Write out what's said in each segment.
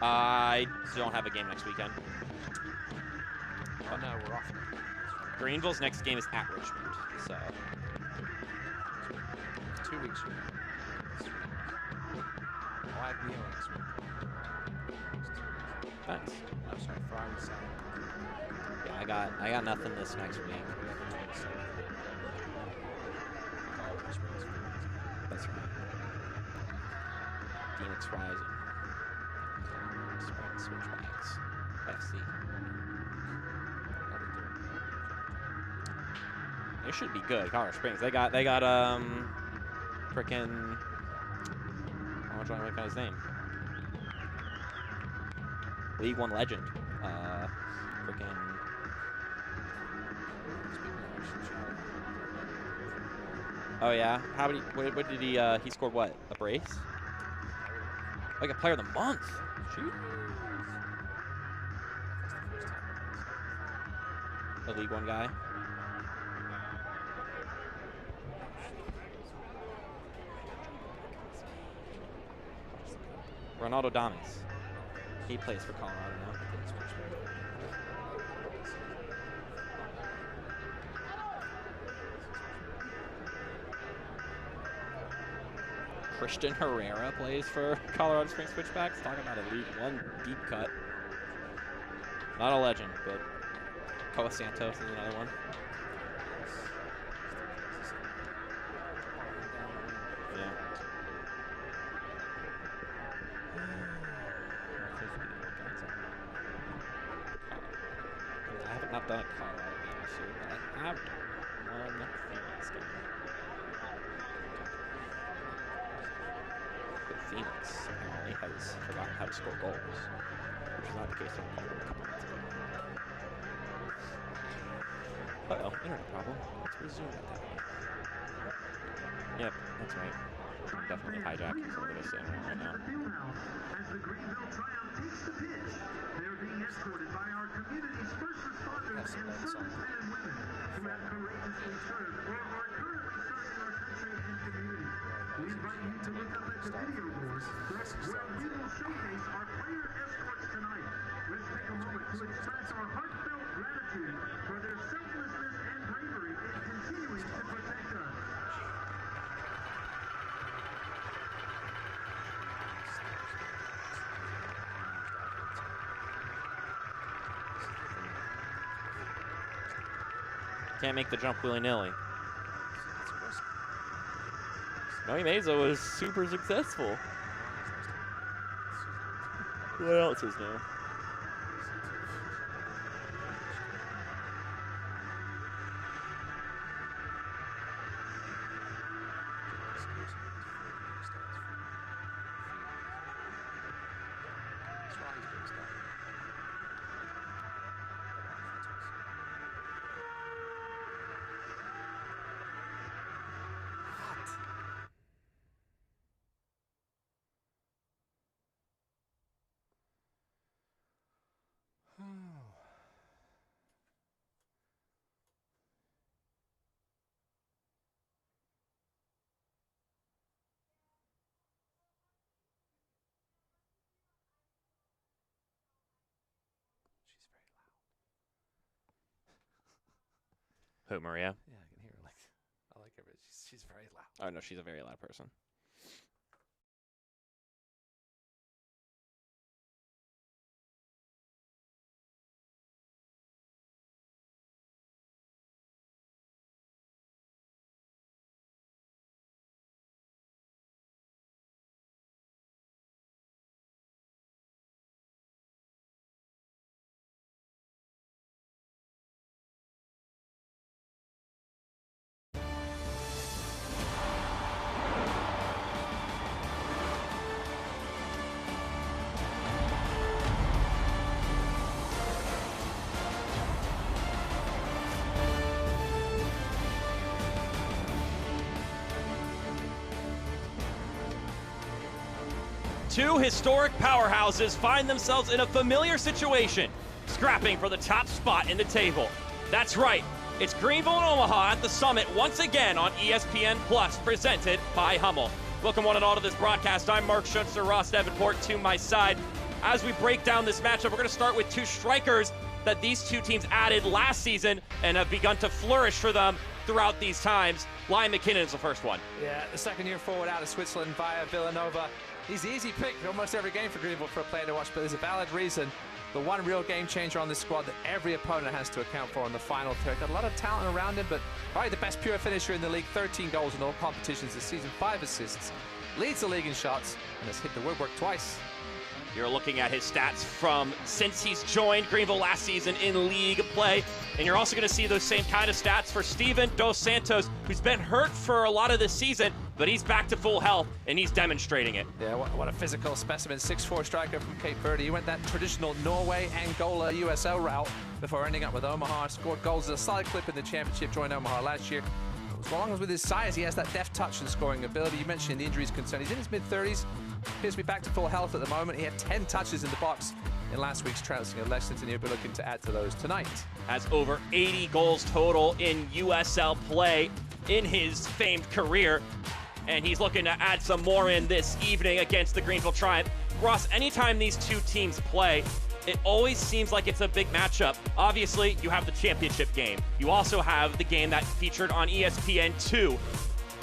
I don't have a game next weekend. Oh no, we're off. Greenville's next game is at Richmond, so. 2 weeks from now. I'll have Neo next week. Nice. I'm sorry, Friday, Saturday. Yeah, I got nothing this next week. That's right. Phoenix Rising. Switchbacks. FC. They should be good. Colorado Springs. They got frickin' I'm trying to make out his name. League One legend. Frickin' oh yeah. How many? What did he? He scored what? A brace? Like a player of the month. Jeez. A League One guy. Ronaldo Damas. He plays for Colorado now. Christian Herrera plays for Colorado Springs Switchbacks. Talking about a League One deep cut. Not a legend, but Koa Santos is another one. Yeah. I have not done a Colorado game this year, but I have done one Phoenix game. But Phoenix apparently has forgotten how to score goals, which is not the case in Colorado. Uh-oh, internet problem. Let's resume that. Yep, that's right. I'm definitely hijacking some of this internet right now. As the Greenville Triumph takes the pitch, they're being escorted by our community's first responders and servicemen and women who have courageously served or are currently serving our country and community. We invite you to look up at the video board where we will showcase our player escorts tonight. Let's take a moment to express our heartfelt gratitude for their selflessness and bravery in continuing to protect us. Can't make the jump willy-nilly. Noe Meza was super successful. What else is new? Who, Maria? Yeah, I can hear her. I like her, but she's very loud. Oh, no, she's a very loud person. Two historic powerhouses find themselves in a familiar situation, scrapping for the top spot in the table. That's right, it's Greenville and Omaha at the Summit once again on ESPN Plus, presented by Hummel. Welcome one and all to this broadcast. I'm Mark Schutzer, Ross Davenport to my side. as we break down this matchup, we're going to start with two strikers that these two teams added last season and have begun to flourish for them throughout these times. Lion McKinnon is the first one. Yeah, the second-year forward out of Switzerland via Villanova. He's the easy pick almost every game for Greenville for a player to watch, but there's a valid reason. The one real game changer on this squad that every opponent has to account for in the final third. Got a lot of talent around him, but probably the best pure finisher in the league. 13 goals in all competitions this season, 5 assists. Leads the league in shots, and has hit the woodwork twice. You're looking at his stats from since he's joined Greenville last season in league play. And you're also going to see those same kind of stats for Steven Dos Santos, who's been hurt for a lot of this season, but he's back to full health, and he's demonstrating it. Yeah, what a physical specimen. 6'4" striker from Cape Verde. He went that traditional Norway, Angola, USL route before ending up with Omaha. Scored goals at a solid clip in the championship, joined Omaha last year. As long as with his size, he has that deft touch and scoring ability. You mentioned the injuries concern. He's in his mid-30s. Appears to be back to full health at the moment. He had 10 touches in the box in last week's trouncing of Lexington. He'll be looking to add to those tonight. Has over 80 goals total in USL play in his famed career. And he's looking to add some more in this evening against the Greenville Triumph. Ross, anytime these two teams play, it always seems like it's a big matchup. Obviously, you have the championship game. You also have the game that featured on ESPN2.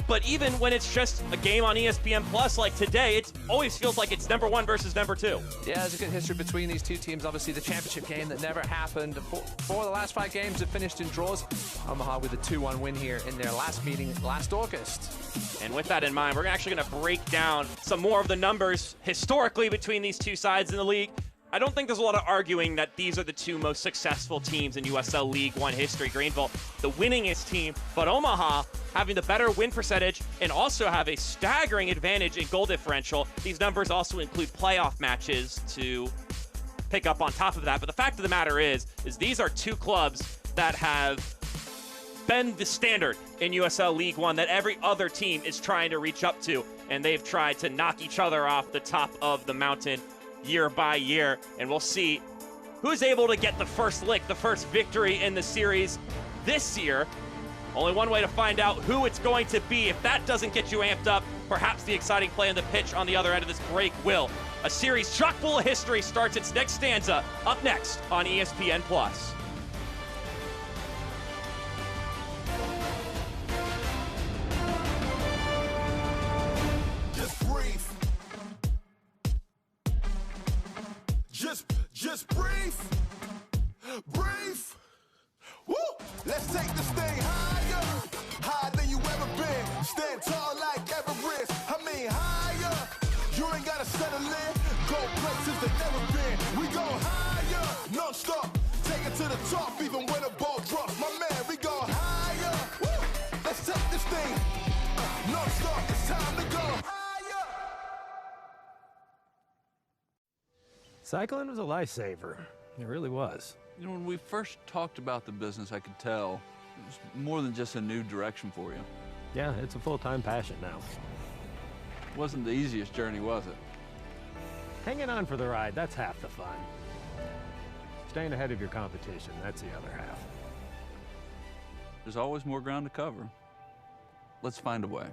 But even when it's just a game on ESPN Plus like today, it always feels like it's number 1 versus number 2. Yeah, there's a good history between these two teams. Obviously, the championship game that never happened. Four of the last 5 games have finished in draws. Omaha with a 2-1 win here in their last meeting last August. And with that in mind, we're actually going to break down some more of the numbers historically between these two sides in the league. I don't think there's a lot of arguing that these are the two most successful teams in USL League One history. Greenville, the winningest team, but Omaha having the better win percentage and also have a staggering advantage in goal differential. These numbers also include playoff matches to pick up on top of that. But the fact of the matter is these are two clubs that have been the standard in USL League One that every other team is trying to reach up to, and they've tried to knock each other off the top of the mountain year by year, and we'll see who's able to get the first lick, the first victory in the series this year. Only one way to find out who it's going to be. If that doesn't get you amped up, perhaps the exciting play on the pitch on the other end of this break will. A series chock full of history starts its next stanza up next on ESPN+. Just breathe. Woo! Let's take this thing higher than you ever been. Stand tall like Everest. I mean higher. You ain't gotta settle in. Go places that never been. We go higher, non-stop. Take it to the top, even when the ball drops. My man, we go higher. Woo! Let's take this thing non-stop. It's time to go higher. Cycling was a lifesaver. It really was. You know, when we first talked about the business, I could tell it was more than just a new direction for you. Yeah, it's a full-time passion now. It wasn't the easiest journey, was it? Hanging on for the ride, that's half the fun. Staying ahead of your competition, that's the other half. There's always more ground to cover. Let's find a way.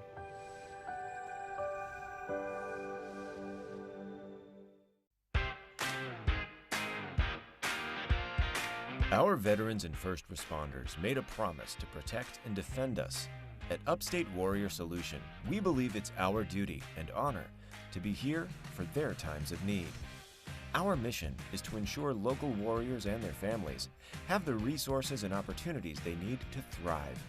Our veterans and first responders made a promise to protect and defend us. At Upstate Warrior Solution, we believe it's our duty and honor to be here for their times of need. Our mission is to ensure local warriors and their families have the resources and opportunities they need to thrive.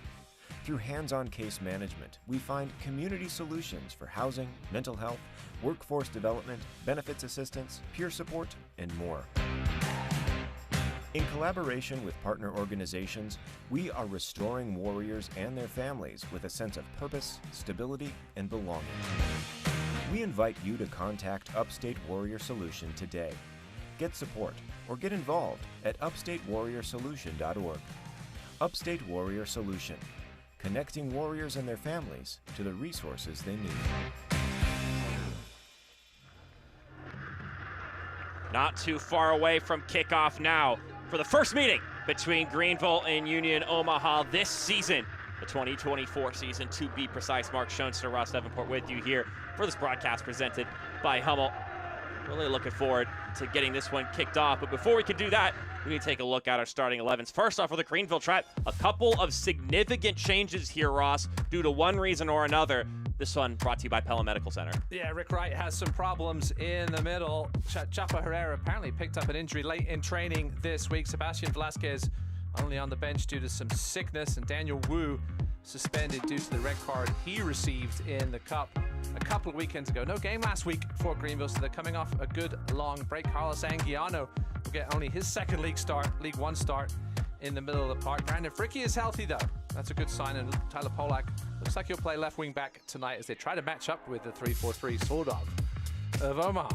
Through hands-on case management, we find community solutions for housing, mental health, workforce development, benefits assistance, peer support, and more. In collaboration with partner organizations, we are restoring warriors and their families with a sense of purpose, stability, and belonging. We invite you to contact Upstate Warrior Solution today. Get support or get involved at upstatewarriorsolution.org. Upstate Warrior Solution, connecting warriors and their families to the resources they need. Not too far away from kickoff now for the first meeting between Greenville and Union Omaha this season, the 2024 season, to be precise. Mark Schoenster, Ross Davenport with you here for this broadcast presented by Hummel. Really looking forward to getting this one kicked off. But before we can do that, we need to take a look at our starting 11s. First off, for the Greenville Tribe, a couple of significant changes here, Ross, due to one reason or another. This one brought to you by Pella Medical Center. Yeah, Rick Wright has some problems in the middle. Chapa Herrera apparently picked up an injury late in training this week. Sebastian Velasquez only on the bench due to some sickness, and Daniel Wu suspended due to the red card he received in the Cup a couple of weekends ago. No game last week for Greenville, so they're coming off a good long break. Carlos Anguiano will get only his second League One start in the middle of the park. Brandon Fricke is healthy though. That's a good sign, and Tyler Polak looks like he'll play left wing back tonight as they try to match up with the 3-4-3 sort of Omaha.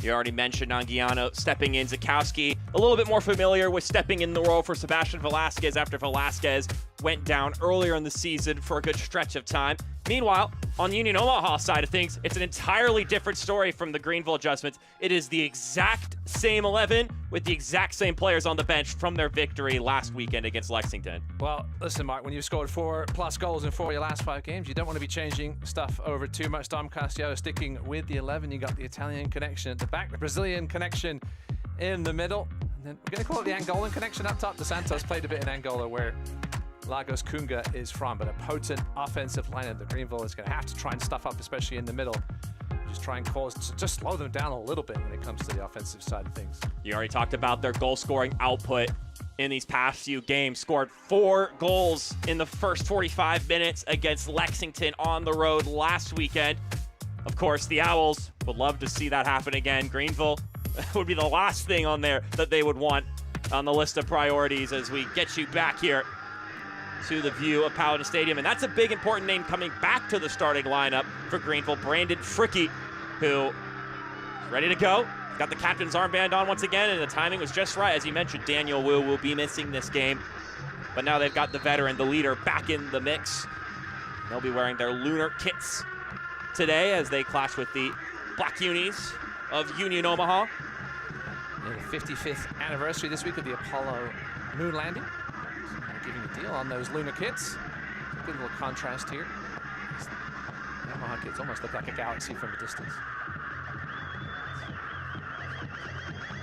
You already mentioned Anguiano stepping in. Zakowski, a little bit more familiar with stepping in the role for Sebastian Velasquez after Velasquez went down earlier in the season for a good stretch of time. Meanwhile, on the Union Omaha side of things, it's an entirely different story from the Greenville adjustments. It is the exact same 11 with the exact same players on the bench from their victory last weekend against Lexington. Well, listen, Mark, when you've scored 4+ goals in 4 of your last 5 games, you don't want to be changing stuff over too much. Dom Castillo sticking with the 11. You got the Italian connection at the back, the Brazilian connection in the middle. And then we're going to call it the Angolan connection up top. Dos Santos played a bit in Angola, where Lagos Kunga is from, but a potent offensive lineup that Greenville is going to have to try and stuff up, especially in the middle. Just try and just slow them down a little bit when it comes to the offensive side of things. You already talked about their goal-scoring output in these past few games. Scored 4 goals in the first 45 minutes against Lexington on the road last weekend. Of course, the Owls would love to see that happen again. Greenville would be the last thing on there that they would want on the list of priorities as we get you back here to the view of Paladin Stadium. And that's a big, important name coming back to the starting lineup for Greenville. Brandon Fricke, who is ready to go. He's got the captain's armband on once again, and the timing was just right. As you mentioned, Daniel Wu will be missing this game. But now they've got the veteran, the leader, back in the mix. They'll be wearing their lunar kits today as they clash with the Black Unis of Union Omaha. And the 55th anniversary this week of the Apollo moon landing. Giving a deal on those lunar kits. A good little contrast here. The Omaha kits almost look like a galaxy from a distance.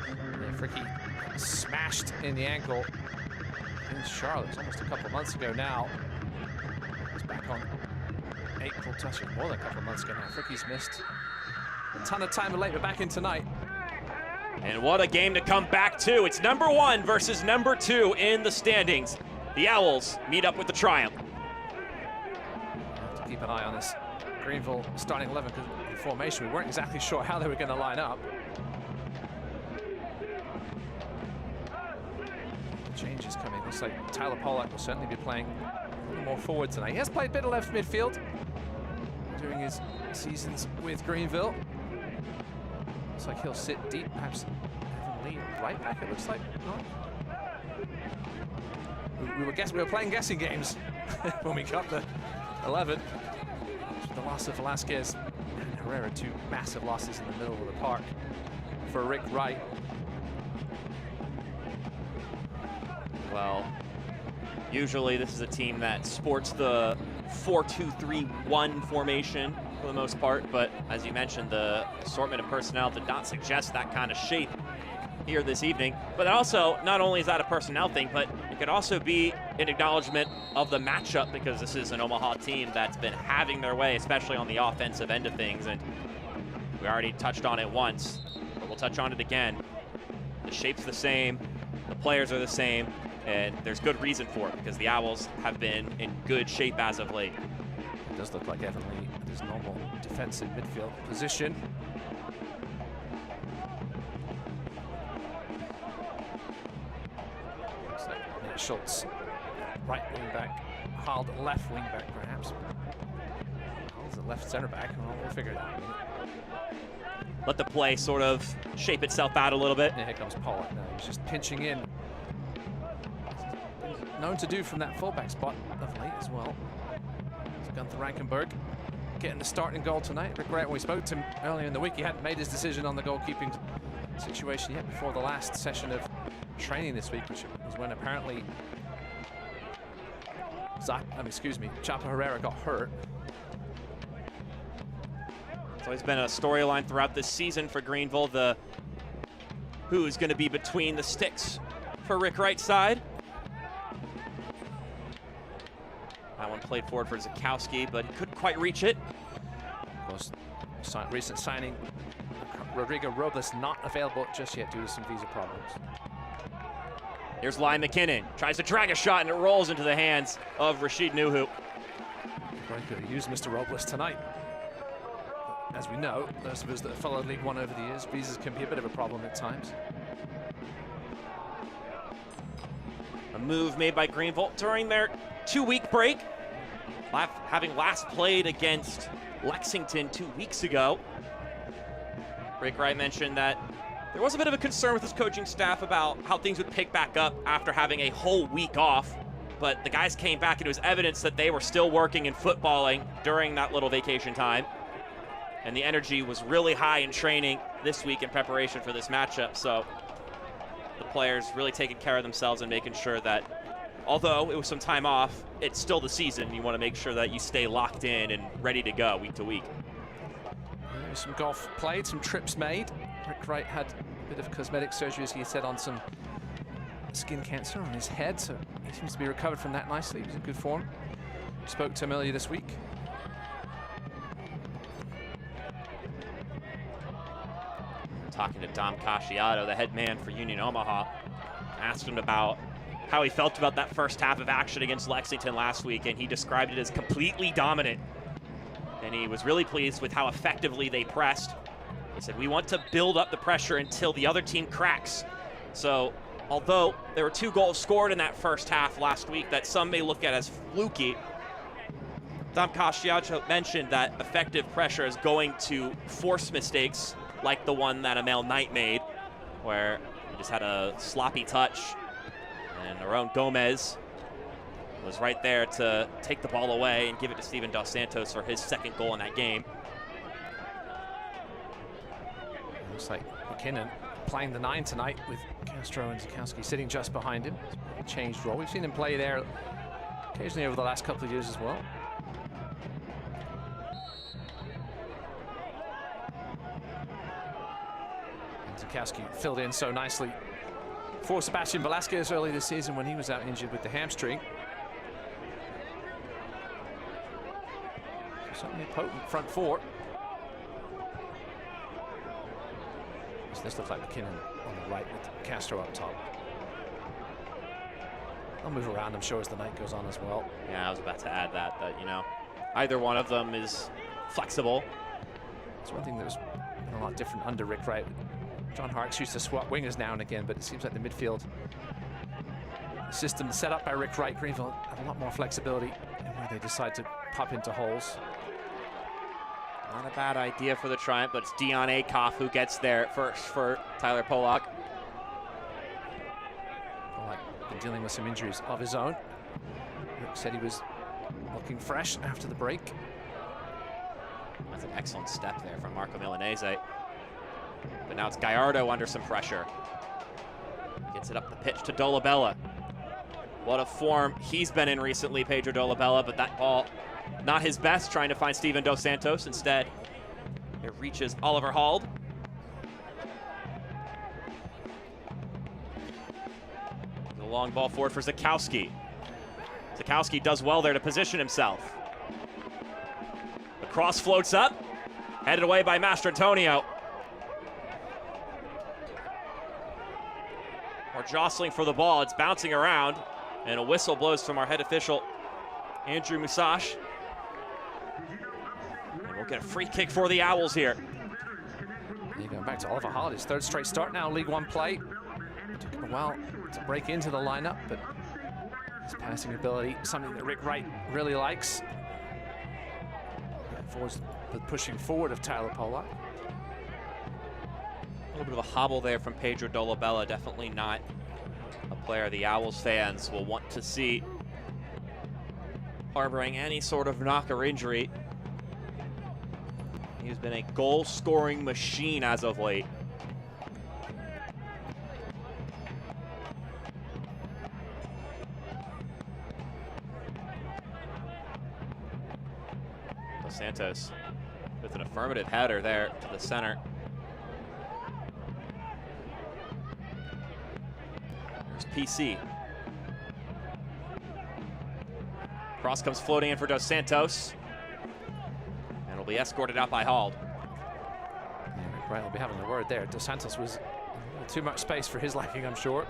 Yeah, Fricke smashed in the ankle in Charlotte. It was almost a couple months ago now. He's back on April, actually more than a couple of months ago now. Fricke's missed a ton of time late, but back in tonight. And what a game to come back to. It's number 1 versus number 2 in the standings. The Owls meet up with the Triumph. Have to keep an eye on this Greenville starting 11 because in formation we weren't exactly sure how they were going to line up. Changes coming. Looks like Tyler Polak will certainly be playing a little more forward tonight. He has played a bit of left midfield during his seasons with Greenville. Looks like he'll sit deep, perhaps Evan Lee right back, it looks like. No? We were playing guessing games when we got the 11. The loss of Velasquez and Herrera, 2 massive losses in the middle of the park for Rick Wright. Well, usually this is a team that sports the 4-2-3-1 formation for the most part, but as you mentioned, the assortment of personnel did not suggest that kind of shape here this evening. But also, not only is that a personnel thing, but it could also be an acknowledgement of the matchup, because this is an Omaha team that's been having their way, especially on the offensive end of things. And we already touched on it once, but we'll touch on it again. The shape's the same, the players are the same, and there's good reason for it, because the Owls have been in good shape as of late. It does look like Evan Lee in his normal defensive midfield position. Schultz, right wing back. Hald, left wing back, perhaps. Hald's a left center back. Well, we'll figure it out. Let the play sort of shape itself out a little bit. Yeah, here comes Pollock now. He's just pinching in. Known to do from that fullback spot of late as well. It's Gunther Rankenberg getting the starting goal tonight. Rick Wright, when we spoke to him earlier in the week, he hadn't made his decision on the goalkeeping situation yet before the last session of training this week, which was when apparently Chapa Herrera got hurt. So Always been a storyline throughout this season for Greenville, the who's going to be between the sticks for Rick Wright's side. That one played forward for Zakowski, but he couldn't quite reach it. Of course, recent signing, Rodrigo Robles, not available just yet due to some visa problems. Here's Lyon McKinnon, tries to drag a shot, and it rolls into the hands of Rashid Nuhu. Very good to use Mr. Robles tonight. As we know, those of us that have followed League One over the years, visas can be a bit of a problem at times. A move made by Greenville during their 2-week break, having last played against Lexington 2 weeks ago. Rick Wright mentioned that there was a bit of a concern with his coaching staff about how things would pick back up after having a whole week off, but the guys came back and it was evidence that they were still working and footballing during that little vacation time. And the energy was really high in training this week in preparation for this matchup. So the players really taking care of themselves and making sure that although it was some time off, it's still the season. You want to make sure that you stay locked in and ready to go week to week. There's some golf played, some trips made. Rick Wright had a bit of cosmetic surgery, as he said, on some skin cancer on his head. So he seems to be recovered from that nicely. He was in good form. Spoke to him earlier this week. Talking to Dom Casciato, the head man for Union Omaha, asked him about how he felt about that first half of action against Lexington last week, and he described it as completely dominant. And he was really pleased with how effectively they pressed. He said, we want to build up the pressure until the other team cracks. So although there were 2 goals scored in that first half last week that some may look at as fluky, Dom Casciato mentioned that effective pressure is going to force mistakes like the one that Amel Knight made, where he just had a sloppy touch, and Aaron Gomez was right there to take the ball away and give it to Steven Dos Santos for his 2nd goal in that game. Looks like McKinnon playing the 9 tonight with Castro and Zakowski sitting just behind him. A changed role. We've seen him play there occasionally over the last couple of years as well. Zakowski filled in so nicely for Sebastian Velasquez early this season when he was out injured with the hamstring. Certainly a potent front 4. This looks like McKinnon on the right with Castro up top. I'll move around, I'm sure, as the night goes on as well. Yeah, I was about to add that, you know, either one of them is flexible. It's one thing that was a lot different under Rick Wright. John Harkes used to swap wingers now and again, but it seems like the midfield system set up by Rick Wright, Greenville had a lot more flexibility in where they decide to pop into holes. Not a bad idea for the Triumph, but it's Dion Akoff who gets there first for Tyler Polak. Polak been dealing with some injuries of his own. Rick said he was looking fresh after the break. That's an excellent step there from Marco Milanese. But now it's Gallardo under some pressure. Gets it up the pitch to Dolabella. What a form he's been in recently, Pedro Dolabella, but that ball not his best, trying to find Steven Dos Santos. Instead, it reaches Oliver Hald. The long ball forward for Zakowski. Zakowski does well there to position himself. The cross floats up, headed away by Mastrantonio. We're jostling for the ball, it's bouncing around, and a whistle blows from our head official, Andrew Musash. And we'll get a free kick for the Owls here. You're going back to Oliver Hald, his 3rd straight start now, League One play. It took him a while to break into the lineup, but his passing ability, something that Rick Wright really likes. Forwards, the pushing forward of Tyler Polak. A little bit of a hobble there from Pedro Dolabella, definitely not a player the Owls fans will want to see harboring any sort of knock or injury. He's been a goal-scoring machine as of late. Dos Santos With an affirmative header there to the center. There's PC. Cross comes floating in for Dos Santos. And will be escorted out by Hald. Yeah, Rick Wright will be having the word there. Dos Santos was too much space for his liking, I'm sure.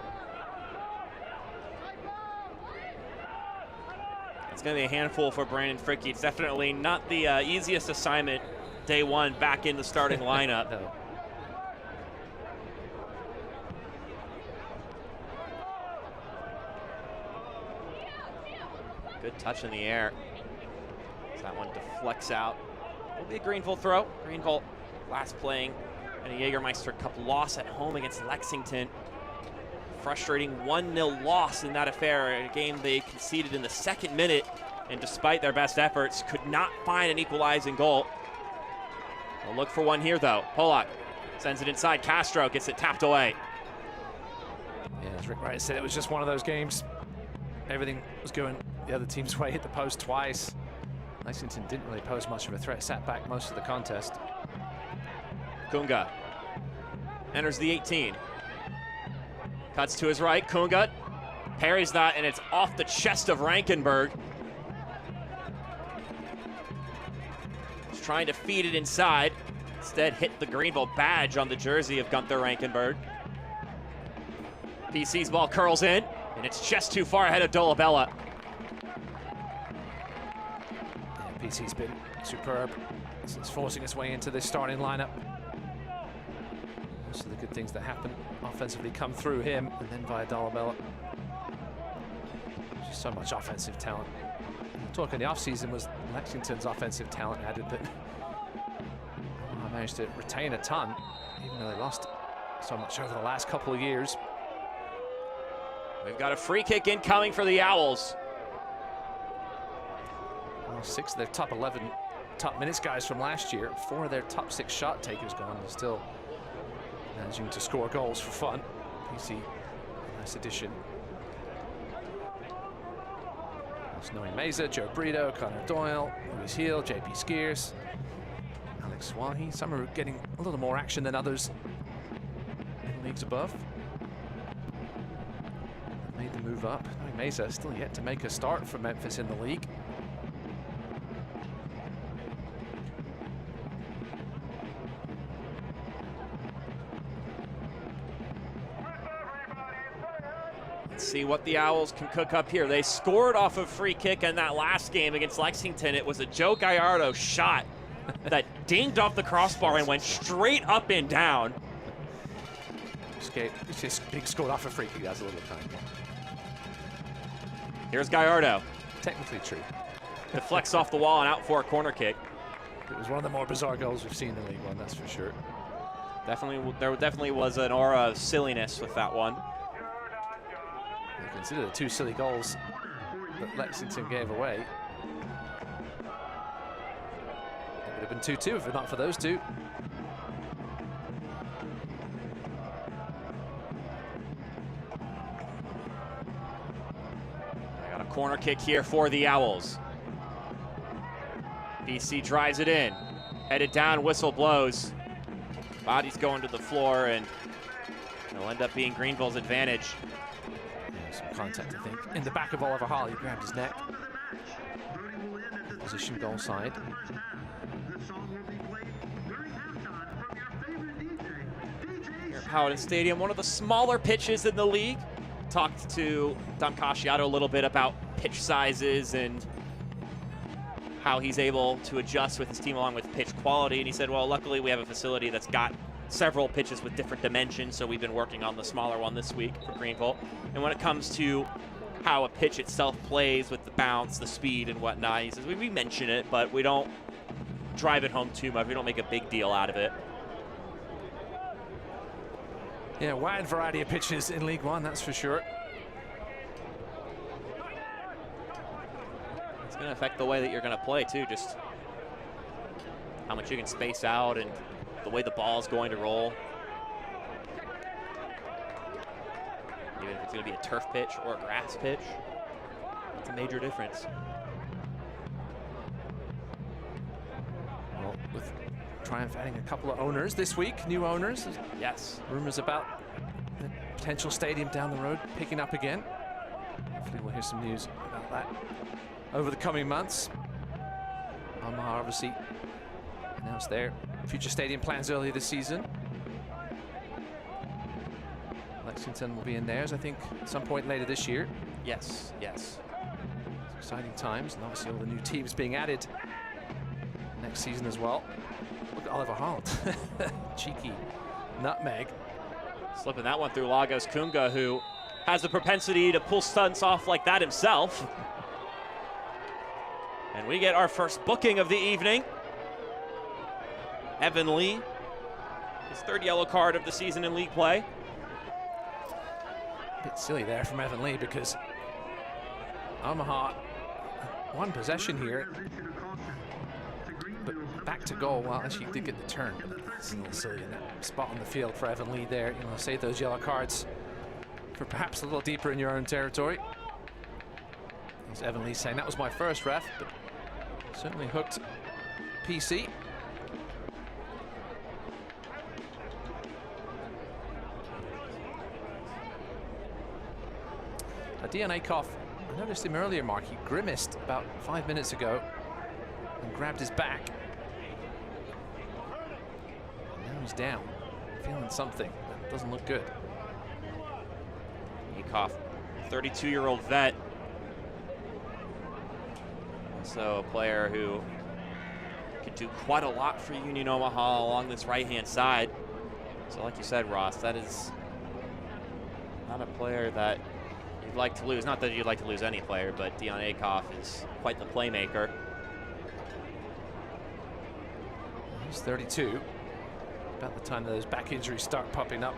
It's going to be a handful for Brandon Fricke. It's definitely not the easiest assignment day one back in the starting lineup. No. Good touch in the air. As that one deflects out. It'll be a Greenville throw. Greenville last playing in a Jägermeister Cup loss at home against Lexington. Frustrating 1-0 loss in that affair, a game they conceded in the second minute, and despite their best efforts, could not find an equalizing goal. They'll look for one here though. Polak sends it inside. Castro gets it tapped away. Yeah, as Rick Wright said, it was just one of those games. Everything was going the other team's way, hit the post twice. Lexington didn't really pose much of a threat, sat back most of the contest. Kunga enters the 18. Cuts to his right. Kunga parries that, and it's off the chest of Rankenberg. He's trying to feed it inside. Instead, hit the Greenville badge on the jersey of Gunther Rankenberg. PC's ball curls in, and it's just too far ahead of Dolabella. Yeah, PC's been superb since forcing his way into this starting lineup. Most of the good things that happen offensively come through him, and then via Dolabella. Just so much offensive talent. Talking the offseason was Lexington's offensive talent added, but I managed to retain a ton, even though they lost so much over the last couple of years. We've got a free kick incoming for the Owls. Well, 6 of their top 11 top minutes guys from last year, 4 of their top 6 shot takers gone, and still managing to score goals for fun. PC, nice addition. Snowy Meza, Joe Brito, Connor Doyle, Luis Heel, JP Skiers, Alex Swahi. Some are getting a little more action than others in leagues above. Made the move up. Snowy Meza still yet to make a start for Memphis in the league. See what the Owls can cook up here. They scored off a free kick in that last game against Lexington. It was a Joe Gallardo shot that dinged off the crossbar and went straight up and down. It's just being scored off a free kick. That's a little kind. Here's Gallardo. Technically true. Deflects off the wall and out for a corner kick. It was one of the more bizarre goals we've seen in the League One, that's for sure. There definitely was an aura of silliness with that one. Consider the 2 silly goals that Lexington gave away. It would have been 2-2 if not for those 2. I got a corner kick here for the Owls. BC drives it in. Headed down, whistle blows. Body's going to the floor, and it'll end up being Greenville's advantage. Some contact, I think, in the back of Oliver Hall. He grabbed his neck. Position goal side. Here at Paladin Stadium, one of the smaller pitches in the league. Talked to Dom Casciato a little bit about pitch sizes and how he's able to adjust with his team along with pitch quality. And he said, well, luckily we have a facility that's got several pitches with different dimensions, so we've been working on the smaller one this week for Greenville. And when it comes to how a pitch itself plays with the bounce, the speed, and whatnot, he says, we mention it, but we don't drive it home too much. We don't make a big deal out of it. Yeah, wide variety of pitches in League One, that's for sure. It's going to affect the way that you're going to play, too, just how much you can space out and the way the ball is going to roll. Even if it's going to be a turf pitch or a grass pitch, it's a major difference. Well, with Triumph adding a couple of owners this week, new owners. Yes. Rumors about the potential stadium down the road picking up again. Hopefully we'll hear some news about that over the coming months. Omaha obviously announced their future stadium plans earlier this season. Lexington will be in theirs, I think, at some point later this year. Yes, yes. It's exciting times, and obviously all the new teams being added next season as well. Look at Oliver Holt. Cheeky nutmeg. Slipping that one through Lagos Kunga, who has the propensity to pull stunts off like that himself. And we get our first booking of the evening. Evan Lee, his third yellow card of the season in league play. Bit silly there from Evan Lee because Omaha one possession here, but back to goal. Well, actually did get the turn, but it's a little silly in that spot on the field for Evan Lee there. You know, save those yellow cards for perhaps a little deeper in your own territory. As Evan Lee saying, that was my first ref, but certainly hooked PC. Dion Akoff, I noticed him earlier, Mark. He grimaced about 5 minutes ago and grabbed his back. And now he's down, feeling something that doesn't look good. Akoff, 32-year-old vet. Also a player who could do quite a lot for Union Omaha along this right-hand side. So like you said, Ross, that is not a player that you'd like to lose. Not that you'd like to lose any player, but Dion Akoff is quite the playmaker. He's 32. About the time those back injuries start popping up.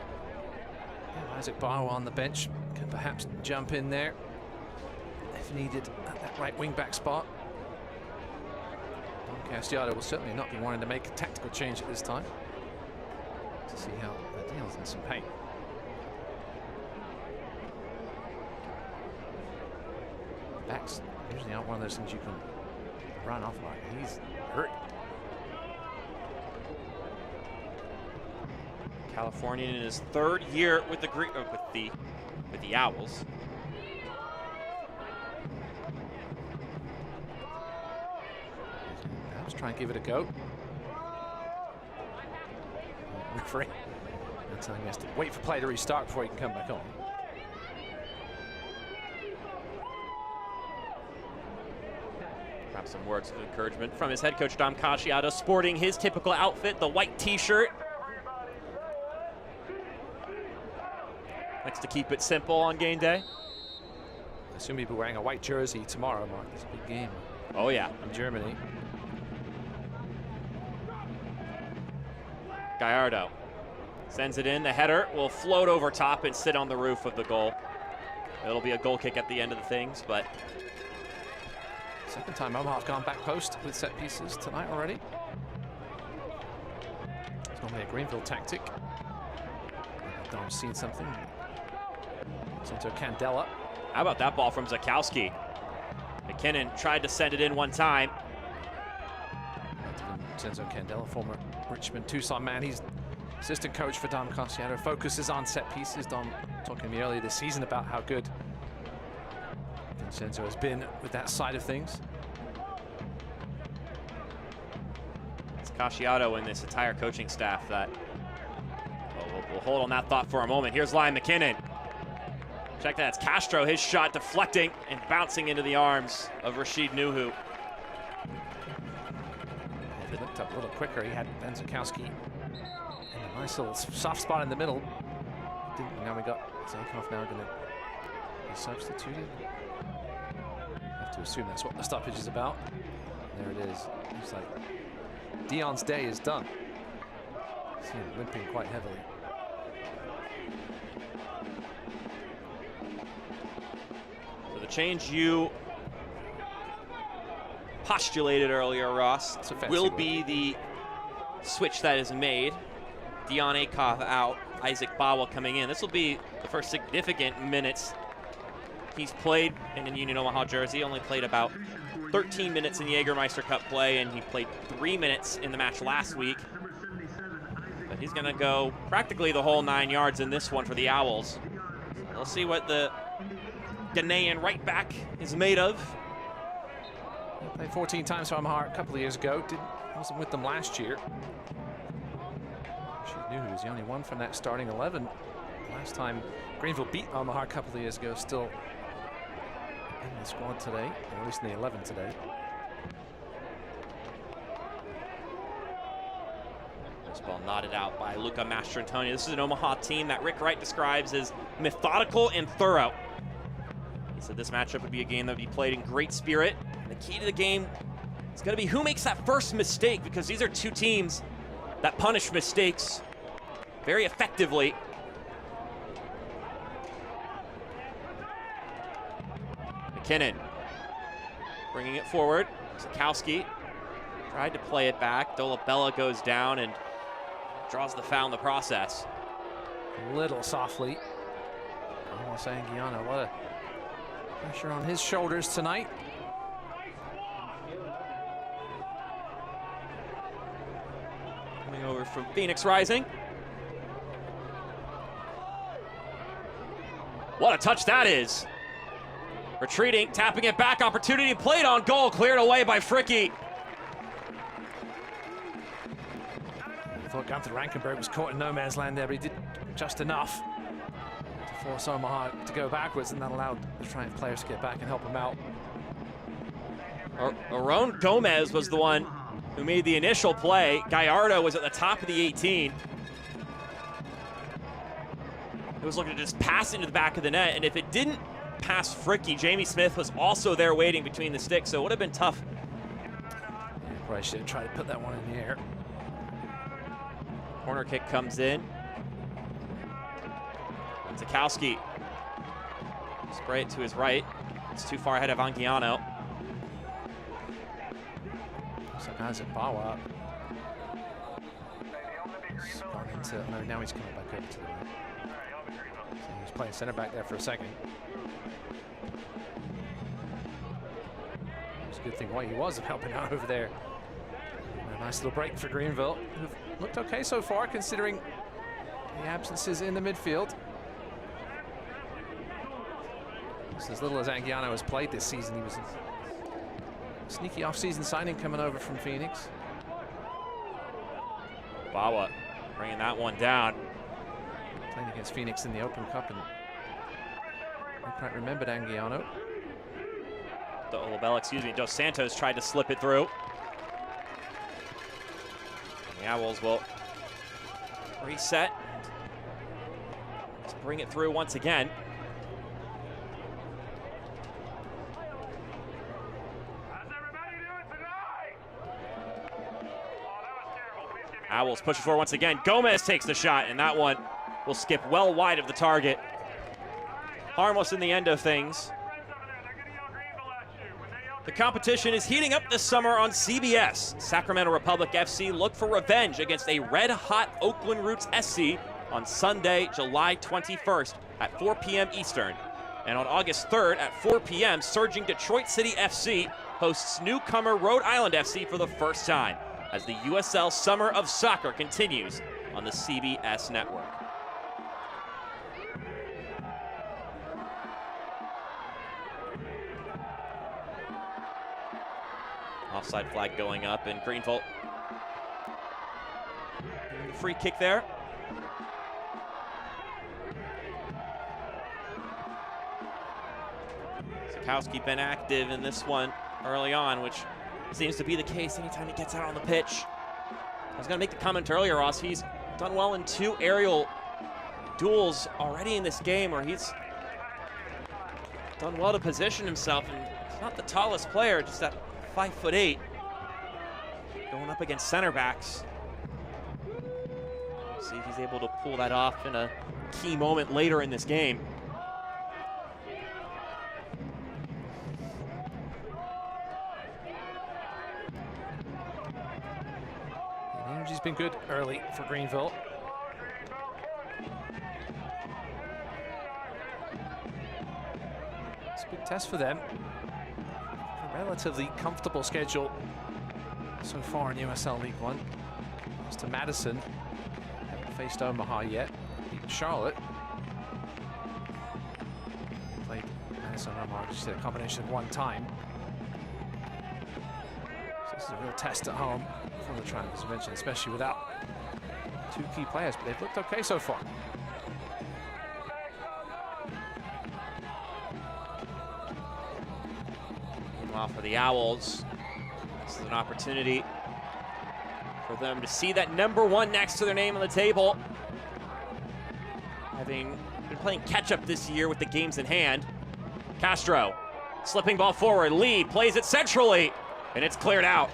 Yeah, Isaac Barrow on the bench can perhaps jump in there if needed at that right wing back spot. Don Castiato will certainly not be wanting to make a tactical change at this time to see how that deals in some pain. Backs usually aren't one of those things you can run off like. He's hurt. Californian in his third year with the with the Owls. Let's try and give it a go. Referee. That's how he has to wait for play to restart before he can come back on. Perhaps some words of encouragement from his head coach, Dom Casciato, sporting his typical outfit, the white t-shirt. Likes to keep it simple on game day. I assume he'll be wearing a white jersey tomorrow, Mark. It's a big game. Oh, yeah. In Germany. Gallardo sends it in. The header will float over top and sit on the roof of the goal. It'll be a goal kick at the end of the things, but second time Omaha's gone back post with set pieces tonight already. It's normally a Greenville tactic. Dom's seen something. It's into Candela. How about that ball from Zakowski? McKinnon tried to send it in one time. Senzo Candela, former Richmond Tucson man. He's assistant coach for Dom Casciato. Focuses on set pieces. Dom talking to me earlier this season about how good Vincenzo has been with that side of things. It's Casciato and this entire coaching staff that we'll hold on that thought for a moment. Here's Lion McKinnon. Check that, it's Castro, his shot deflecting and bouncing into the arms of Rashid Nuhu. If he looked up a little quicker, he had Ben Zakowski in a nice little soft spot in the middle. Now we got Zakoff now going to be substituted. I have to assume that's what the stoppage is about. There it is. Looks like Dion's day is done. See him limping quite heavily. So the change you postulated earlier, Ross, will be the switch that is made. Dion Akoff out, Isaac Bawa coming in. This will be the first significant minutes He's played in a Union Omaha jersey, only played about 13 minutes in the Jägermeister Cup play, and he played 3 minutes in the match last week. But he's going to go practically the whole 9 yards in this one for the Owls. So we'll see what the Ghanaian right back is made of. He played 14 times for Omaha a couple of years ago. Wasn't with them last year. She knew he was the only one from that starting 11. Last time Greenville beat Omaha a couple of years ago, still in the squad today, or at least in the 11 today. This ball nodded out by Luca Mastrantonio. This is an Omaha team that Rick Wright describes as methodical and thorough. He said this matchup would be a game that would be played in great spirit. And the key to the game is going to be who makes that first mistake, because these are two teams that punish mistakes very effectively. McKinnon bringing it forward. Sikowski tried to play it back. Dolabella goes down and draws the foul in the process. A little softly. Carlos Anguiano, a lot of pressure on his shoulders tonight. Coming over from Phoenix Rising. What a touch that is. Retreating, tapping it back, opportunity played on goal, cleared away by Fricky. I thought Gunther Rankenberg was caught in no man's land there, but he did just enough to force Omaha to go backwards, and that allowed the Triumph players to get back and help him out. Aron Gomez was the one who made the initial play. Gallardo was at the top of the 18. He was looking to just pass into the back of the net, and if it didn't pass Fricky, Jamie Smith was also there waiting between the sticks, so it would have been tough. Probably should have tried to put that one in the air. Corner kick comes in. Sikowski. Spray it to his right. It's too far ahead of Anguiano. So Isaac Bawa. He's gone into, no, now he's coming back over to the right. So he was playing center back there for a second. It's a good thing why he was helping out over there. A nice little break for Greenville, who've looked okay so far considering the absences in the midfield. It's as little as Anguiano has played this season. He was a sneaky off-season signing coming over from Phoenix. Bawa bringing that one down. Playing against Phoenix in the Open Cup, and I quite remembered Anguiano. Olabella, excuse me, Dos Santos tried to slip it through. And the Owls will reset. Let's bring it through once again. Owls push it forward once again. Gomez takes the shot, and that one will skip well wide of the target. Harmless in the end of things. The competition is heating up this summer on CBS. Sacramento Republic FC look for revenge against a red-hot Oakland Roots SC on Sunday, July 21st at 4 p.m. Eastern. And on August 3rd at 4 p.m., surging Detroit City FC hosts newcomer Rhode Island FC for the first time as the USL Summer of Soccer continues on the CBS network. Offside flag going up, and Greenville free kick there. Sikowski been active in this one early on, which seems to be the case anytime he gets out on the pitch. I was going to make the comment earlier, Ross. He's done well in 2 aerial duels already in this game, where he's done well to position himself. And he's not the tallest player, just at 5'8", going up against center backs. See if he's able to pull that off in a key moment later in this game. The energy's been good early for Greenville. test for them. A relatively comfortable schedule so far in USL League One. As to Madison, haven't faced Omaha yet. Beat Charlotte. Played Madison and Omaha, just did a combination of one time. So this is a real test at home for the Triumph, as I mentioned, especially without two key players, but they've looked okay so far. Meanwhile, for the Owls, this is an opportunity for them to see that #1 next to their name on the table. Having been playing catch-up this year with the games in hand. Castro, slipping ball forward. Lee plays it centrally, and it's cleared out.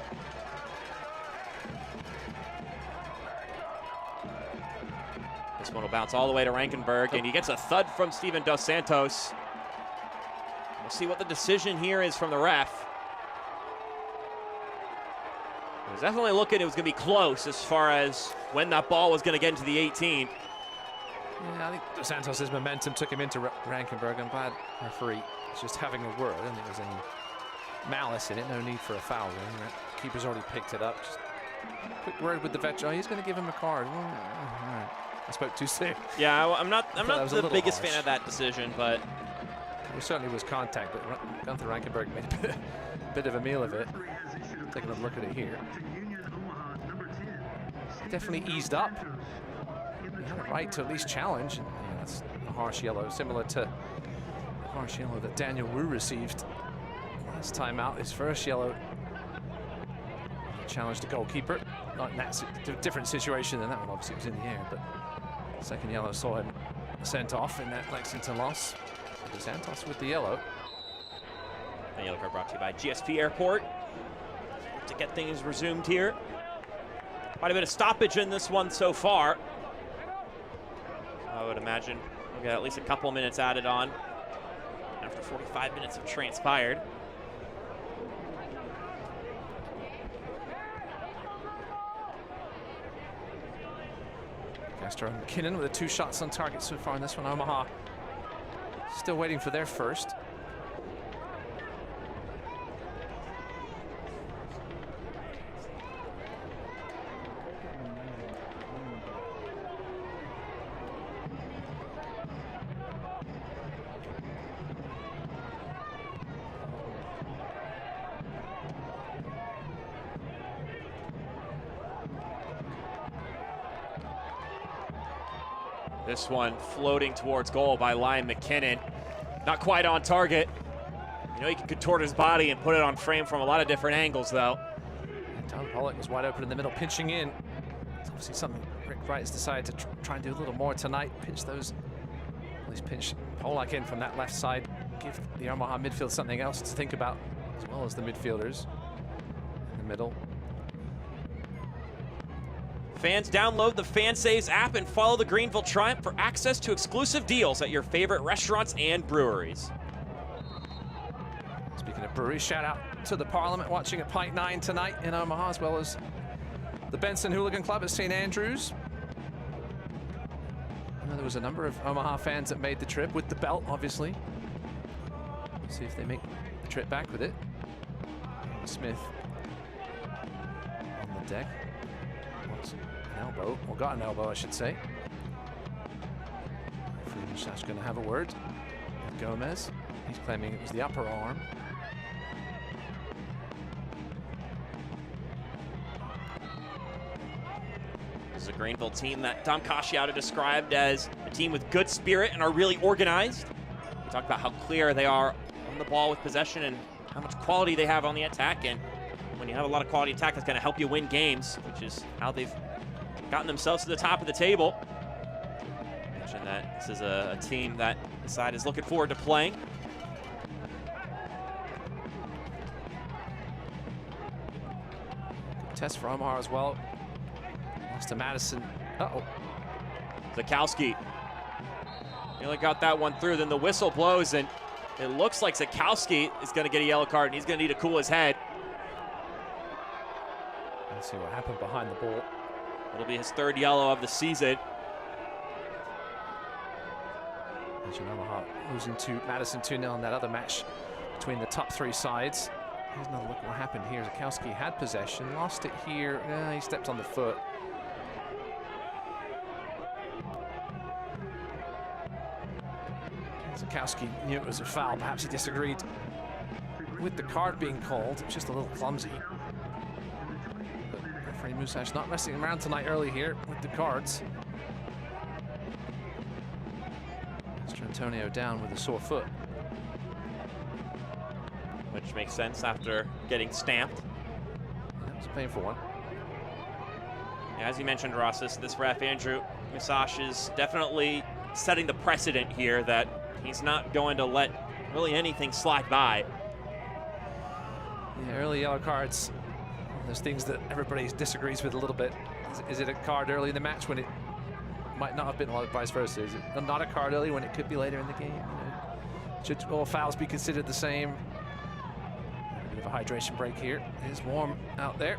This one will bounce all the way to Rankenberg, and he gets a thud from Steven Dos Santos. We'll see what the decision here is from the ref. It was definitely looking, it was going to be close as far as when that ball was going to get into the 18. Yeah, I think Dos Santos' momentum took him into Rankenberg. I'm glad referee is just having a word. I don't think there's any malice in it. No need for a foul. The keeper's already picked it up. Just quick word with the vet. Oh, he's going to give him a card. All right. I spoke too soon. Yeah, I'm not the biggest fan of that decision, but there certainly was contact, but Gunther Rankenberg made a bit of a meal of it. Taking a look at it here. Definitely eased up. He had a right to at least challenge. And, yeah, that's a harsh yellow, similar to the harsh yellow that Daniel Wu received last time out. His first yellow. He challenged the goalkeeper. Not in that different situation than that one. Obviously, it was in the air, but second yellow saw him sent off in that Lexington loss. Dos Santos with the yellow. The yellow card brought to you by GSP Airport. To get things resumed here. Quite a bit of stoppage in this one so far. I would imagine we'll get at least a couple minutes added on after 45 minutes have transpired. Castro and McKinnon with the 2 shots on target so far in this one. Omaha still waiting for their first. This one floating towards goal by Liam McKinnon. Not quite on target. You know, he can contort his body and put it on frame from a lot of different angles, though. And Tom Pollock was wide open in the middle, pinching in. It's obviously something Rick Wright has decided to try and do a little more tonight. Pinch those, at least pinch Pollock in from that left side. Give the Omaha midfield something else to think about, as well as the midfielders in the middle. Fans, download the FanSaves app and follow the Greenville Triumph for access to exclusive deals at your favorite restaurants and breweries. Speaking of breweries, shout out to the Parliament watching at Pint 9 tonight in Omaha, as well as the Benson Hooligan Club at St. Andrews. I know there was a number of Omaha fans that made the trip with the belt, obviously. Let's see if they make the trip back with it. Smith on the deck. An elbow, or got an elbow, I should say. Friedenschach's going to have a word with Gomez. He's claiming it was the upper arm. This is a Greenville team that Dom Casciato described as a team with good spirit and are really organized. We talked about how clear they are on the ball with possession and how much quality they have on the attack. And when you have a lot of quality attack, that's going to help you win games, which is how they've gotten themselves to the top of the table. I mentioned that this is a team that the side is looking forward to playing. Good test for Omaha as well. Lost to Madison. Uh-oh. Zakowski. He only got that one through, then the whistle blows, and it looks like Zakowski is going to get a yellow card, and he's going to need to cool his head. Let's see what happened behind the ball. It'll be his 3rd yellow of the season. Mentioned Omaha losing to Madison 2-0 in that other match between the top three sides. Here's another look at what happened here. Zakowski had possession, lost it here. He stepped on the foot. Zakowski knew it was a foul. Perhaps he disagreed with the card being called. It was just a little clumsy. But referee Musash not messing around tonight early here with the cards. Mr. Antonio down with a sore foot. Which makes sense after getting stamped. That was a painful one. As you mentioned, Ross, this ref, Andrew Musash, is definitely setting the precedent here that he's not going to let really anything slide by. Yeah, early yellow cards, there's things that everybody disagrees with a little bit. Is it a card early in the match when it might not have been, or vice versa? Is it not a card early when it could be later in the game? You know, should all fouls be considered the same? A bit of a hydration break here. It is warm out there.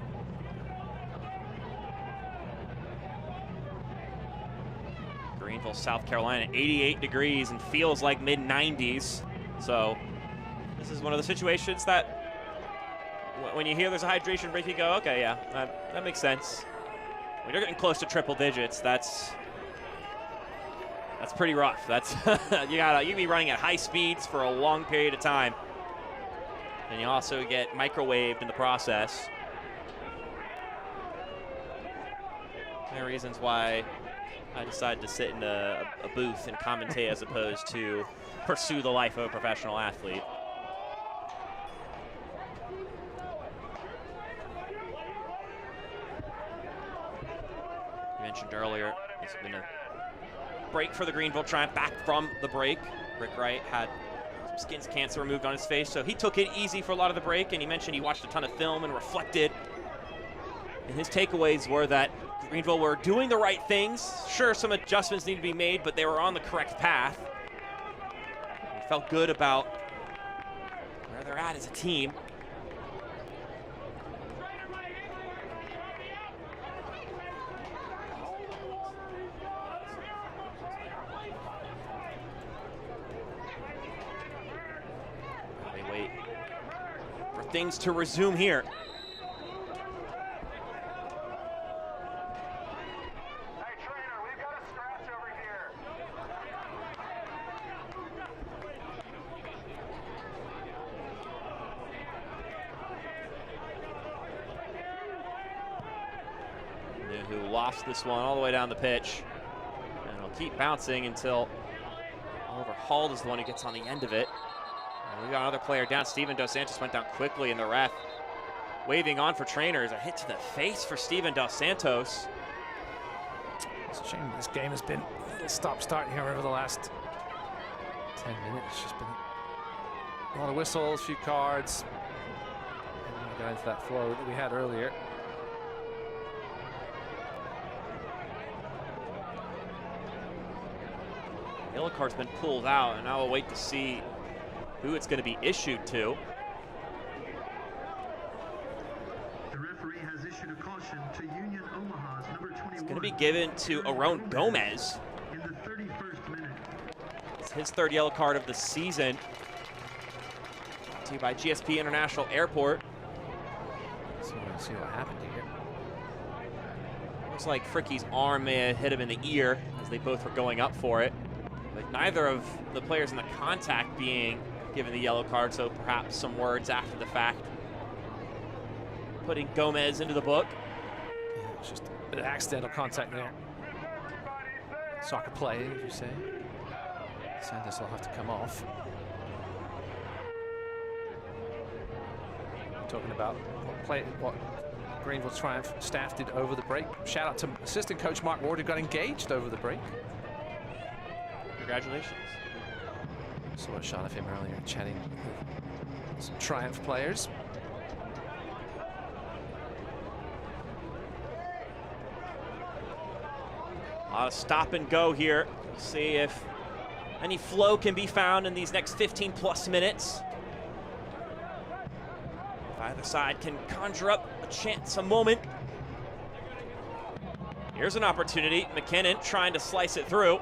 Greenville, South Carolina, 88 degrees and feels like mid-90s. So this is one of the situations that when you hear there's a hydration break, you go, okay, yeah, that makes sense. When you're getting close to triple digits, that's pretty rough. That's you be running at high speeds for a long period of time, and you also get microwaved in the process. There are reasons why I decided to sit in a booth and commentate as opposed to pursue the life of a professional athlete. You mentioned earlier, it's been a break for the Greenville Triumph, back from the break. Rick Wright had some skin cancer removed on his face, so he took it easy for a lot of the break, and he mentioned he watched a ton of film and reflected. And his takeaways were that Greenville were doing the right things. Sure, some adjustments need to be made, but they were on the correct path. He felt good about where they're at as a team. They wait for things to resume here. Who lost this one all the way down the pitch, and it'll keep bouncing until Oliver Hall is the one who gets on the end of it. And we got another player down. Steven Dos Santos went down quickly, and the ref waving on for trainers. A hit to the face for Steven Dos Santos. It's a shame this game has been a little stop-start here over the last 10 minutes. It's just been a lot of whistles, a few cards. And we got into that flow that we had earlier. Yellow card's been pulled out, and now we'll wait to see who it's going to be issued to. The referee has issued a caution to Union Omaha's number 21. It's going to be given to Aaron Gomez. In the 31st minute. It's his third yellow card of the season. Brought to you by GSP International Airport. So let's see what happened here. Looks like Fricky's arm may have hit him in the ear as they both were going up for it. But neither of the players in the contact being given the yellow card, so perhaps some words after the fact. Putting Gomez into the book. Yeah, it's just a bit of accidental contact there. Soccer play, as you say. Santos will have to come off. We're talking about what Greenville Triumph staff did over the break. Shout out to assistant coach Mark Ward, who got engaged over the break. Congratulations. Saw a shot of him earlier chatting with some Triumph players. A lot of stop and go here. We'll see if any flow can be found in these next 15+ minutes. If either side can conjure up a chance, a moment. Here's an opportunity. McKinnon trying to slice it through.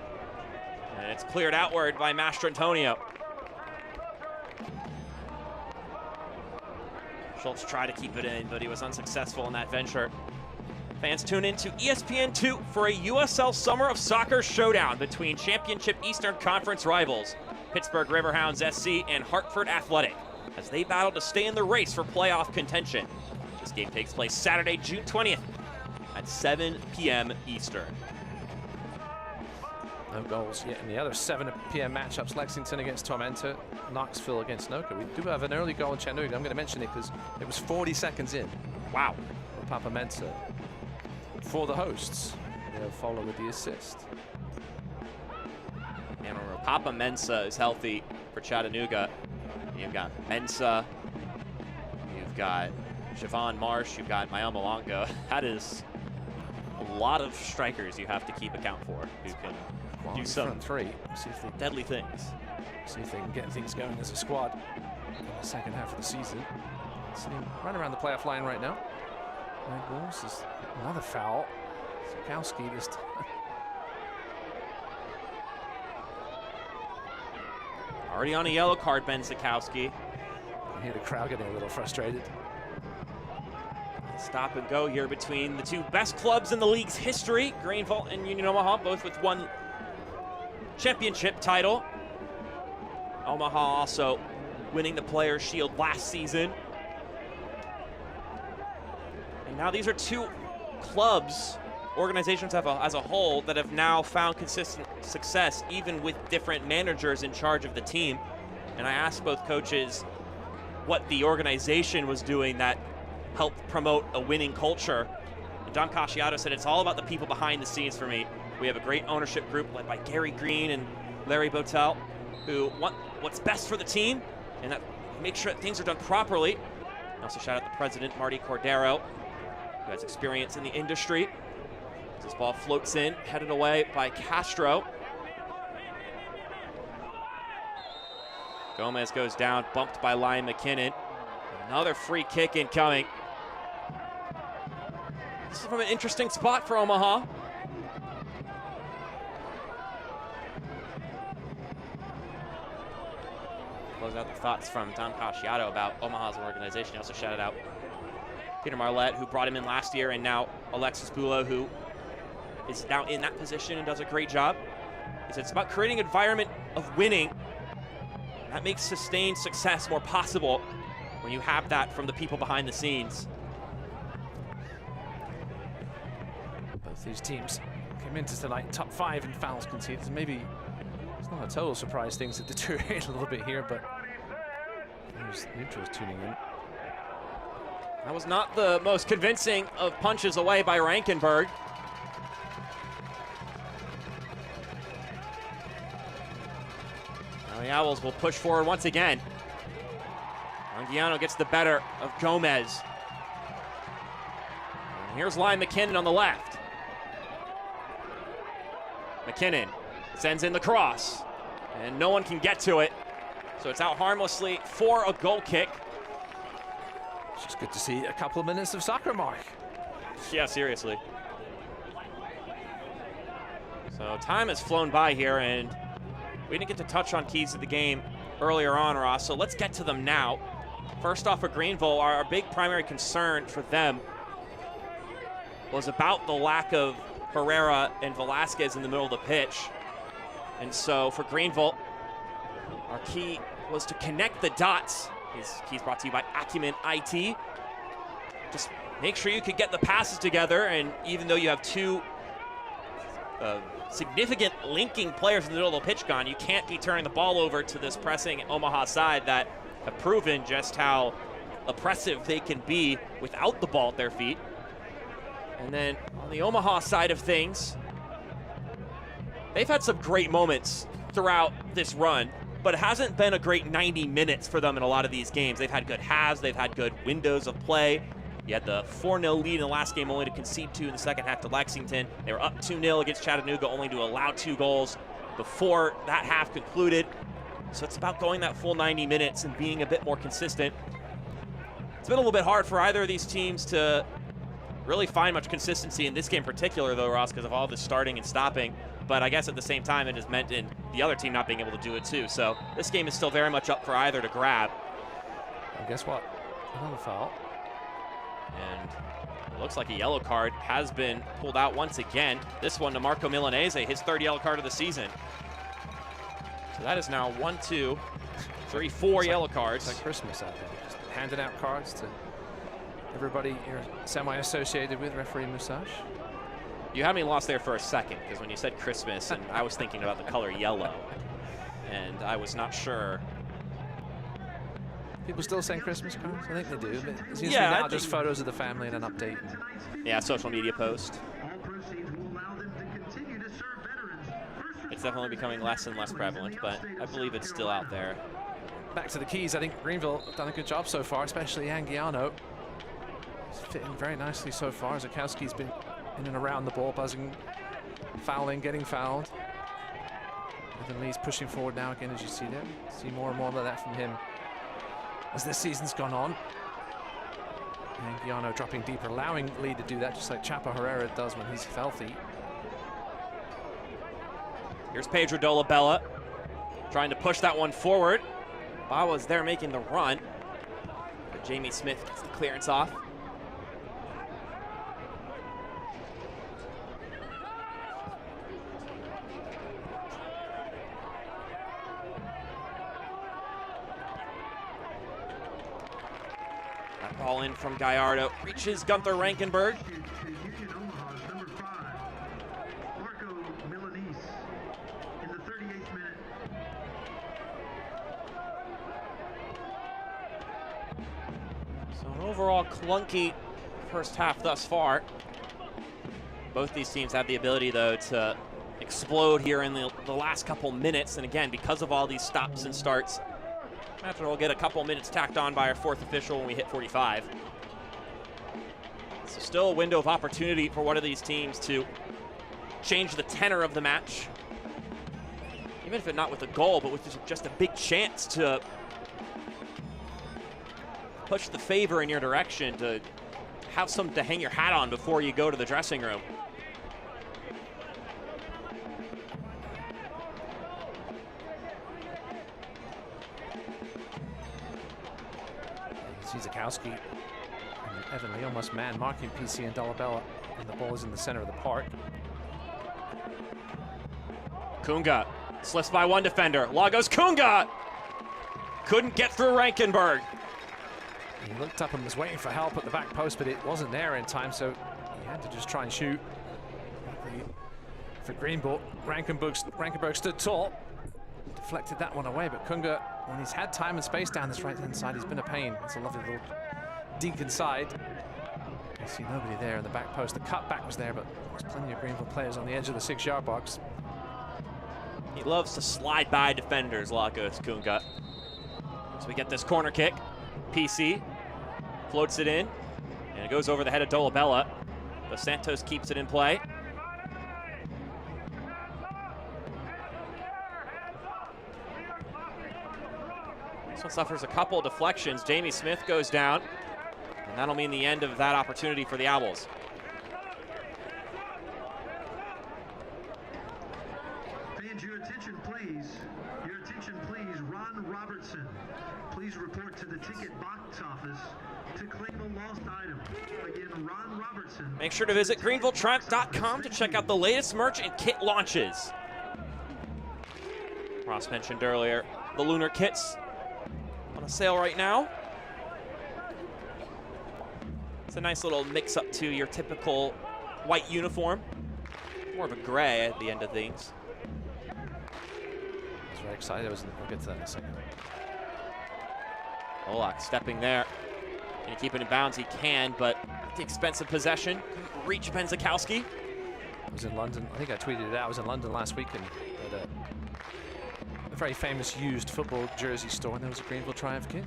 And it's cleared outward by Mastrantonio. Schultz tried to keep it in, but he was unsuccessful in that venture. Fans tune in to ESPN2 for a USL Summer of Soccer showdown between Championship Eastern Conference rivals Pittsburgh Riverhounds SC and Hartford Athletic as they battle to stay in the race for playoff contention. This game takes place Saturday, June 20th at 7 p.m. Eastern. No goals yet in the other 7 p.m. matchups. Lexington against Tormenta, Knoxville against Noka. We do have an early goal in Chattanooga. I'm going to mention it because it was 40 seconds in. Wow. For Papa Mensa. For the hosts, they'll follow with the assist. And remember, Papa Mensa is healthy for Chattanooga. You've got Mensa, you've got Siobhan Marsh, you've got Mael Malongo. That is a lot of strikers you have to keep account for who can do some front three. See if they deadly things. See if they can get things going as a squad in the second half of the season. Sitting right around the playoff line right now. Red Bulls is another foul. Sikowski this time. Already on a yellow card, Ben Sikowski. I hear the crowd getting a little frustrated. Stop and go here between the two best clubs in the league's history, Greenville and Union Omaha, both with one championship title. Omaha also winning the Players' Shield last season. And now these are two clubs, organizations as a whole, that have now found consistent success even with different managers in charge of the team. And I asked both coaches what the organization was doing that helped promote a winning culture. And John Casciato said, it's all about the people behind the scenes for me. We have a great ownership group led by Gary Green and Larry Botel, who want what's best for the team and that make sure that things are done properly. I also shout out the president, Marty Cordero, who has experience in the industry. This ball floats in, headed away by Castro. Gomez goes down, bumped by Lyon McKinnon. Another free kick incoming. This is from an interesting spot for Omaha. Close out the thoughts from Don Casciato about Omaha's organization. He also shouted out Peter Marlette, who brought him in last year, and now Alexis Bulow, who is now in that position and does a great job. He said it's about creating an environment of winning. That makes sustained success more possible when you have that from the people behind the scenes. Both these teams came into tonight top 5 in fouls conceded. Maybe it's not a total surprise things have deteriorated a little bit here, but there's neutrals tuning in. That was not the most convincing of punches away by Rankenberg. Now the Owls will push forward once again. Anguiano gets the better of Gomez. And here's Lyon McKinnon on the left. McKinnon sends in the cross, and no one can get to it. So it's out harmlessly for a goal kick. It's just good to see a couple of minutes of soccer, Mark. Yeah, seriously. So time has flown by here, and we didn't get to touch on keys to the game earlier on, Ross, so let's get to them now. First off for Greenville, our big primary concern for them was about the lack of Herrera and Velasquez in the middle of the pitch. And so for Greenville, our key was to connect the dots. His key's brought to you by Acumen IT. Just make sure you can get the passes together, and even though you have two significant linking players in the middle of the pitch gone, you can't be turning the ball over to this pressing Omaha side that have proven just how oppressive they can be without the ball at their feet. And then on the Omaha side of things, they've had some great moments throughout this run, but it hasn't been a great 90 minutes for them in a lot of these games. They've had good halves, they've had good windows of play. You had the 4-0 lead in the last game, only to concede 2 in the second half to Lexington. They were up 2-0 against Chattanooga, only to allow 2 goals before that half concluded. So it's about going that full 90 minutes and being a bit more consistent. It's been a little bit hard for either of these teams to really find much consistency in this game in particular, though, Ross, because of all the starting and stopping. but I guess at the same time it has meant in the other team not being able to do it too. So this game is still very much up for either to grab. And guess what? Another foul. And it looks like a yellow card has been pulled out once again. This one to Marco Milanese, his third yellow card of the season. So that is now 1, 2, 3, 4 yellow cards. It's like Christmas out there, just handing out cards to everybody you're semi-associated with, referee Musash. You had me lost there for a second, because when you said Christmas, and I was thinking about the color yellow, and I was not sure. People still send Christmas cards? I think they do, but it's usually Yeah, now just photos of the family and an update. Yeah, social media post. All proceeds will allow them to continue to serve veterans. It's definitely becoming less and less prevalent, but I believe it's still out there. Back to the keys. I think Greenville have done a good job so far, especially Anguiano. He's fitting very nicely so far. Zakowski's been in and around the ball, buzzing, fouling, getting fouled. Evan Lee's pushing forward now again, as you see there. See more and more of that from him as this season's gone on. Anguiano dropping deeper, allowing Lee to do that, just like Chapo Herrera does when he's healthy. Here's Pedro Dolabella trying to push that one forward. Bawa's there making the run, but Jamie Smith gets the clearance off. That ball in from Gallardo reaches Gunther Rankenberg. Union Omaha's number 5, Marco Milanese, in the 38th minute. So an overall clunky first half thus far. Both these teams have the ability, though, to explode here in the last couple minutes. And again, because of all these stops and starts, imagine we'll get a couple minutes tacked on by our fourth official when we hit 45. So still a window of opportunity for one of these teams to change the tenor of the match. Even if it's not with a goal, but with just a big chance to push the favor in your direction, to have something to hang your hat on before you go to the dressing room. See Zakowski and Evan Lee almost man marking PC and Dolabella, and the ball is in the center of the park. Kunga slips by one defender. Lagos Kunga couldn't get through Rankenberg. He looked up and was waiting for help at the back post, but it wasn't there in time, so he had to just try and shoot. For Greenville, Rankenberg stood tall, deflected that one away, but Kunga, when he's had time and space down this right-hand side, he's been a pain. It's a lovely little dink inside. You see nobody there in the back post. The cutback was there, but there's plenty of Greenville players on the edge of the 6-yard box. He loves to slide by defenders, Lagos Kunga. So we get this corner kick. PC floats it in, and it goes over the head of Dolabella. Dos Santos keeps it in play. This one suffers a couple of deflections. Jamie Smith goes down, and that'll mean the end of that opportunity for the Owls. Fans, your attention, please. Your attention, please. Ron Robertson, please report to the ticket box office to claim a lost item. Again, Ron Robertson. Make sure to visit GreenvilleTriumph.com to check out the latest merch and kit launches. Ross mentioned earlier the Lunar kits on a sale right now. It's a nice little mix-up to your typical white uniform. More of a gray at the end of things. I was very excited. We'll get to that in a second. Olak stepping there. Can he keep it in bounds? He can, but at the expense of possession. Couldn't reach Ben Zakowski. I was in London. I think I tweeted it out. I was in London last weekend at a very famous used football jersey store, and there was a Greenville Triumph kit.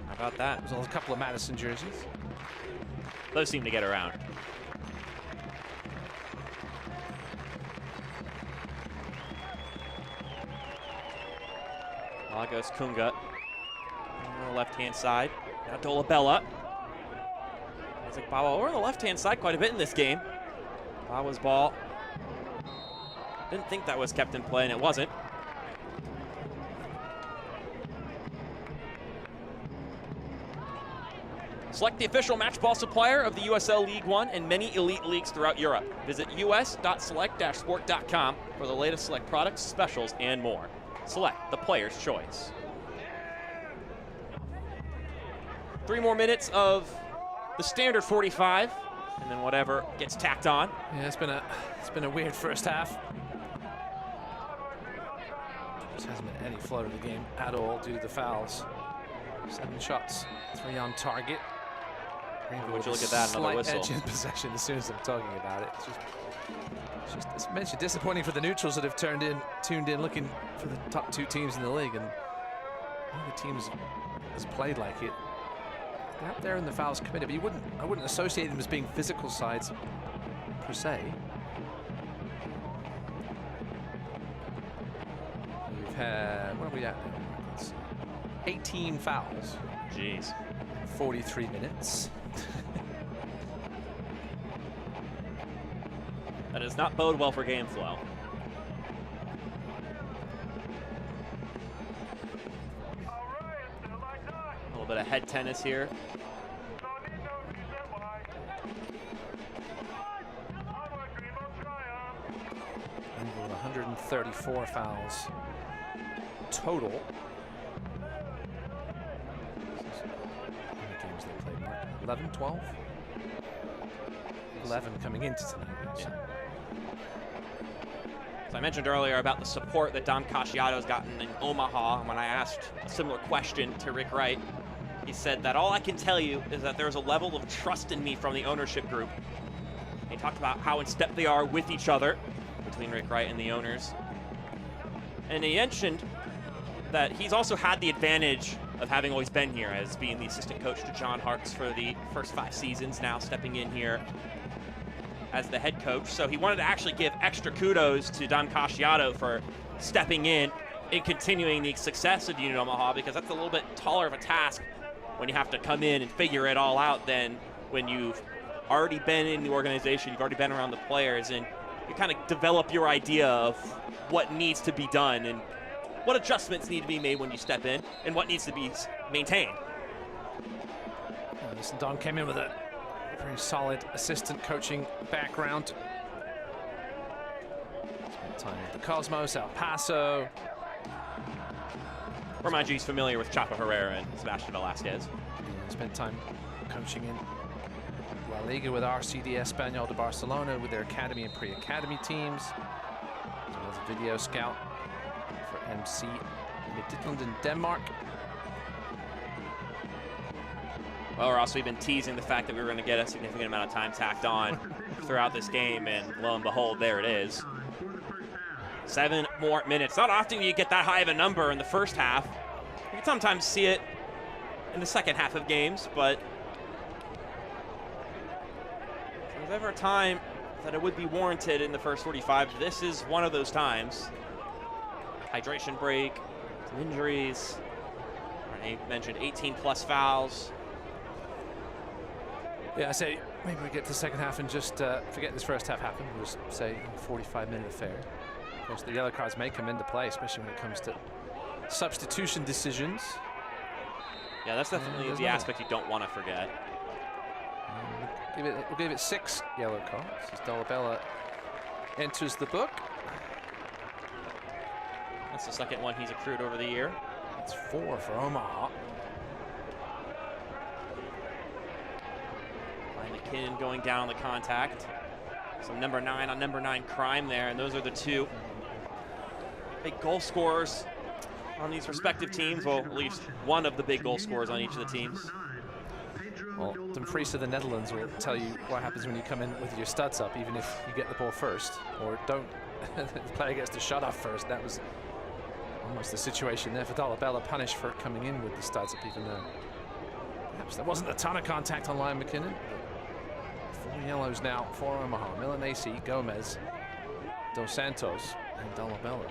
How about that? There was a couple of Madison jerseys. Those seem to get around. Lagos Kunga on the left-hand side. Now Dolabella. It's like Bawa over on the left-hand side quite a bit in this game. Bawa's ball Didn't think that was kept in play, and it wasn't. Select the official match ball supplier of the USL League One and many elite leagues throughout Europe. Visit us.select-sport.com for the latest Select products, specials, and more. Select, the player's choice. 3 more minutes of the standard 45, and then whatever gets tacked on. Yeah, it's been a weird first half. Just hasn't been any flow to the game at all due to the fouls. 7 shots, 3 on target. Would you look at that, another whistle. Edge in possession as soon as I'm talking about it. It's just as mentioned, disappointing for the neutrals that have tuned in looking for the top 2 teams in the league, and one of the teams has played like it. They're up there in the fouls committed, but I wouldn't associate them as being physical sides per se. We've had, what are we at now? 18 fouls. Jeez. 43 minutes. That does not bode well for game flow. A little bit of head tennis here. Over 134 fouls total. How many games they played, Mark? 11, 12? 11 coming into tonight. Yeah. So I mentioned earlier about the support that Dom Casciato's gotten in Omaha. When I asked a similar question to Rick Wright, he said that all I can tell you is that there's a level of trust in me from the ownership group. He talked about how in step they are with each other, between Rick Wright and the owners. And he mentioned that he's also had the advantage of having always been here as being the assistant coach to John Harkes for the first 5 seasons, now stepping in here as the head coach. So he wanted to actually give extra kudos to Dom Casciato for stepping in and continuing the success of Union Omaha, because that's a little bit taller of a task when you have to come in and figure it all out than when you've already been in the organization, you've already been around the players, and you kind of develop your idea of what needs to be done and what adjustments need to be made when you step in and what needs to be maintained. Listen, Don came in with a very solid assistant coaching background. Spent time with the Cosmos, El Paso. Remind you he's familiar with Chapo Herrera and Sebastian Velasquez. Spent time coaching in La Liga with RCD Español de Barcelona with their academy and pre-academy teams. As well as a video scout for MC Midtjylland in Denmark. Well, Ross, we've been teasing the fact that we were going to get a significant amount of time tacked on throughout this game, and lo and behold, there it is. 7 more minutes. Not often you get that high of a number in the first half. You can sometimes see it in the second half of games, but if there's ever a time that it would be warranted in the first 45, this is one of those times. Hydration break, some injuries. I mentioned 18+ fouls. Yeah, I say maybe we get to the second half and just forget this first half happened. We'll just say 45-minute affair. Of course, the yellow cards may come into play, especially when it comes to substitution decisions. Yeah, that's definitely the aspect you don't want to forget. We'll give it 6 yellow cards as Dolabella enters the book. That's the second one he's accrued over the year. That's 4 for Omaha. McKinnon going down on the contact. Some number 9 on number 9 crime there, and those are the 2 big goal scorers on these respective teams. Well, at least one of the big goal scorers on each of the teams. Well, Dumfries of the Netherlands will tell you what happens when you come in with your studs up, even if you get the ball first, or don't. The player gets the shot off first. That was almost the situation there for Dolabella, punished for coming in with the studs up, even though perhaps there wasn't a ton of contact on Lion McKinnon. 4 yellows now for Omaha. Milanese, Gomez, Dos Santos, and Dolabella.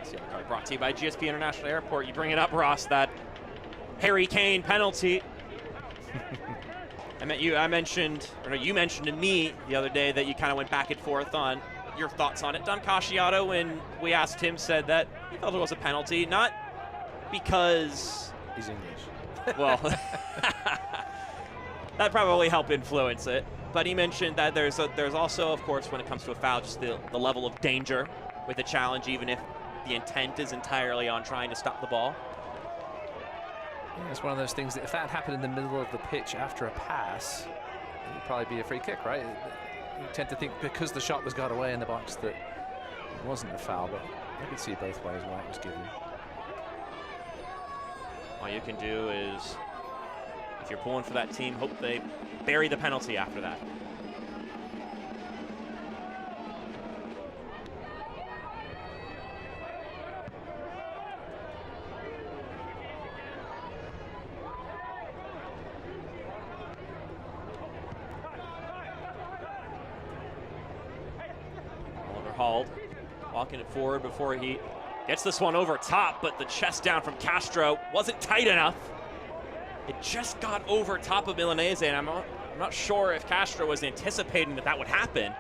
This yellow card brought to you by GSP International Airport. You bring it up, Ross, that Harry Kane penalty. You mentioned to me the other day that you kind of went back and forth on your thoughts on it. Don Casciato, when we asked him, said that he felt it was a penalty, not because he's English. Well, that probably helped influence it. But he mentioned that there's also, of course, when it comes to a foul, just the level of danger with a challenge, even if the intent is entirely on trying to stop the ball. Yeah, it's one of those things that if that happened in the middle of the pitch after a pass, it would probably be a free kick, right? You tend to think because the shot was got away in the box that it wasn't a foul, but I could see both ways why it was given. All you can do is, if you're pulling for that team, hope they bury the penalty after that. Oliver Hald walking it forward before he gets this one over top, but the chest down from Castro wasn't tight enough. It just got over top of Milanese, and I'm not sure if Castro was anticipating that would happen.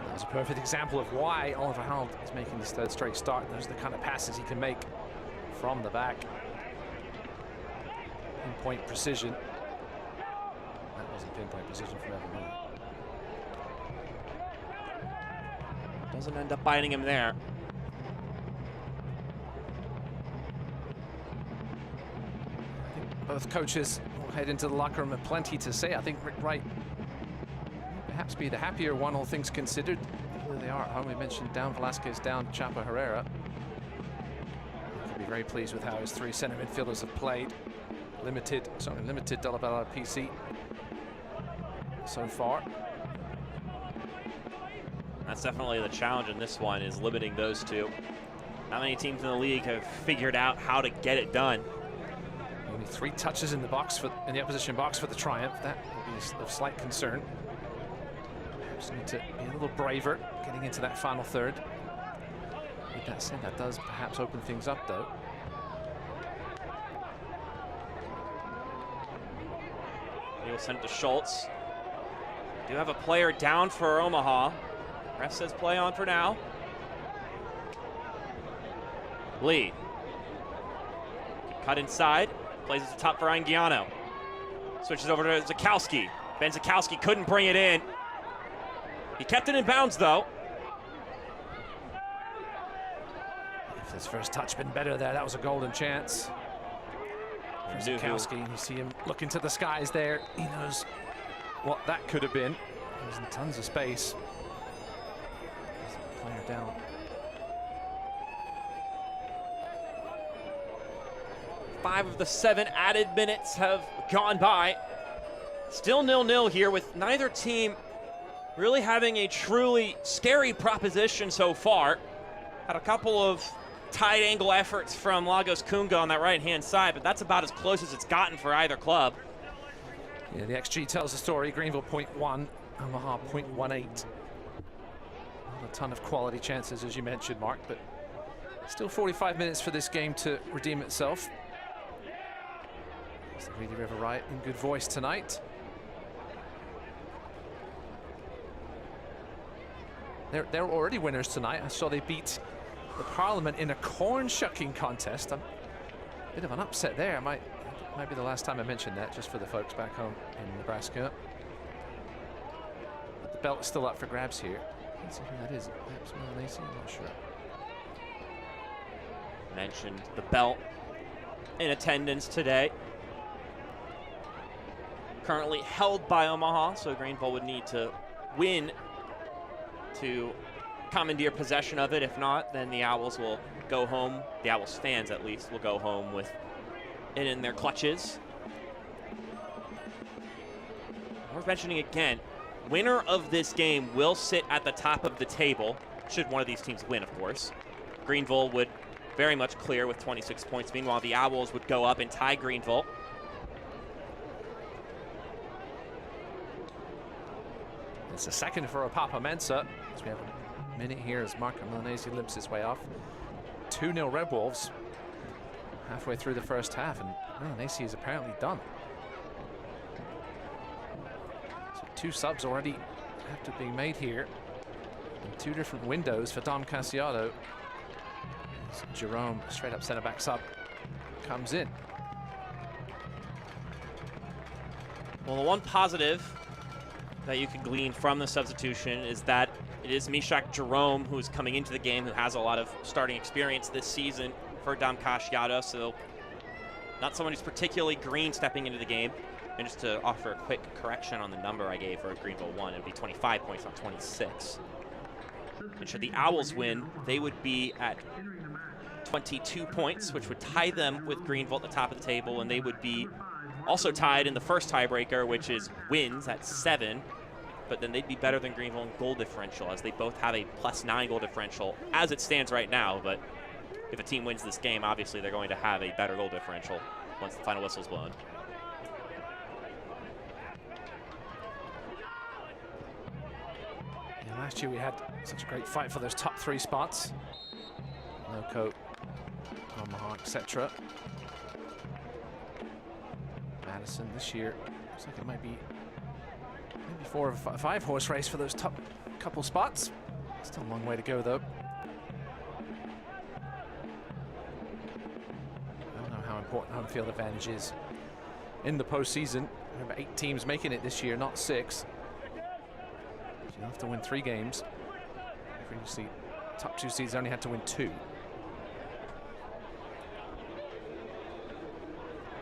That was a perfect example of why Oliver Hald is making this third straight start. Those are the kind of passes he can make from the back. Pinpoint precision. That wasn't pinpoint precision for everyone. Doesn't end up biting him there. Both coaches will head into the locker room with plenty to say. I think Rick Wright will perhaps be the happier one, all things considered. Here they are at home. We mentioned down Velasquez, down Chapo Herrera. He'll be very pleased with how his three center midfielders have played. Limited Dolabella PC so far. That's definitely the challenge in this one, is limiting those two. Not many teams in the league have figured out how to get it done. Only 3 touches in the box in the opposition box for the Triumph. That will be of slight concern. Just need to be a little braver getting into that final third. With that said, that does perhaps open things up, though. He'll send it to Schultz. Do have a player down for Omaha. Ref says play on for now. Lee. Cut inside. Plays at the top for Anguiano. Switches over to Zakowski. Ben Zakowski couldn't bring it in. He kept it in bounds, though. If his first touch been better there, that was a golden chance. For Zakowski, and you see him look into the skies there. He knows what that could have been. He was in tons of space. Player down. Five of the 7 added minutes have gone by. Still 0-0 here, with neither team really having a truly scary proposition so far. Had a couple of tight angle efforts from Lagos Kunga on that right-hand side, but that's about as close as it's gotten for either club. Yeah, the XG tells the story. Greenville 0.1, Omaha 0.18. A ton of quality chances, as you mentioned, Mark, but still 45 minutes for this game to redeem itself. It's the Reedy River Riot in good voice tonight. They're already winners tonight. I saw they beat the Parliament in a corn shucking contest. A bit of an upset there. Might be the last time I mentioned that, just for the folks back home in Nebraska. But the belt is still up for grabs here. Let's see who that is. Perhaps Milanese, I'm not sure. Mentioned the belt in attendance today. Currently held by Omaha, so Greenville would need to win to commandeer possession of it. If not, then the Owls will go home. The Owls fans, at least, will go home with it in their clutches. Worth mentioning again, winner of this game will sit at the top of the table, should one of these teams win, of course. Greenville would very much clear with 26 points. Meanwhile, the Owls would go up and tie Greenville. It's a second for Papa Mensah. As we have a minute here as Marco Milanese limps his way off. 2-0 Red Wolves halfway through the first half, and Milanese is apparently done. So 2 subs already have to be made here. in 2 different windows for Dom Casiato. Jerome, straight up center back sub, comes in. Well, the one positive that you can glean from the substitution is that it is Mishak Jerome who is coming into the game, who has a lot of starting experience this season for Dom Casiato, so not someone who's particularly green stepping into the game. And just to offer a quick correction on the number I gave for Greenville 1, it would be 25 points, not 26. And should the Owls win, they would be at 22 points, which would tie them with Greenville at the top of the table, and they would be also tied in the first tiebreaker, which is wins at 7, but then they'd be better than Greenville in goal differential, as they both have a +9 goal differential as it stands right now. But if a team wins this game, obviously they're going to have a better goal differential once the final whistle's blown. Yeah, last year we had such a great fight for those top 3 spots. No coat, Omaha, etc. Madison this year looks like it might be maybe 4 or 5 horse race for those top couple spots. Still a long way to go though. I don't know how important home field advantage is in the postseason. Remember, 8 teams making it this year, not 6. You have to win 3 games. Previously, top 2 seeds only had to win 2.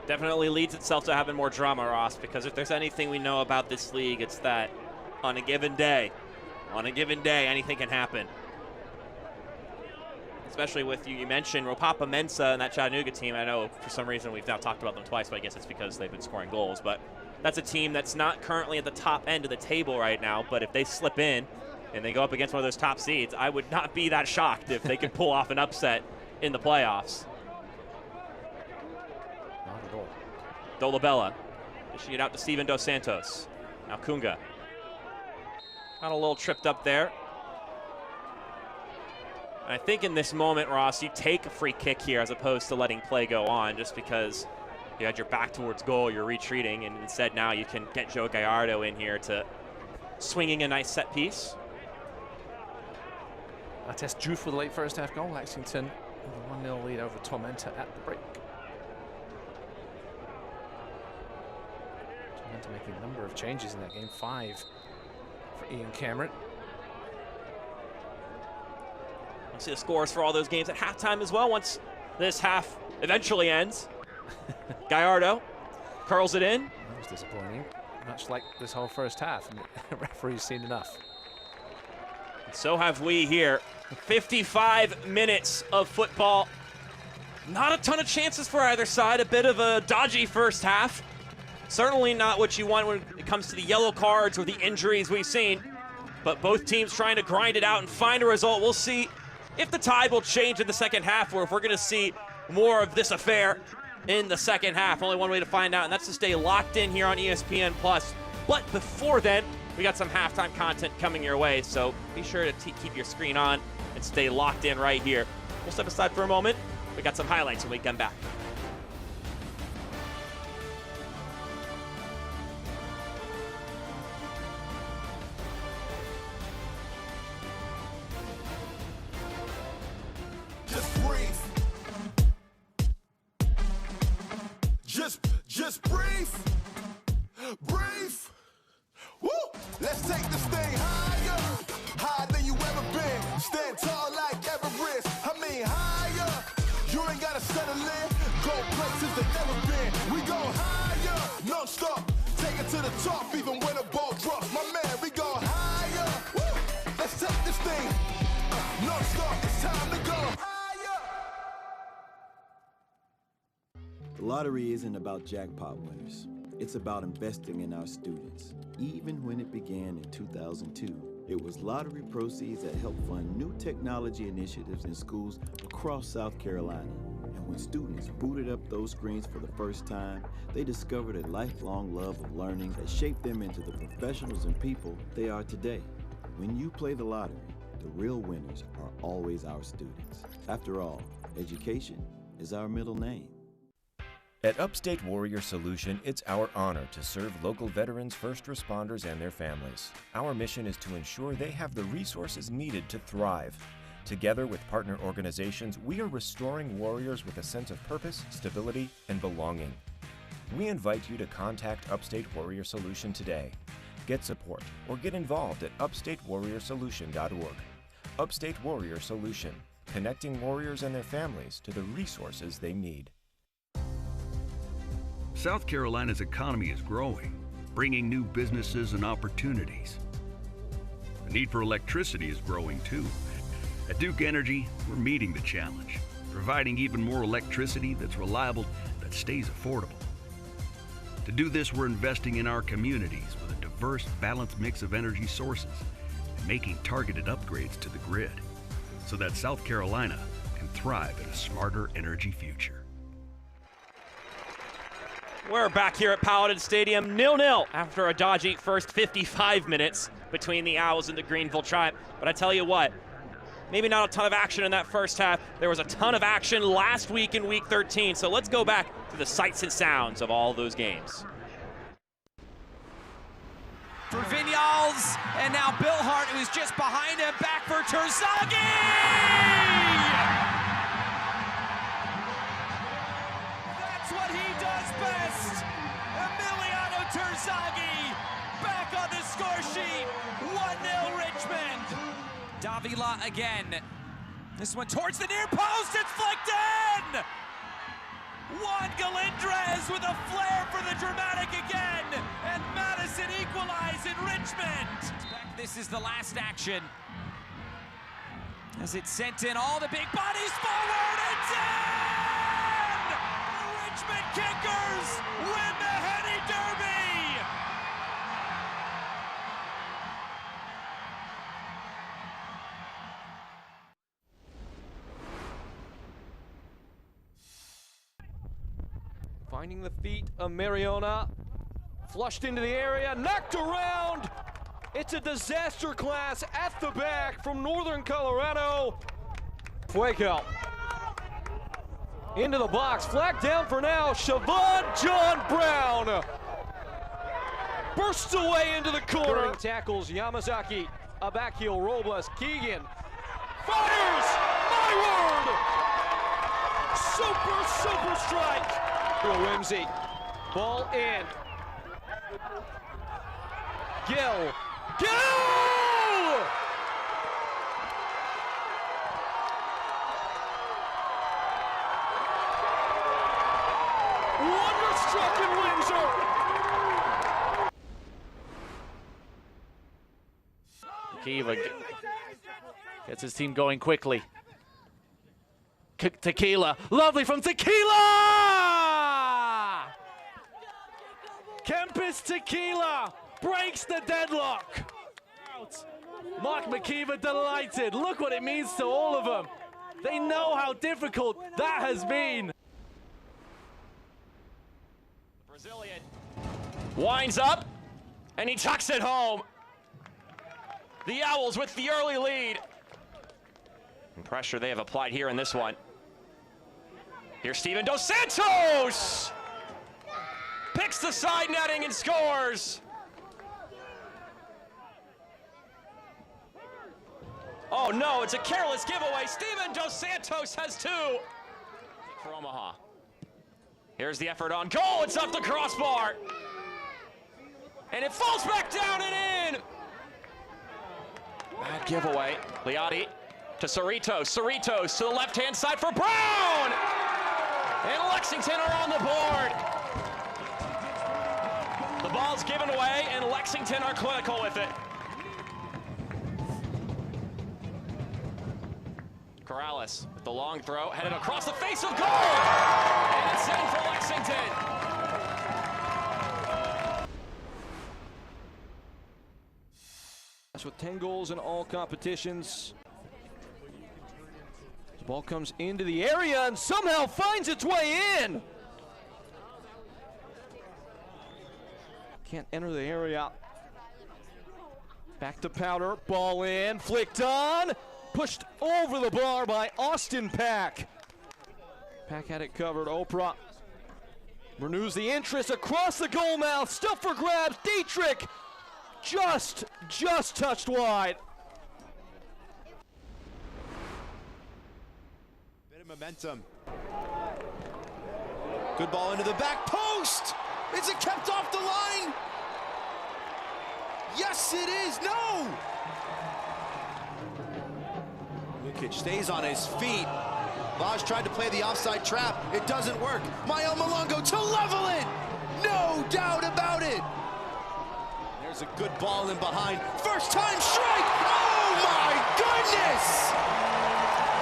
Definitely leads itself to having more drama, Ross, because if there's anything we know about this league, it's that on a given day, anything can happen. Especially with, you mentioned Ropapa Mensa and that Chattanooga team. I know for some reason we've now talked about them twice, but I guess it's because they've been scoring goals. But that's a team that's not currently at the top end of the table right now, but if they slip in and they go up against one of those top seeds, I would not be that shocked if they could pull off an upset in the playoffs. Not at all. Dolabella, dishing it out to Steven Dos Santos. Now Kunga. Got a little tripped up there. And I think in this moment, Ross, you take a free kick here as opposed to letting play go on, just because you had your back towards goal, you're retreating, and instead now you can get Joe Gallardo in here to swinging a nice set piece. Artest Juve with a late first half goal. Lexington with a 1-0 lead over Tormenta at the break. Tormenta making a number of changes in that game. 5 for Ian Cameron. We'll see the scores for all those games at halftime as well once this half eventually ends. Gallardo curls it in. That was disappointing. Much like this whole first half. And the referee's seen enough. And so have we here. 55 minutes of football. Not a ton of chances for either side. A bit of a dodgy first half. Certainly not what you want when it comes to the yellow cards or the injuries we've seen. But both teams trying to grind it out and find a result. We'll see if the tide will change in the second half, or if we're going to see more of this affair in the second half. Only one way to find out, and that's to stay locked in here on ESPN+. But before then, we got some halftime content coming your way, so be sure to keep your screen on and stay locked in right here. We'll step aside for a moment. We got some highlights when we come back. Just breathe. Just breathe. Breathe. Woo! Let's take this thing higher. Higher than you ever been. Stand tall like Everest. I mean higher. You ain't gotta settle in. Go places that never been. We go higher. No stop. Take it to the top even when the ball drops. My man, we go higher. Woo! Let's take this thing. No stop. It's time to go higher. The lottery isn't about jackpot winners. It's about investing in our students. Even when it began in 2002, it was lottery proceeds that helped fund new technology initiatives in schools across South Carolina. And when students booted up those screens for the first time, they discovered a lifelong love of learning that shaped them into the professionals and people they are today. When you play the lottery, the real winners are always our students. After all, education is our middle name. At Upstate Warrior Solution, it's our honor to serve local veterans, first responders, and their families. Our mission is to ensure they have the resources needed to thrive. Together with partner organizations, we are restoring warriors with a sense of purpose, stability, and belonging. We invite you to contact Upstate Warrior Solution today. Get support or get involved at upstatewarriorsolution.org. Upstate Warrior Solution, connecting warriors and their families to the resources they need. South Carolina's economy is growing, bringing new businesses and opportunities. The need for electricity is growing too. At Duke Energy, we're meeting the challenge, providing even more electricity that's reliable, that stays affordable. To do this, we're investing in our communities with a diverse, balanced mix of energy sources and making targeted upgrades to the grid so that South Carolina can thrive in a smarter energy future. We're back here at Paladin Stadium, 0-0 after a dodgy first 55 minutes between the Owls and the Greenville Tribe. But I tell you what, maybe not a ton of action in that first half. There was a ton of action last week in Week 13, so let's go back to the sights and sounds of all those games. For Vinyals, and now Bill Hart, who's just behind him, back for Terzaghi! That's what he does best! Emiliano Terzaghi, back on the score sheet, 1-0 Richmond. Davila again. This one towards the near post, it's flicked in! Juan Galindrez with a flair for the dramatic again, and Madison equalize in Richmond. This is the last action. As it's sent in, all the big bodies forward, it's in! The Richmond Kickers win the Henny Derby! Finding the feet of Mariona, flushed into the area, knocked around. It's a disaster class at the back from Northern Colorado. Fuego into the box, flag down for now. Siobhan John Brown bursts away into the corner. Turning tackles Yamazaki, a back heel Robles, Keegan fires, my word! Super strike. Whimsy, ball in. Gill! Wonderstruck in Windsor! Tequila gets his team going quickly. Tequila, lovely from Tequila! Kempis Tequila breaks the deadlock. Mark McKeever delighted. Look what it means to all of them. They know how difficult that has been. Brazilian winds up, and he tucks it home. The Owls with the early lead. And pressure they have applied here in this one. Here's Steven Dos Santos! Picks the side netting and scores! Oh no, it's a careless giveaway. Steven Dos Santos has two for Omaha. Here's the effort on goal, it's off the crossbar. And it falls back down and in! Bad giveaway. Liotti to Cerritos. Cerritos to the left-hand side for Brown! And Lexington are on the board. The ball's given away, and Lexington are clinical with it. Corrales with the long throw, headed across the face of goal! And it's in for Lexington. That's with 10 goals in all competitions. The ball comes into the area and somehow finds its way in. Can't enter the area. Back to Powder, ball in, flicked on, pushed over the bar by Austin Pack. Pack had it covered, Oprah Renews the interest across the goal mouth, still for grabs, Dietrich just touched wide. Bit of momentum. Good ball into the back post. Is it kept off the line? Yes, it is. No! Lukic stays on his feet. Laj tried to play the offside trap. It doesn't work. Mael Malongo to level it. No doubt about it. There's a good ball in behind. First time strike. Oh my goodness!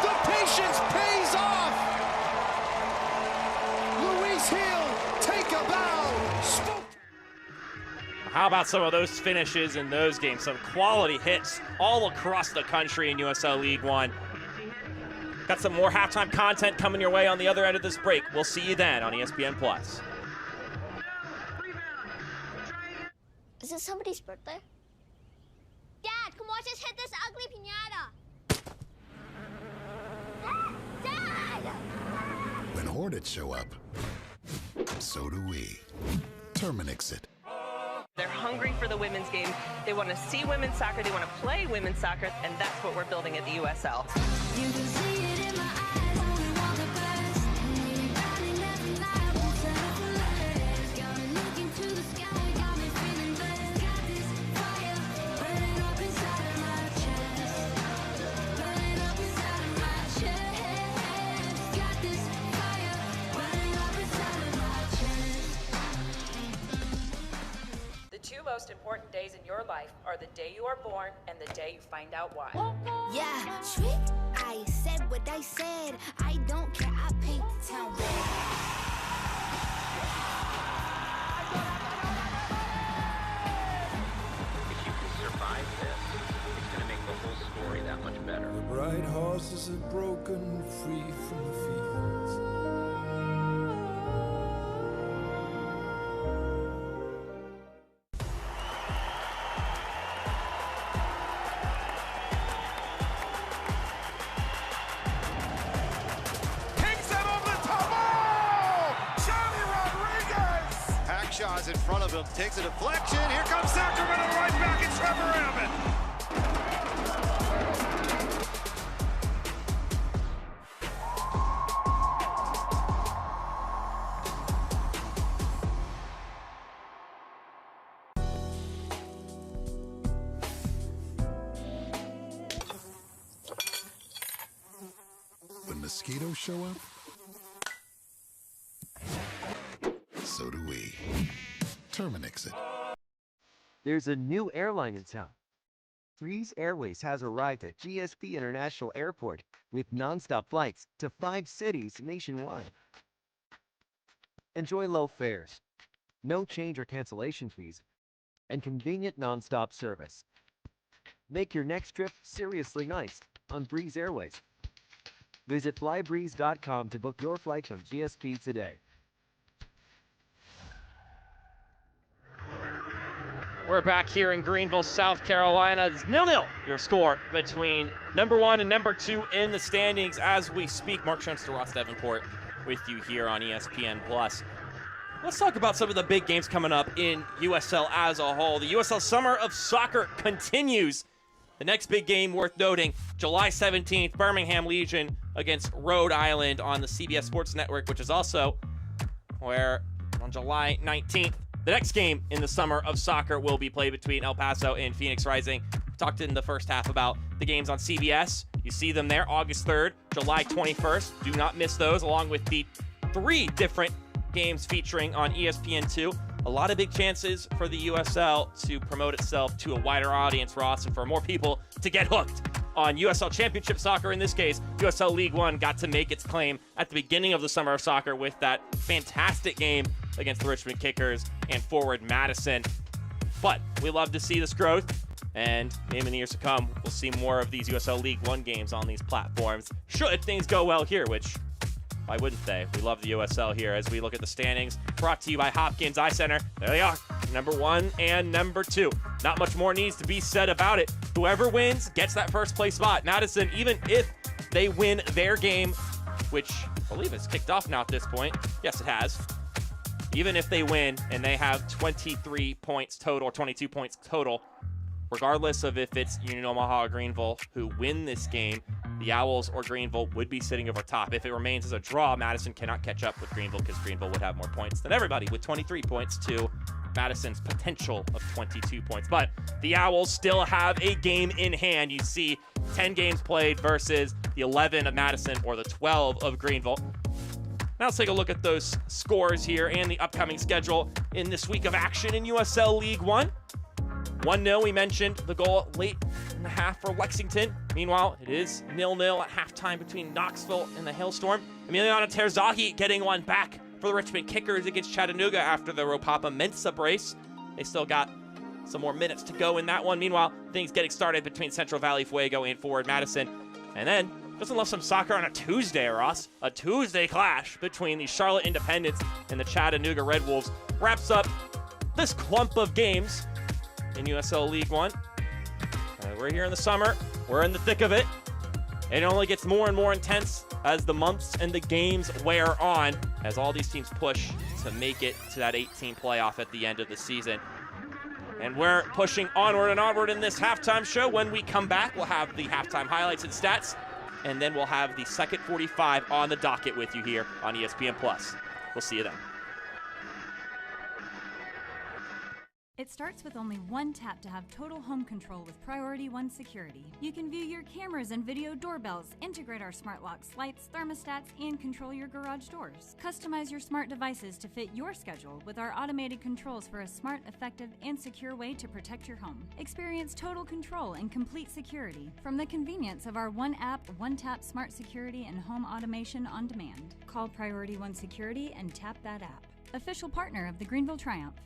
The patience pays off. Luis Hill, take a bow. How about some of those finishes in those games? Some quality hits all across the country in USL League One. Got some more halftime content coming your way on the other end of this break. We'll see you then on ESPN+. Is it somebody's birthday? Dad, come watch us hit this ugly piñata. Dad! When Hornets show up, so do we. Terminix it. They're hungry for the women's game. They want to see women's soccer. They want to play women's soccer, and that's what we're building at the USL. You can see it in my eyes, only want the best. Running every night, won't settle for less. Got me looking to the sky, got me feeling blessed. Got this fire burning up inside of my chest. Burning up inside of my chest. Got this fire burning up inside of my chest. The two most important days in your life are the day you are born and the day you find out why. Yeah, sweet. I said what I said. I don't care. I paint the town red. If you can survive this, it's going to make the whole story that much better. The bright horses are broken free from the fields. Shaw's in front of him, takes a deflection. Here comes Sacramento right back at Trevor Ammon. When mosquitoes show up, so do we. Terminix it. There's a new airline in town. Breeze Airways has arrived at GSP International Airport with nonstop flights to 5 cities nationwide. Enjoy low fares, no change or cancellation fees, and convenient nonstop service. Make your next trip seriously nice on Breeze Airways. Visit flybreeze.com to book your flight on GSP today. We're back here in Greenville, South Carolina. It's 0-0, your score between number 1 and number 2 in the standings as we speak. Mark Schoenster, Ross Davenport with you here on ESPN+. Let's talk about some of the big games coming up in USL as a whole. The USL Summer of Soccer continues. The next big game worth noting, July 17th, Birmingham Legion against Rhode Island on the CBS Sports Network, which is also where on July 19th, the next game in the Summer of Soccer will be played between El Paso and Phoenix Rising. We talked in the first half about the games on CBS. You see them there, August 3rd, July 21st. Do not miss those, along with the 3 different games featuring on ESPN2. A lot of big chances for the USL to promote itself to a wider audience, Ross, and for more people to get hooked on USL Championship soccer. In this case, USL League One got to make its claim at the beginning of the Summer of Soccer with that fantastic game against the Richmond Kickers and forward Madison. But we love to see this growth, and in the years to come, we'll see more of these USL League One games on these platforms, should things go well here, which why wouldn't they? We love the USL here as we look at the standings. Brought to you by Hopkins Eye Center. There they are, number 1 and number 2. Not much more needs to be said about it. Whoever wins gets that first place spot. Madison, even if they win their game, which I believe is kicked off now at this point. Yes, it has. even if they win and they have 23 points total, or 22 points total, regardless of if it's Union Omaha or Greenville who win this game, the Owls or Greenville would be sitting over top. If it remains as a draw, Madison cannot catch up with Greenville because Greenville would have more points than everybody with 23 points to Madison's potential of 22 points. But the Owls still have a game in hand. You see 10 games played versus the 11 of Madison or the 12 of Greenville. Now let's take a look at those scores here and the upcoming schedule in this week of action in USL League One. 1-0, we mentioned the goal late in the half for Lexington. Meanwhile, it is 0-0 at halftime between Knoxville and the Hailstorm. Emiliano Terzaghi getting one back for the Richmond Kickers against Chattanooga after the Ropapa Mensa brace. They still got some more minutes to go in that one. Meanwhile, things getting started between Central Valley Fuego and Forward Madison. And then, doesn't love some soccer on a Tuesday, Ross. A Tuesday clash between the Charlotte Independents and the Chattanooga Red Wolves wraps up this clump of games in USL League One. We're here in the summer. We're in the thick of it. It only gets more and more intense as the months and the games wear on, as all these teams push to make it to that 18 playoff at the end of the season. And we're pushing onward and onward in this halftime show. When we come back, we'll have the halftime highlights and stats, and then we'll have the second 45 on the docket with you here on ESPN+. We'll see you then. It starts with only one tap to have total home control with Priority One Security. You can view your cameras and video doorbells, integrate our smart locks, lights, thermostats, and control your garage doors. Customize your smart devices to fit your schedule with our automated controls for a smart, effective, and secure way to protect your home. Experience total control and complete security from the convenience of our one app, one tap smart security and home automation on demand. Call Priority One Security and tap that app. Official partner of the Greenville Triumph.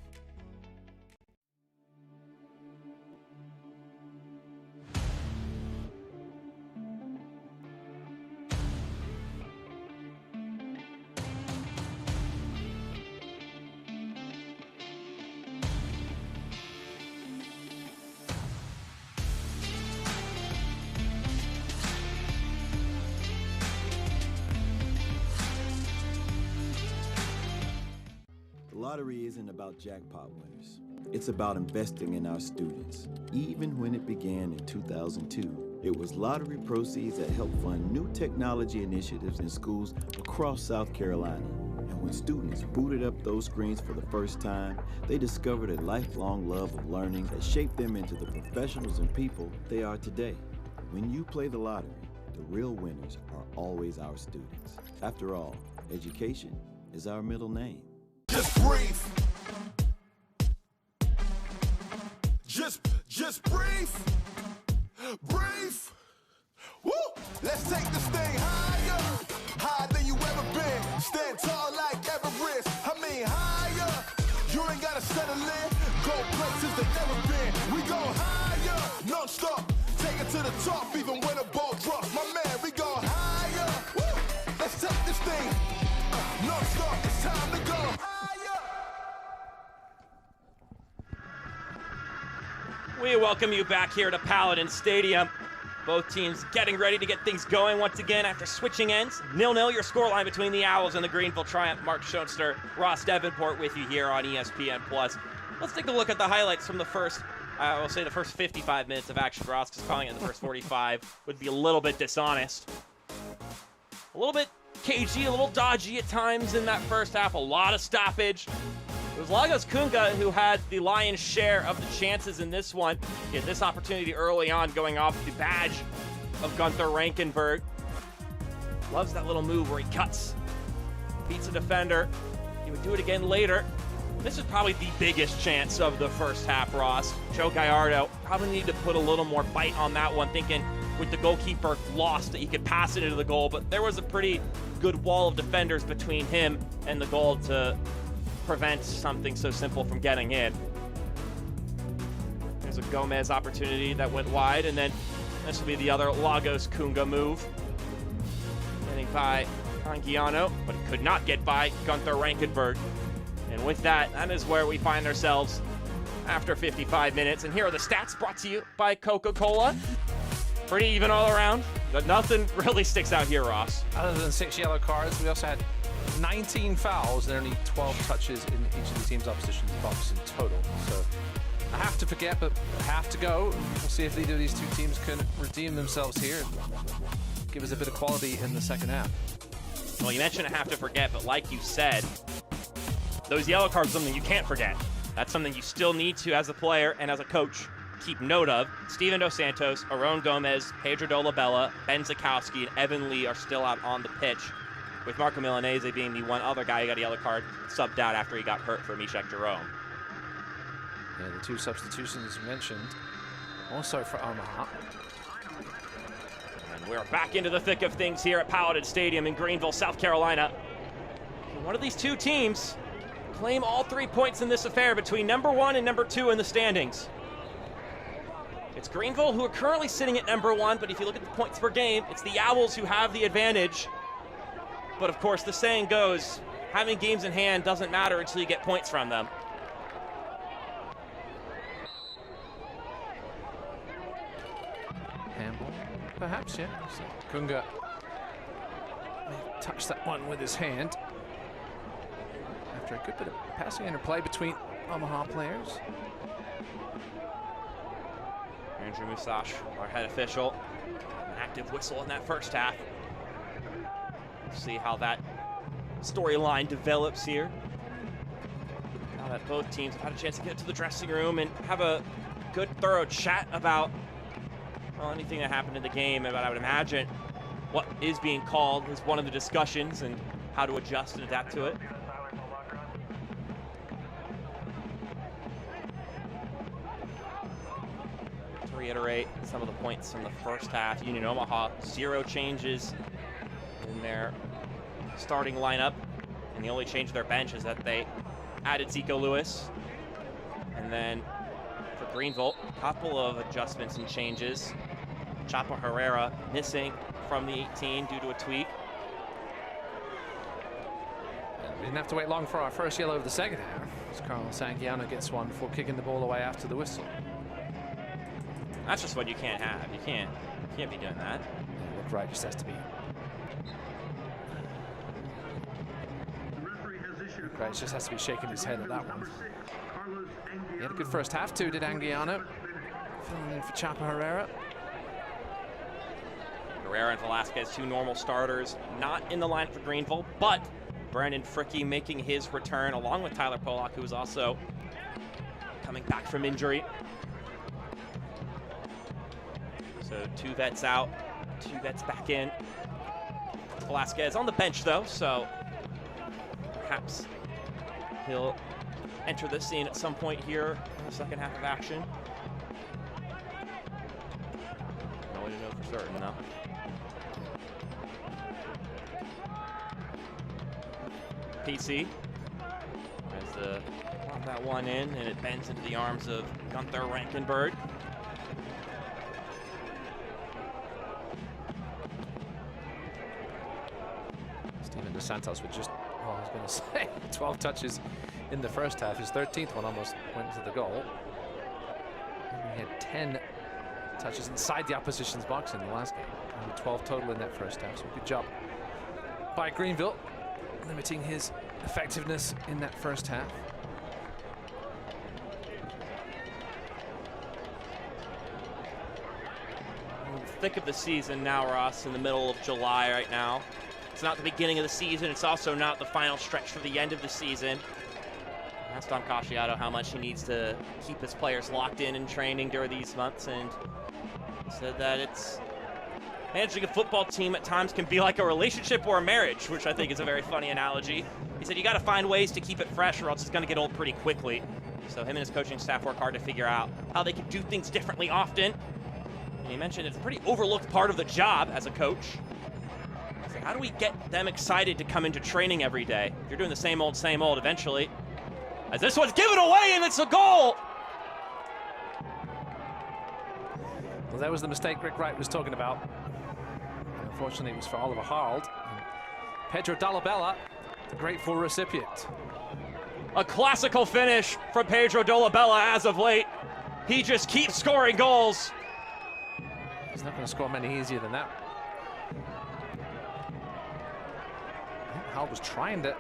Lottery isn't about jackpot winners. It's about investing in our students. Even when it began in 2002, it was lottery proceeds that helped fund new technology initiatives in schools across South Carolina. And when students booted up those screens for the first time, they discovered a lifelong love of learning that shaped them into the professionals and people they are today. When you play the lottery, the real winners are always our students. After all, education is our middle name. Just breathe. Just breathe. Breathe. Woo! Let's take this thing higher. Higher than you ever been. Stand tall like Everest. I mean higher. You ain't gotta settle in. Go places that never been. We go higher. Non-stop. Take it to the top even when the ball drops. My man, we go higher. Woo! Let's take this thing. Non-stop. It's time to go. We welcome you back here to Paladin Stadium. Both teams getting ready to get things going once again after switching ends. 0-0 your scoreline between the Owls and the Greenville Triumph. Mark Schoenster, Ross Davenport with you here on ESPN+. Let's take a look at the highlights from the first, I will say the first 55 minutes of action, Ross, because calling it the first 45 would be a little bit dishonest. A little bit cagey, a little dodgy at times in that first half. A lot of stoppage. It was Lagos Kunga who had the lion's share of the chances in this one. He had this opportunity early on going off the badge of Gunther Rankenberg. Loves that little move where he cuts, beats a defender. He would do it again later. This is probably the biggest chance of the first half, Ross. Joe Gallardo probably needed to put a little more bite on that one, thinking with the goalkeeper lost that he could pass it into the goal, but there was a pretty good wall of defenders between him and the goal to prevent something so simple from getting in. There's a Gomez opportunity that went wide, and then this will be the other Lagos Kunga move. Getting by Anguiano, but he could not get by Gunther Rankenberg. And with that, that is where we find ourselves after 55 minutes. And here are the stats brought to you by Coca-Cola. Pretty even all around, but nothing really sticks out here, Ross. Other than 6 yellow cards, we also had 19 fouls and only 12 touches in each of the team's opposition's box in total. So I have to forget, but I have to go. We'll see if either of these two teams can redeem themselves here and give us a bit of quality in the second half. Well, you mentioned I have to forget, but like you said, those yellow cards are something you can't forget. That's something you still need to, as a player and as a coach, keep note of. Steven Dos Santos, Aron Gomez, Pedro Dolabella, Ben Zakowski, and Evan Lee are still out on the pitch, with Marco Milanese being the one other guy who got a yellow card subbed out after he got hurt for Mishak Jerome. Yeah, the two substitutions mentioned also for Omaha. And we're back into the thick of things here at Paladin Stadium in Greenville, South Carolina. One of these two teams claim all 3 points in this affair between number 1 and number 2 in the standings. It's Greenville who are currently sitting at number 1, but if you look at the points per game, it's the Owls who have the advantage. But of course, the saying goes, having games in hand doesn't matter until you get points from them. Handball, perhaps, yeah. So Kunga may touch that one with his hand. After a good bit of passing interplay between Omaha players. Andrew Musash, our head official, an active whistle in that first half. See how that storyline develops here. Now that both teams have had a chance to get to the dressing room and have a good, thorough chat about, well, anything that happened in the game. But I would imagine what is being called is one of the discussions and how to adjust and adapt to it. To reiterate some of the points from the first half, Union Omaha, 0 changes in their starting lineup, and the only change to their bench is that they added Zico Lewis. And then for Greenville, a couple of adjustments and changes. Chapo Herrera missing from the 18 due to a tweak. We didn't have to wait long for our first yellow of the second half, as Carlos Sangiano gets one before kicking the ball away after the whistle. That's just what you can't have. You can't be doing that. Look right, just has to be. Right, just has to be shaking his head at that one. He had a good first half too, did Anguiano. Filling in for Chapo Herrera. Herrera and Velasquez, 2 normal starters, not in the line for Greenville, but Brandon Fricke making his return along with Tyler Polak, who was also coming back from injury. So 2 vets out, 2 vets back in. Velasquez on the bench though, so perhaps he'll enter the scene at some point here in the second half of action. No way to know for certain though. PC has lock that one in, and it bends into the arms of Gunther Rankenberg. Steven Dos Santos with just, well, I was going to say, 12 touches in the first half. His 13th one almost went into the goal. And he had 10 touches inside the opposition's box in the last game. Only 12 total in that first half, so good job by Greenville, limiting his effectiveness in that first half. In the thick of the season now, Ross, in the middle of July right now. It's not the beginning of the season. It's also not the final stretch for the end of the season. I asked Tom Casciato how much he needs to keep his players locked in training during these months, and he said that it's managing a football team at times can be like a relationship or a marriage, which I think is a very funny analogy. He said you got to find ways to keep it fresh or else it's going to get old pretty quickly. So him and his coaching staff work hard to figure out how they can do things differently often. And he mentioned it's a pretty overlooked part of the job as a coach. So how do we get them excited to come into training every day? If you're doing the same old, eventually. As this one's given away and it's a goal! Well, that was the mistake Rick Wright was talking about. And unfortunately, it was for Oliver Harald. Pedro Dolabella, the grateful recipient. A classical finish from Pedro Dolabella as of late. He just keeps scoring goals. He's not going to score many easier than that. Hal was trying to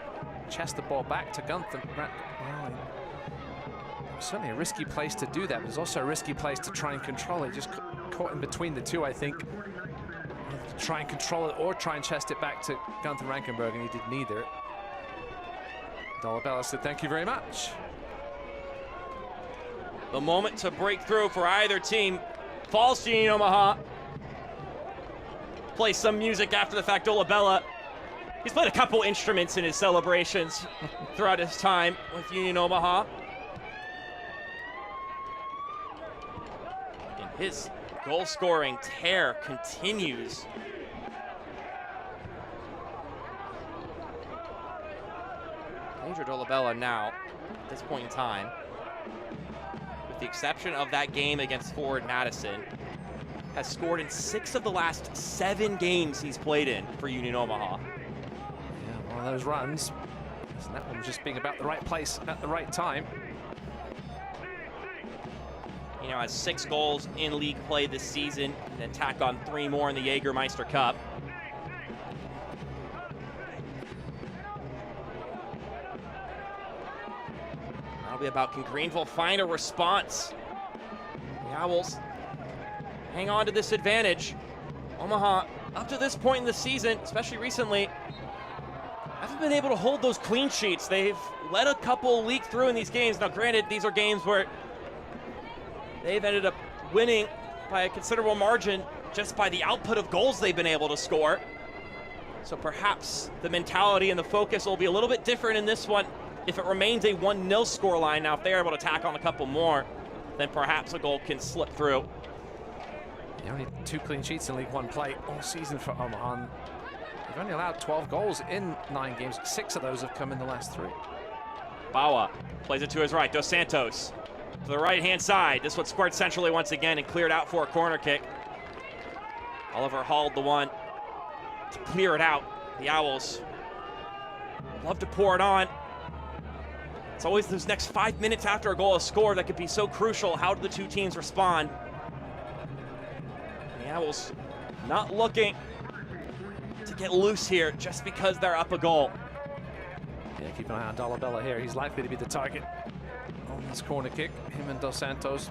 chest the ball back to Gunther. Well, certainly a risky place to do that, but it's also a risky place to try and control it. Just caught in between the two, I think. To try and control it or try and chest it back to Gunther Rankenberg, and he did neither. Dolabella said, thank you very much. The moment to break through for either team falls to Union Omaha. Play some music after the fact. Dolabella, he's played a couple instruments in his celebrations throughout his time with Union Omaha. And his goal-scoring tear continues. Pedro Dolabella now, at this point in time, with the exception of that game against Forward Madison, has scored in 6 of the last 7 games he's played in for Union Omaha. Yeah, one of those runs. And that one was just being about the right place at the right time. He now has 6 goals in league play this season, and then tack on 3 more in the Jägermeister Cup. That'll be about, can Greenville find a response? The Owls hang on to this advantage. Omaha, up to this point in the season, especially recently, haven't been able to hold those clean sheets. They've let a couple leak through in these games. Now, granted, these are games where they've ended up winning by a considerable margin just by the output of goals they've been able to score. So perhaps the mentality and the focus will be a little bit different in this one if it remains a 1-0 scoreline. Now, if they're able to tack on a couple more, then perhaps a goal can slip through. Only 2 clean sheets in League One play all season for Omaha. They've only allowed 12 goals in 9 games. 6 of those have come in the last 3. Bawa plays it to his right. Dos Santos to the right-hand side. This one squared centrally once again and cleared out for a corner kick. Oliver hauled the one to clear it out. The Owls love to pour it on. It's always those next 5 minutes after a goal is scored that could be so crucial. How do the 2 teams respond? The Owls not looking to get loose here just because they're up a goal. Yeah, keep an eye on Dolabella here. He's likely to be the target on this corner kick. Him and Dos Santos,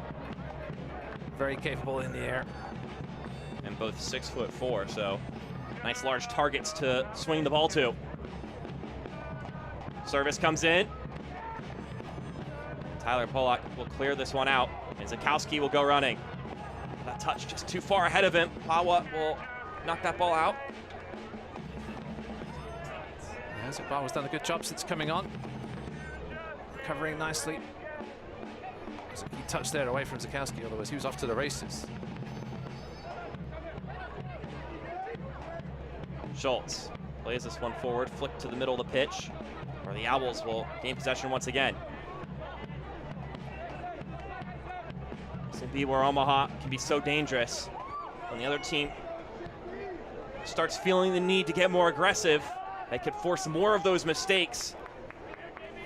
very capable in the air. And both 6'4", so nice large targets to swing the ball to. Service comes in. Tyler Polak will clear this one out, and Zakowski will go running. That touch just too far ahead of him. Bawa will knock that ball out. Yeah, Bawa's done a good job since coming on. Covering nicely. He touched there away from Zakowski, otherwise he was off to the races. Schultz plays this one forward, flick to the middle of the pitch, where the Owls will gain possession once again. This would be where Omaha can be so dangerous. When the other team starts feeling the need to get more aggressive, they could force more of those mistakes,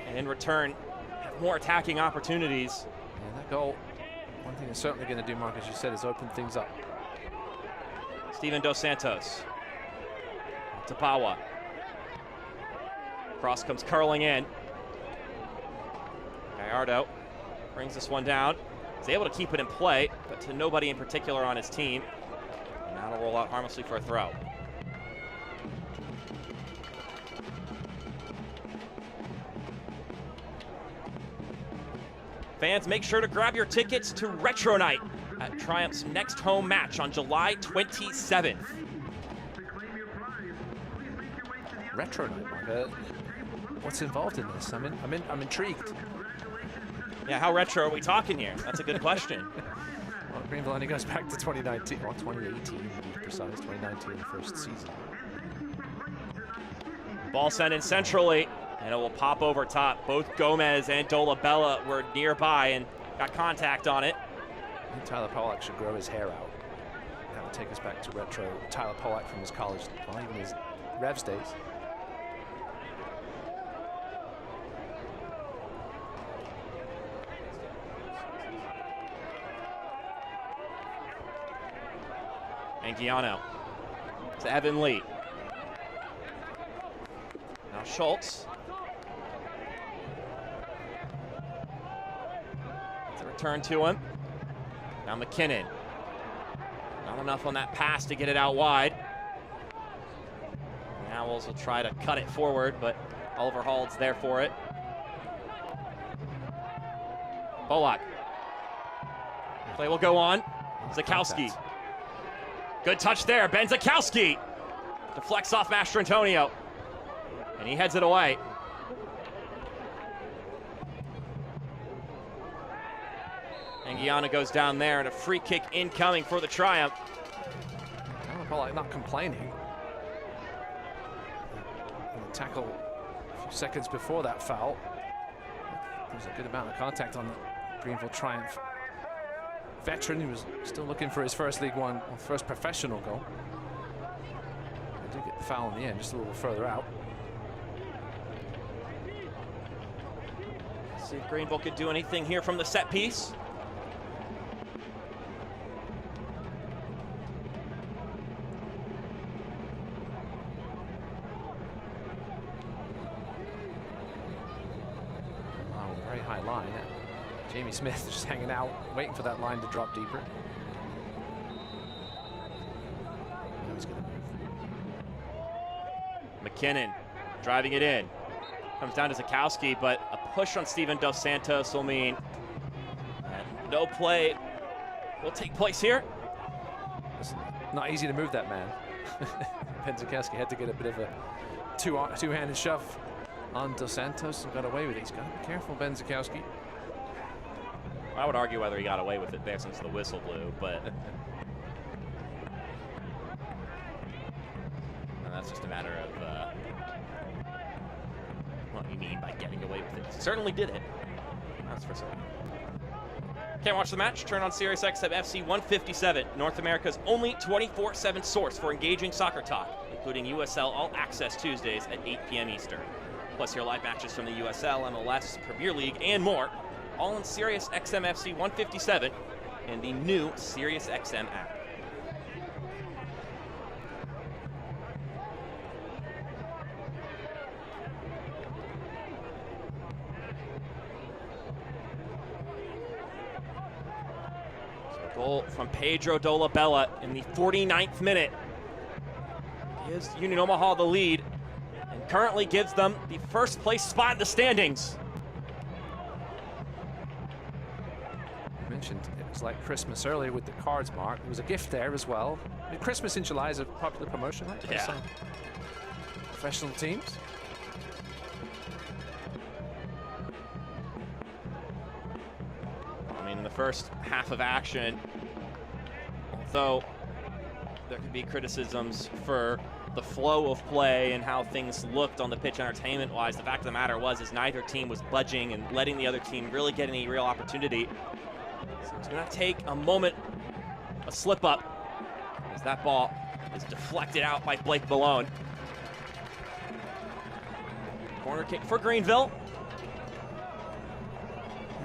and in return, have more attacking opportunities. And that goal, one thing it's certainly going to do, Mark, as you said, is open things up. Steven Dos Santos to Bawa. Cross comes curling in. Gallardo brings this one down. He's able to keep it in play, but to nobody in particular on his team. And now it'll roll out harmlessly for a throw. Fans, make sure to grab your tickets to Retro Night at Triumph's next home match on July 27th. Retro Night, Mark. What's involved in this? I'm intrigued. Yeah, how retro are we talking here? That's a good question. Well, Greenville only goes back to 2019, or 2018 to be precise, 2019, the first season. Ball sent in centrally, and it will pop over top. Both Gomez and Dolabella were nearby and got contact on it. I think Tyler Polak should grow his hair out. That would take us back to retro Tyler Polak from his college, well, even his Revs days. And Giano to Evan Lee. Now Schultz. It's a return to him. Now McKinnon. Not enough on that pass to get it out wide. The Owls will try to cut it forward, but Oliver Hald's there for it. Polak. Play will go on. Zakowski. Good touch there. Ben Zakowski deflects off Mastrantonio, and he heads it away. Anguiano goes down there, and a free kick incoming for the Triumph. Polak not complaining. And the tackle a few seconds before that foul. There's a good amount of contact on the Greenville Triumph veteran. He was still looking for his first League One, or first professional goal. They do get the foul in the end, just a little further out. See if Greenville could do anything here from the set piece. Wow, very high line. Jamie Smith just hanging out, waiting for that line to drop deeper. Now he's going to move. McKinnon driving it in. Comes down to Zakowski, but a push on Steven Dos Santos will mean no play will take place here. It's not easy to move that man. Ben Zakowski had to get a bit of a two-handed shove on Dos Santos and got away with it. He's got to be careful, Ben Zakowski. I would argue whether he got away with it there since the whistle blew, but that's just a matter of what you mean by getting away with it. He certainly did it. That's for certain. Can't watch the match? Turn on SiriusXM FC 157, North America's only 24/7 source for engaging soccer talk, including USL All Access Tuesdays at 8 p.m. Eastern. Plus hear live matches from the USL, MLS, Premier League, and more, all on SiriusXM FC 157 and the new SiriusXM app. So goal from Pedro Dolabella in the 49th minute gives Union Omaha the lead and currently gives them the first place spot in the standings. Mentioned it was like Christmas earlier with the cards mark. There was a gift there as well. I mean, Christmas in July is a popular promotion, right? Yeah. Some professional teams. I mean, in the first half of action, although there could be criticisms for the flow of play and how things looked on the pitch entertainment-wise, the fact of the matter is neither team was budging and letting the other team really get any real opportunity. So it's going to take a moment, a slip up, as that ball is deflected out by Blake Malone. Corner kick for Greenville.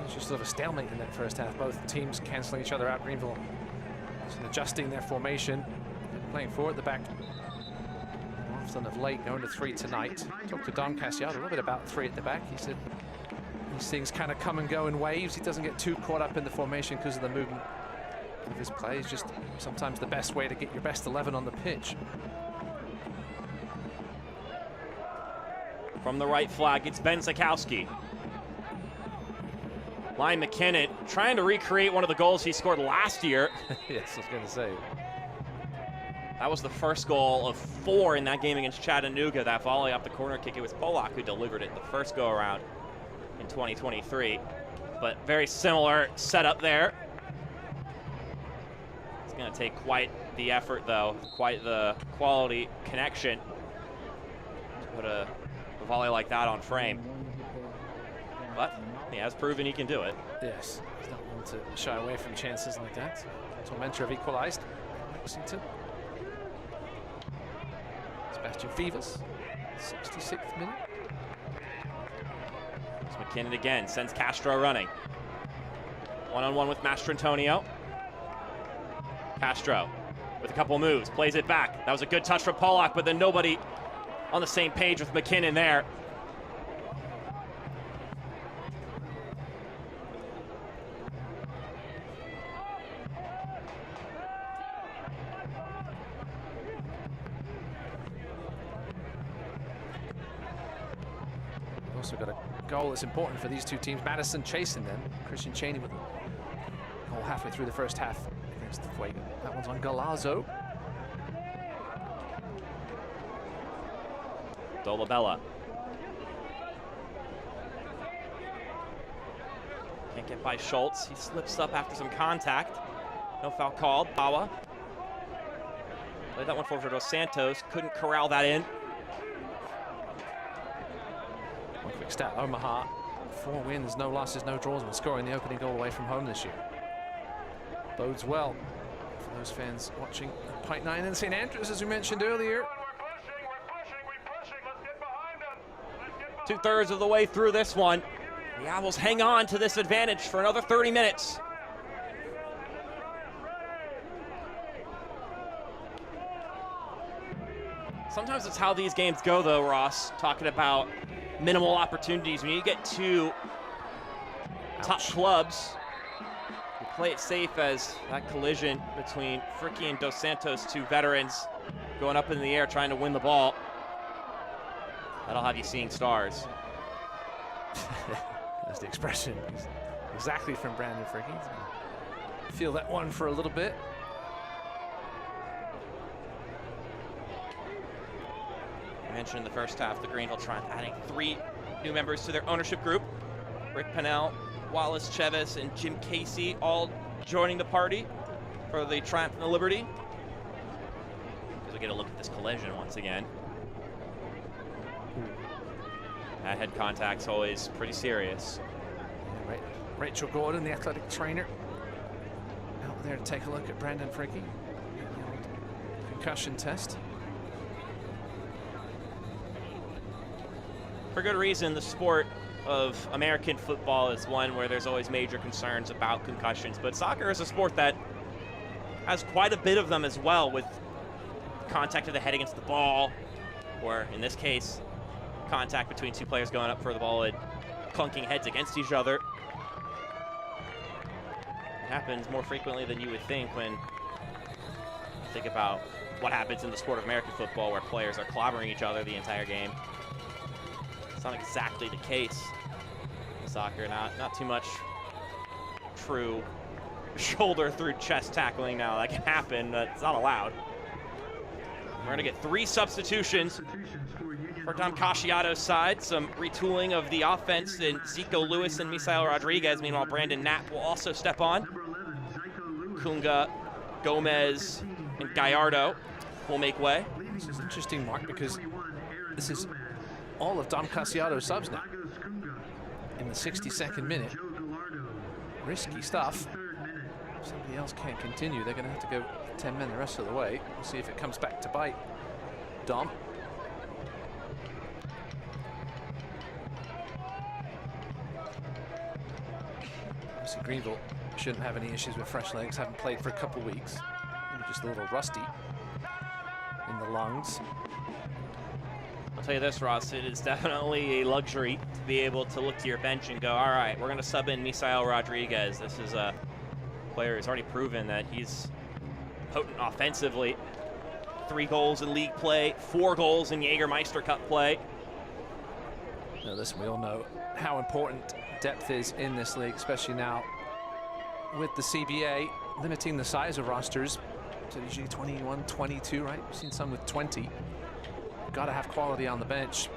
It's just sort of a stalemate in that first half. Both teams canceling each other out. Greenville just adjusting their formation, playing forward at the back. Often of late, going to 3 tonight. Talked to Don Cassiano a little bit about 3 at the back. He said these things kind of come and go in waves. He doesn't get too caught up in the formation because of the movement of his play. It's just sometimes the best way to get your best 11 on the pitch. From the right flag, it's Ben Zakowski. Ryan McKinnon trying to recreate one of the goals he scored last year. Yes, I was going to say. That was the first goal of 4 in that game against Chattanooga. That volley off the corner kick. It was Polak who delivered it the first go around in 2023. But very similar setup there. It's going to take quite the effort, though, quite the quality connection to put a volley like that on frame. But he has proven he can do it. Yes, he's not one to shy away from chances like that. Tormentor have equalized. Lexington. Sebastian Fevers, 66th minute. It's McKinnon again, sends Castro running. One-on-one with Mastrantonio. Castro with a couple moves, plays it back. That was a good touch from Polak, but then nobody on the same page with McKinnon there. We've also got a goal that's important for these two teams. Madison chasing them. Christian Cheney with a goal halfway through the first half against Fuego. That one's on Galazzo. Dolabella. Can't get by Schultz. He slips up after some contact. No foul called. Bawa. Played that one forward for Dos Santos. Couldn't corral that in. One quick stat, Omaha, 4 wins, no losses, no draws, and scoring the opening goal away from home this year. Bodes well for those fans watching Pint 9 and St. Andrews, as we mentioned earlier. 2/3 of the way through this one. The Owls hang on to this advantage for another 30 minutes. Sometimes it's how these games go, though, Ross. Talking about minimal opportunities. When you get two top clubs, you play it safe as that collision between Fricky and Dos Santos, two veterans, going up in the air trying to win the ball. That'll have you seeing stars. That's the expression. Exactly from Brandon Fricky. Feel that one for a little bit. I mentioned in the first half, the Greenville Triumph adding 3 new members to their ownership group. Rick Pennell, Wallace Chevis, and Jim Casey all joining the party for the Triumph and the Liberty. As we get a look at this collision once again. That head contact's always pretty serious. Yeah, right. Rachel Gordon, the athletic trainer, out there to take a look at Brandon Fricky. Concussion test. For good reason, the sport of American football is one where there's always major concerns about concussions, but soccer is a sport that has quite a bit of them as well, with contact of the head against the ball, or in this case, contact between two players going up for the ball and clunking heads against each other. It happens more frequently than you would think when you think about what happens in the sport of American football, where players are clobbering each other the entire game. It's not exactly the case in soccer. Not too much true shoulder through chest tackling now. That can happen, but it's not allowed. We're going to get 3 substitutions for Dom Casciato's side. Some retooling of the offense in Zico Lewis and Misael Rodriguez. Meanwhile, Brandon Knapp will also step on. Kunga, Gomez, and Gallardo will make way. This is interesting, Mark, because this is all of Dom Casciato's subs now in the 62nd minute. Risky stuff. If somebody else can't continue, they're going to have to go 10 men the rest of the way. We'll see if it comes back to bite Dom. Obviously, Greenville shouldn't have any issues with fresh legs. Haven't played for a couple weeks. Maybe just a little rusty in the lungs. I'll tell you this, Ross, it is definitely a luxury to be able to look to your bench and go, all right, we're going to sub in Misael Rodriguez. This is a player who's already proven that he's potent offensively. 3 goals in league play, 4 goals in Jägermeister Cup play. Now, listen, we all know how important depth is in this league, especially now with the CBA limiting the size of rosters to usually 21, 22, right? We've seen some with 20. Got to have quality on the bench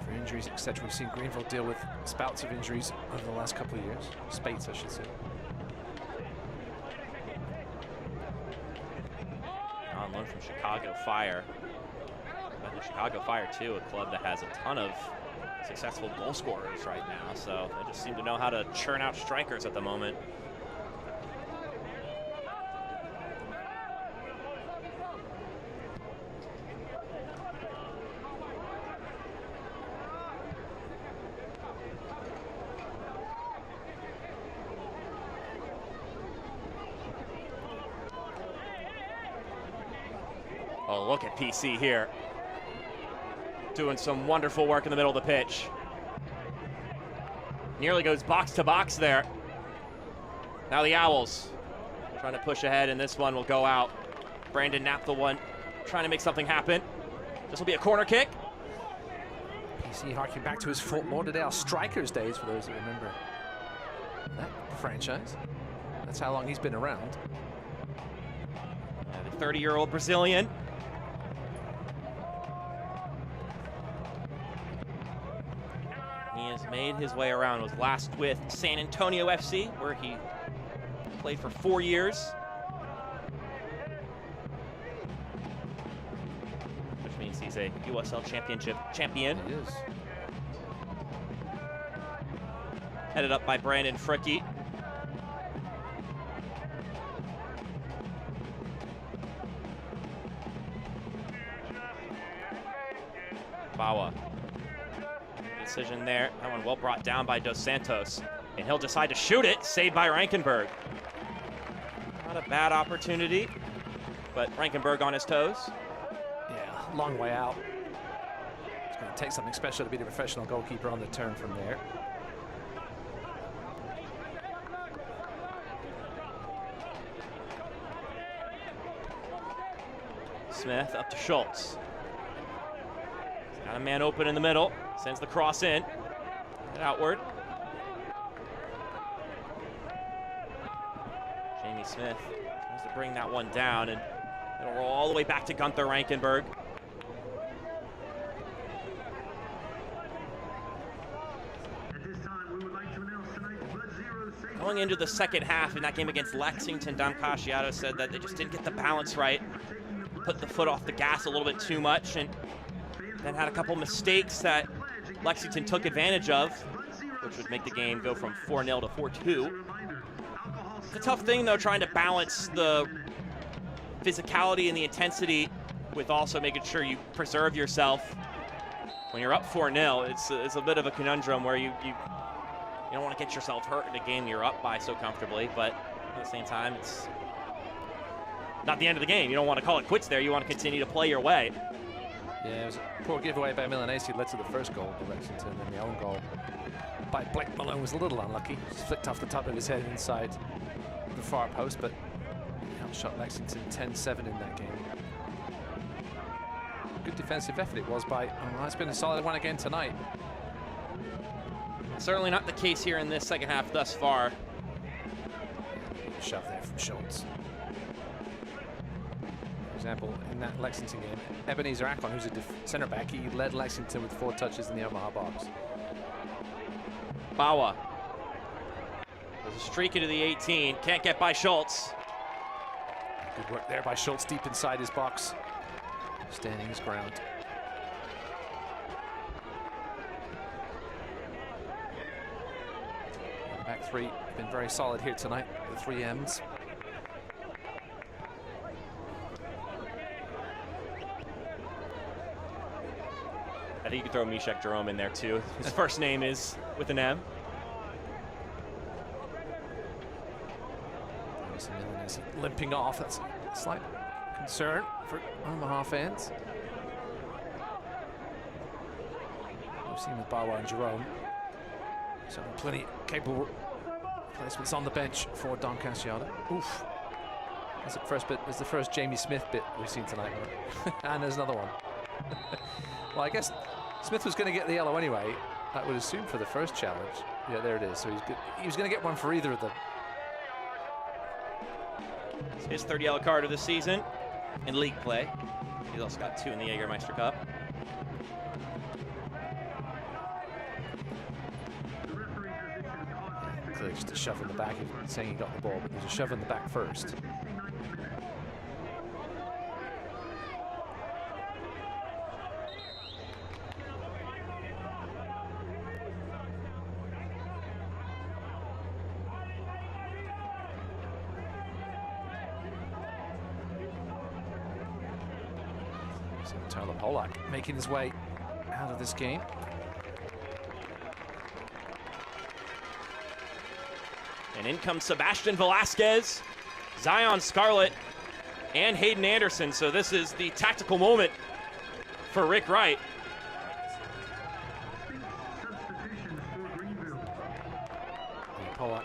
for injuries, etc. We've seen Greenville deal with spouts of injuries over the last couple of years. Spates, I should say. On loan from Chicago Fire. But the Chicago Fire, too, a club that has a ton of successful goal scorers right now. So they just seem to know how to churn out strikers at the moment. Oh, look at PC here. Doing some wonderful work in the middle of the pitch. Nearly goes box to box there. Now the Owls trying to push ahead, and this one will go out. Brandon Knapp, the one trying to make something happen. This will be a corner kick. PC harking back to his Fort Lauderdale Strikers days, for those that remember that franchise. That's how long he's been around. The 30-year-old Brazilian. He has made his way around. Was last with San Antonio FC, where he played for 4 years. Which means he's a USL Championship champion. He is. Headed up by Brandon Fricke. Bawa. Decision there. That one well brought down by Dos Santos. And he'll decide to shoot it. Saved by Rankenberg. Not a bad opportunity, but Rankenberg on his toes. Yeah, long way out. It's going to take something special to be the professional goalkeeper on the turn from there. Smith up to Schultz. He's got a man open in the middle. Sends the cross in. And outward. Jamie Smith tries to bring that one down, and it'll roll all the way back to Gunther Rankenberg. Going into the second half in that game against Lexington, Dom Casciato said that they just didn't get the balance right. Put the foot off the gas a little bit too much, and then had a couple mistakes that Lexington took advantage of, which would make the game go from 4-0 to 4-2. It's a tough thing, though, trying to balance the physicality and the intensity with also making sure you preserve yourself. When you're up 4-0, it's a bit of a conundrum where you don't want to get yourself hurt in a game you're up by so comfortably, but at the same time, it's not the end of the game. You don't want to call it quits there. You want to continue to play your way. Yeah, it was a poor giveaway by Milanese. Led to the first goal for Lexington, and the own goal by Blake Malone was a little unlucky. Just flicked off the top of his head inside the far post, but he outshot Lexington 10-7 in that game. Good defensive effort it was by Omaha. It's been a solid one again tonight. Certainly not the case here in this second half thus far. Shove there from Schultz. For example, in that Lexington game, Ebenezer Akon, who's a center back, he led Lexington with 4 touches in the Omaha box. Bawa. There's a streak into the 18. Can't get by Schultz. Good work there by Schultz deep inside his box. Standing his ground. The back three have been very solid here tonight, the 3 M's. I think you could throw Mishek Jerome in there too. His first name is with an M. Limping off. That's a slight concern for Omaha fans. We've seen with Bawa and Jerome. So plenty capable placements on the bench for Don Casciato. Oof. That's the first bit. Is the first Jamie Smith bit we've seen tonight. And there's another one. Well, I guess Smith was going to get the yellow anyway, I would assume, for the first challenge. Yeah, there it is. So he was going to get one for either of them. It's his 3rd yellow card of the season in league play. He's also got 2 in the Jägermeister Cup. Clearly just a shove in the back. He's saying he got the ball, but there's a shove in the back first. So Tyler Polak making his way out of this game. And in comes Sebastian Velasquez. Zion Scarlett and Hayden Anderson, so this is the tactical moment for Rick Wright. Pollock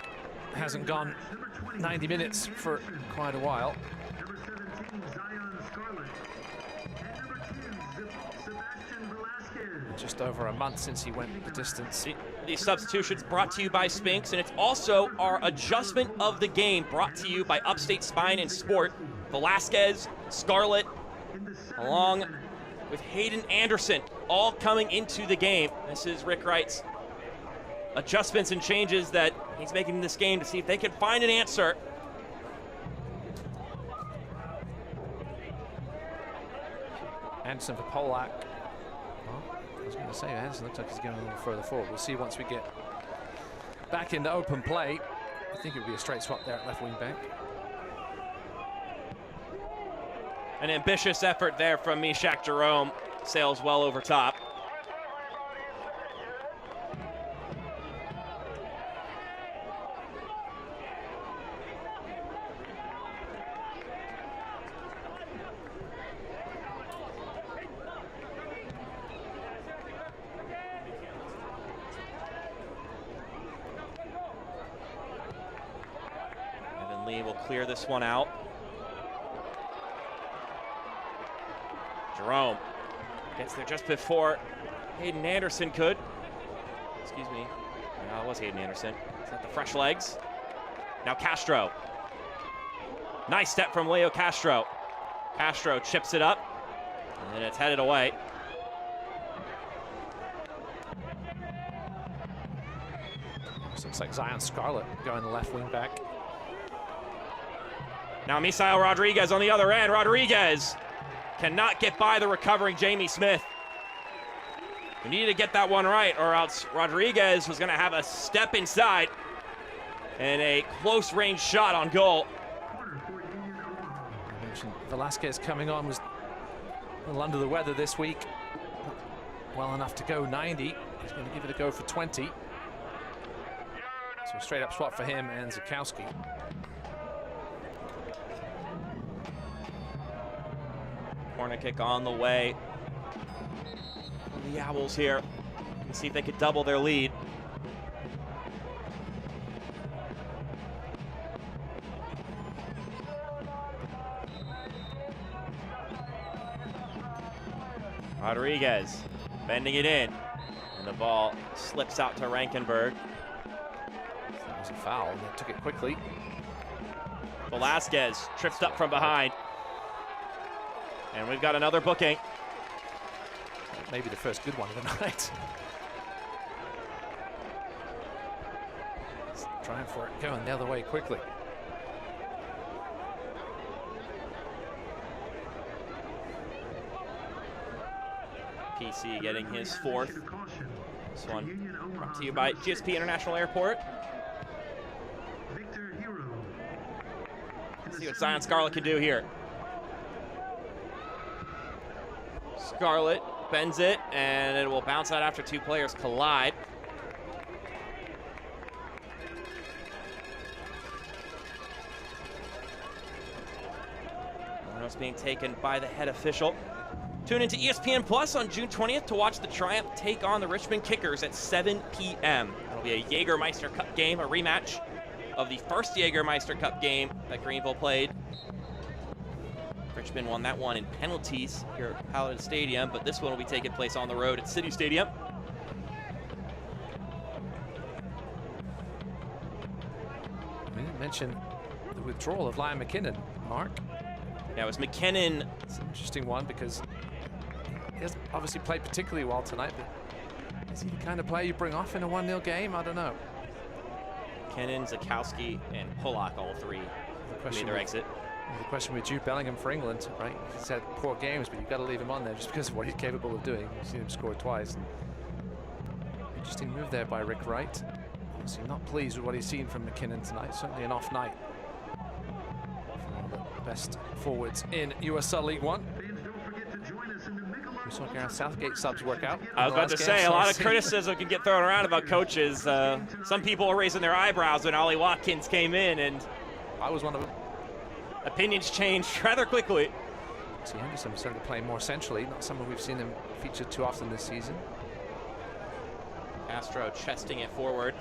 hasn't gone 90 minutes for quite a while. Just over a month since he went the distance. These substitutions brought to you by Spinks, and it's also our adjustment of the game brought to you by Upstate Spine and Sport. Velasquez, Scarlett, along with Hayden Anderson, all coming into the game. This is Rick Wright's adjustments and changes that he's making in this game to see if they can find an answer. Anderson for Polak. Well, I was going to say, Anderson looks like he's going a little further forward. We'll see once we get back into open play. I think it would be a straight swap there at left wing back. An ambitious effort there from Meshach Jerome. Sails well over top. Evan Lee will clear this one out. Jerome gets there just before Hayden Anderson could. Excuse me. No, it was Hayden Anderson. Is that the fresh legs? Now Castro. Nice step from Leo Castro. Castro chips it up, and it's headed away. This looks like Zion Scarlett going the left wing back. Now Misael Rodriguez on the other end. Rodriguez cannot get by the recovering Jamie Smith. We needed to get that one right, or else Rodriguez was going to have a step inside and a close range shot on goal. I mentioned Velasquez coming on was a little under the weather this week. Well enough to go 90. He's going to give it a go for 20. So a straight up swap for him and Zukowski. Corner kick on the way. The Owls here. Let's see if they could double their lead. Rodriguez bending it in. And the ball slips out to Rankenberg. That was a foul. They took it quickly. Velasquez tripped up from behind. And we've got another booking. Maybe the first good one of the night. Trying for it, going the other way quickly. PC getting his fourth. This one brought to you by GSP International Airport. Let's see what Zion Scarlett can do here. Scarlett bends it, and it will bounce out after two players collide. It's being taken by the head official. Tune into ESPN Plus on June 20th to watch the Triumph take on the Richmond Kickers at 7 p.m. It'll be a Jägermeister Cup game, a rematch of the first Jägermeister Cup game that Greenville played. Richmond won that one in penalties here at Paladin Stadium, but this one will be taking place on the road at City Stadium. We didn't mention the withdrawal of Liam McKinnon, Mark. Yeah, it was McKinnon. It's an interesting one because he hasn't obviously played particularly well tonight, but is he the kind of player you bring off in a 1-0 game? I don't know. McKinnon, Zukowski, and Polak, all three made their exit. The question with Jude Bellingham for England, right? He's had poor games, but you've got to leave him on there just because of what he's capable of doing. You've seen him score twice. Interesting move there by Rick Wright. Obviously not pleased with what he's seen from McKinnon tonight. Certainly an off night for the best forwards in USL League One. We saw Gareth Southgate subs work out. I was about to say, a lot of criticism can get thrown around about coaches. Some people are raising their eyebrows when Ollie Watkins came in, and I was one of them. opinions change rather quickly. See, Henderson started playing more centrally, not someone we've seen him feature too often this season. Castro chesting it forward.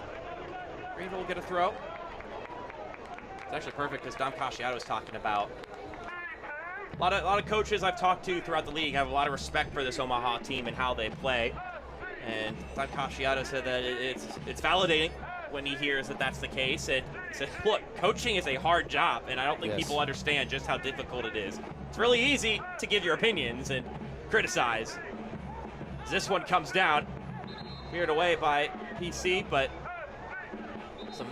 Greenville will get a throw. It's actually perfect because Dom Casciato was talking about. A lot of coaches I've talked to throughout the league have a lot of respect for this Omaha team and how they play. And Dom Casciato said that it's validating when he hears that that's the case. And he said, look, coaching is a hard job, and I don't think people understand just how difficult it is. It's really easy to give your opinions and criticize. This one comes down, cleared away by PC, but some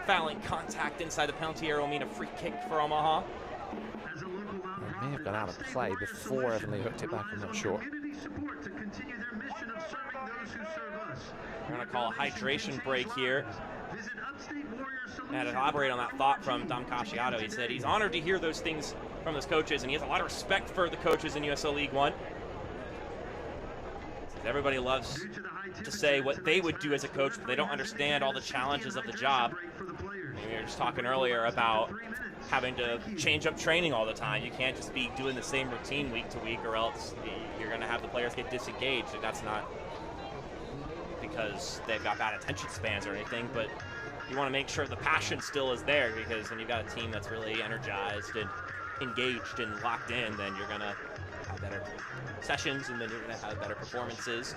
fouling contact inside the penalty area will mean a free kick for Omaha. It may have gone out of play before Evanly hooked it back, I'm not sure. We're going to call a hydration break here. And to elaborate on that thought from Dom Casciato, he said he's honored to hear those things from his coaches, and he has a lot of respect for the coaches in USL League One. Everybody loves to say what they would do as a coach, but they don't understand all the challenges of the job. We were just talking earlier about having to change up training all the time. You can't just be doing the same routine week to week, or else you're going to have the players get disengaged, and that's not because they've got bad attention spans or anything, but you want to make sure the passion still is there, because when you've got a team that's really energized and engaged and locked in, then you're going to have better sessions, and then you're going to have better performances.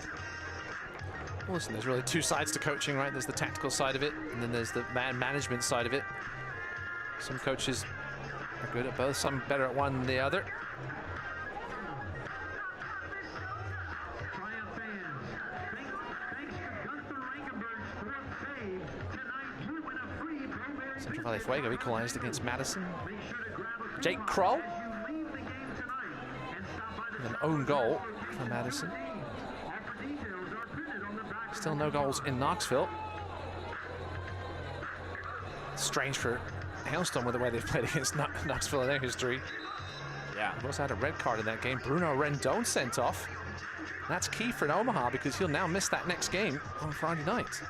Well, listen, there's really two sides to coaching, right? There's the tactical side of it, and then there's the man management side of it. Some coaches are good at both, some better at one than the other. Central Valley Fuego equalized against Madison. Jake Kroll. And an own goal for Madison. Still no goals in Knoxville. Strange for Hailstone with the way they've played against Knoxville in their history. Yeah. They've also had a red card in that game. Bruno Rendon sent off. That's key for Omaha, because he'll now miss that next game on Friday night.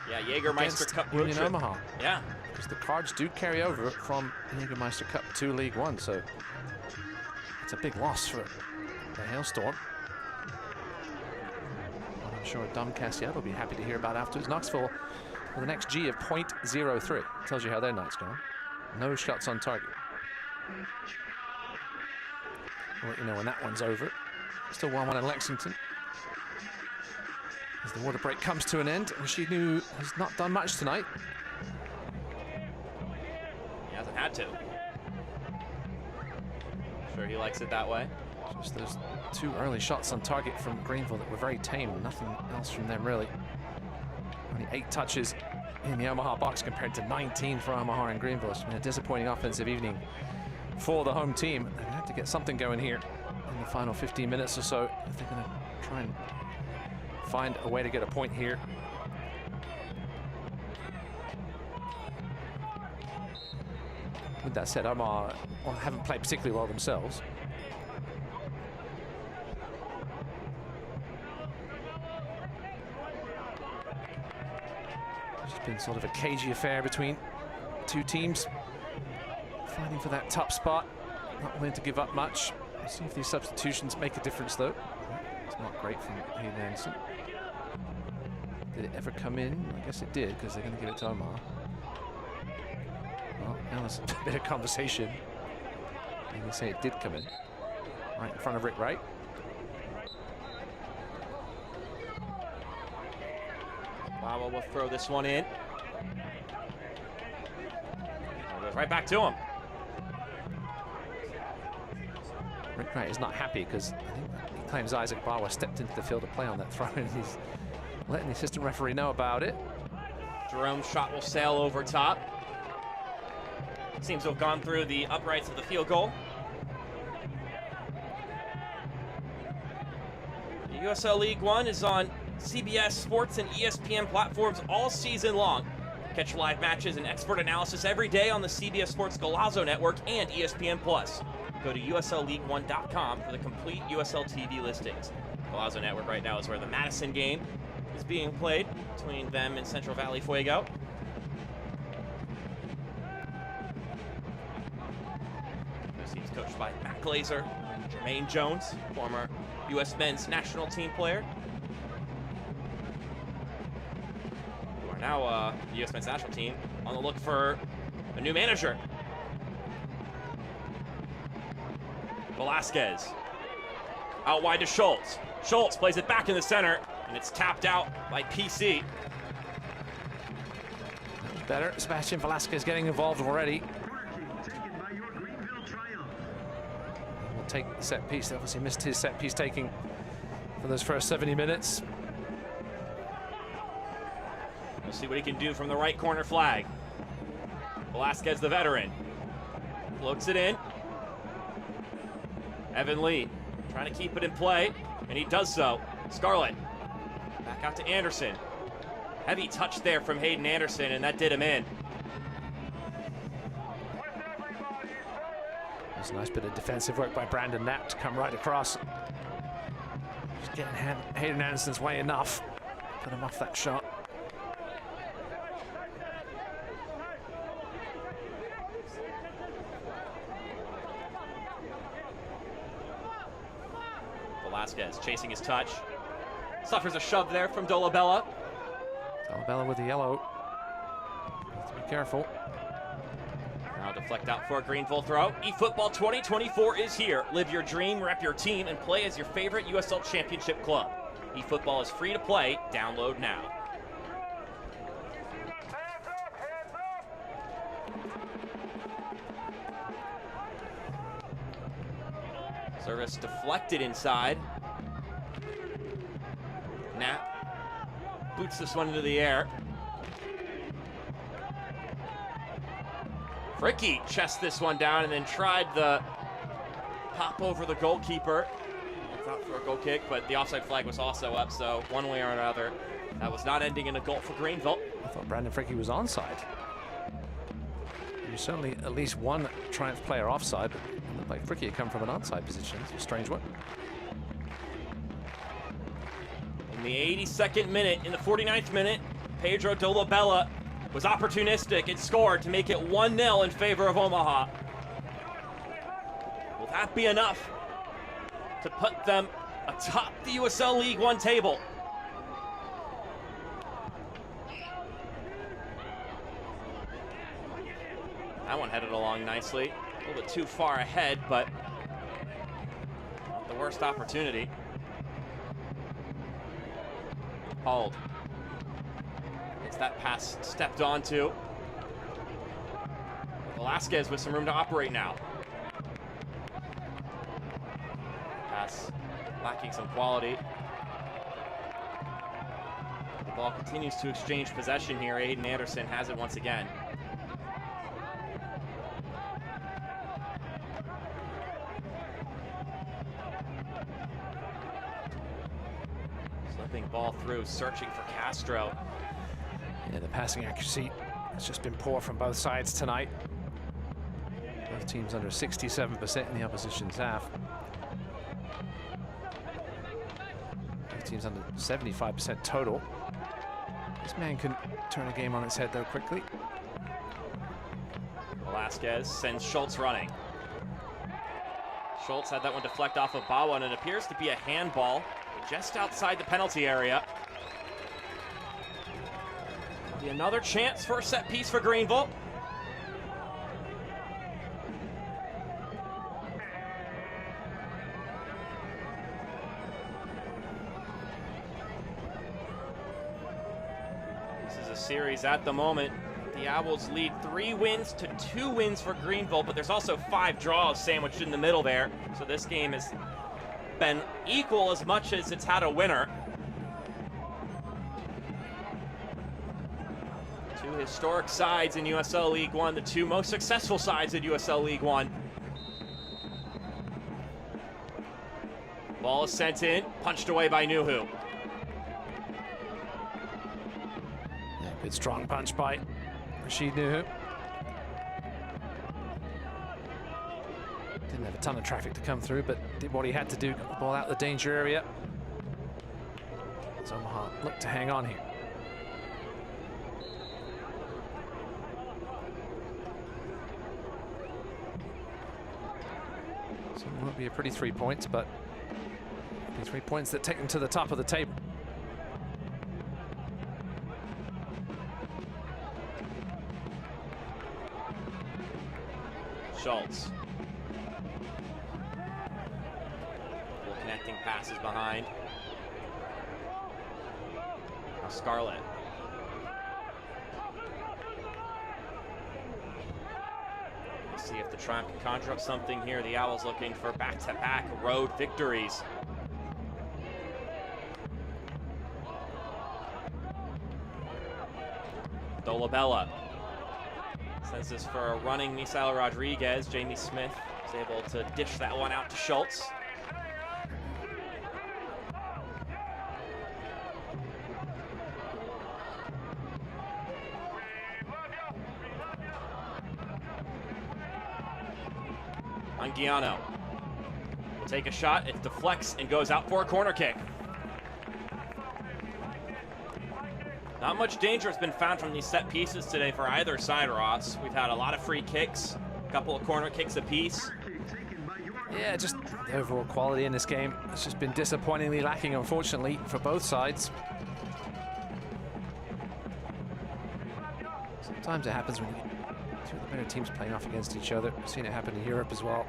Yeah, Jägermeister Cup road Union trip. Omaha. Yeah. Because the cards do carry over from Jägermeister Cup to League One, so it's a big loss for the Hailstorm. But I'm sure Dom Casciato will be happy to hear about afterwards. Knoxville with an XG of .03. Tells you how their night's gone. No shots on target. I'll let you know when that one's over. Still 1-1 in Lexington. As the water break comes to an end, Rashidnu has not done much tonight. He hasn't had to. Sure, he likes it that way. Just those two early shots on target from Greenville that were very tame. Nothing else from them, really. Only 8 touches in the Omaha box compared to 19 for Omaha and Greenville. It's been a disappointing offensive evening for the home team. They're going to have to get something going here in the final 15 minutes or so if they're going to try and find a way to get a point here. With that said, Omaha haven't played particularly well themselves. It's been sort of a cagey affair between two teams, fighting for that top spot, not willing to give up much. Let's see if these substitutions make a difference, though. It's not great from Hayden Anderson. Did it ever come in? I guess it did, because they're going to give it to Omaha. Well, now there's a bit of conversation. You can say it did come in. Right in front of Rick Wright. Wawa will throw this one in. Goes right back to him. Rick Wright is not happy because I think he claims Isaac Bawa stepped into the field to play on that throw, and he's letting the assistant referee know about it. Jerome's shot will sail over top. Seems to have gone through the uprights of the field goal. The USL League One is on CBS Sports and ESPN platforms all season long. Catch live matches and expert analysis every day on the CBS Sports Golazo Network and ESPN+. Go to USLLeague1.com for the complete USL TV listings. Golazo Network right now is where the Madison game is being played between them and Central Valley Fuego. He's coached by Matt Glazer, Jermaine Jones, former U.S. men's national team player. Who are now the U.S. men's national team on the look for a new manager. Velasquez. Out wide to Schultz. Schultz plays it back in the center, and it's tapped out by PC. Better. Sebastian Velasquez getting involved already. Will take the set piece. Obviously missed his set piece taking for those first 70 minutes. We'll see what he can do from the right corner flag. Velasquez, the veteran, floats it in. Evan Lee trying to keep it in play, and he does so. Scarlett back out to Anderson. Heavy touch there from Hayden Anderson, and that did him in. That's a nice bit of defensive work by Brandon Knapp to come right across. Just getting Hayden Anderson's way enough. Put him off that shot. Velasquez chasing his touch. Suffers a shove there from Dolabella. Dolabella with the yellow. Have to be careful. Now deflect out for a Greenville throw. eFootball 2024 is here. Live your dream, rep your team, and play as your favorite USL Championship club. eFootball is free to play. Download now. Service deflected inside. Knapp boots this one into the air. Fricky chests this one down and then tried the pop over the goalkeeper. Thought for a goal kick, but the offside flag was also up, so one way or another, that was not ending in a goal for Greenville. I thought Brandon Fricky was onside. There's certainly at least one Triumph player offside, but it looked like Fricky had come from an onside position. It's a strange one. In the 82nd minute, in the 49th minute, Pedro Dolabella was opportunistic and scored to make it 1-0 in favor of Omaha. Will that be enough to put them atop the USL League One table? That one headed along nicely. A little bit too far ahead, but not the worst opportunity. Hold. It's that pass stepped onto. Velasquez with some room to operate now. Pass lacking some quality. The ball continues to exchange possession here. Aiden Anderson has it once again. Ball through, searching for Castro. Yeah, the passing accuracy has just been poor from both sides tonight. Both teams under 67% in the opposition's half. Both teams under 75% total. This man can turn a game on its head though quickly. Velasquez sends Schultz running. Schultz had that one deflect off of Bawa, and it appears to be a handball just outside the penalty area. Be another chance for a set piece for Greenville. This is a series at the moment. The Owls lead 3 wins to 2 wins for Greenville, but there's also 5 draws sandwiched in the middle there. So this game has been equal as much as it's had a winner. 2 historic sides in USL League One, the 2 most successful sides in USL League One. Ball is sent in, punched away by Nuhu. Yeah, good strong punch by Rashid Nuhu. Didn't have a ton of traffic to come through, but did what he had to do, got the ball out of the danger area. So Omaha looked to hang on here. So it won't be a pretty 3 points, but it'll be 3 points that take them to the top of the table. Schultz. Full connecting passes behind. Now Scarlett. Let's see if the Triumph can conjure up something here. The Owls looking for back-to-back road victories. Dolabella sends this for a running Misael Rodriguez. Jamie Smith is able to dish that one out to Schultz. Anguiano will take a shot. It deflects and goes out for a corner kick. Not much danger has been found from these set pieces today for either side, Ross. We've had a lot of free kicks, a couple of corner kicks apiece. Yeah, just the overall quality in this game has just been disappointingly lacking, unfortunately, for both sides. Sometimes it happens when you get two of the better teams playing off against each other. I've seen it happen in Europe as well.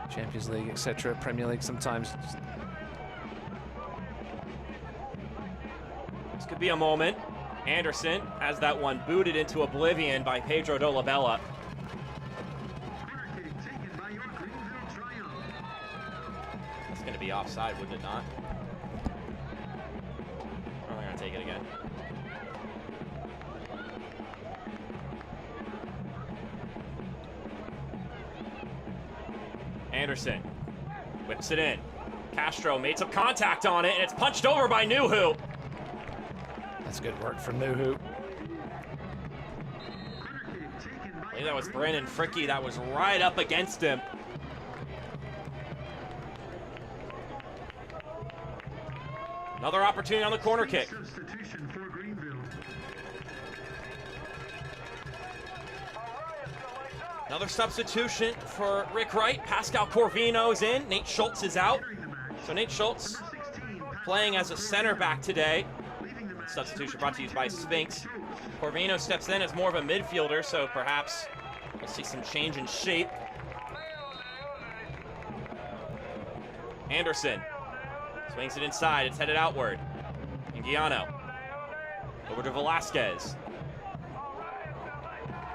Champions League, etc., Premier League, sometimes just could be a moment. Anderson has that one booted into oblivion by Pedro Dolabella. That's going to be offside, wouldn't it not? Oh, they're going to take it again. Anderson whips it in. Castro made some contact on it, and it's punched over by Nuhu. That's good work from Nuhu. I think that was Brandon Fricke that was right up against him. Another opportunity on the corner kick. Substitution for Greenville. Another substitution for Rick Wright. Pascal Corvino's in. Nate Schultz is out. So Nate Schultz playing as a center back today. Substitution brought to you by Sphinx. Corvino steps in as more of a midfielder, so perhaps we'll see some change in shape. Anderson swings it inside. It's headed outward. Anguiano over to Velasquez.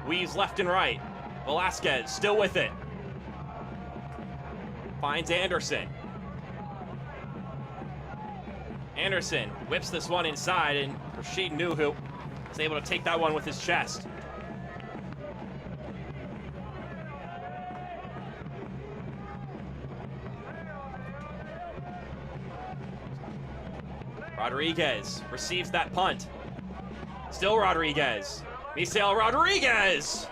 Weaves left and right. Velasquez still with it. Finds Anderson. Anderson whips this one inside, and Rashid Nuhu is able to take that one with his chest. Rodriguez receives that punt. Still Rodriguez. Misael Rodriguez!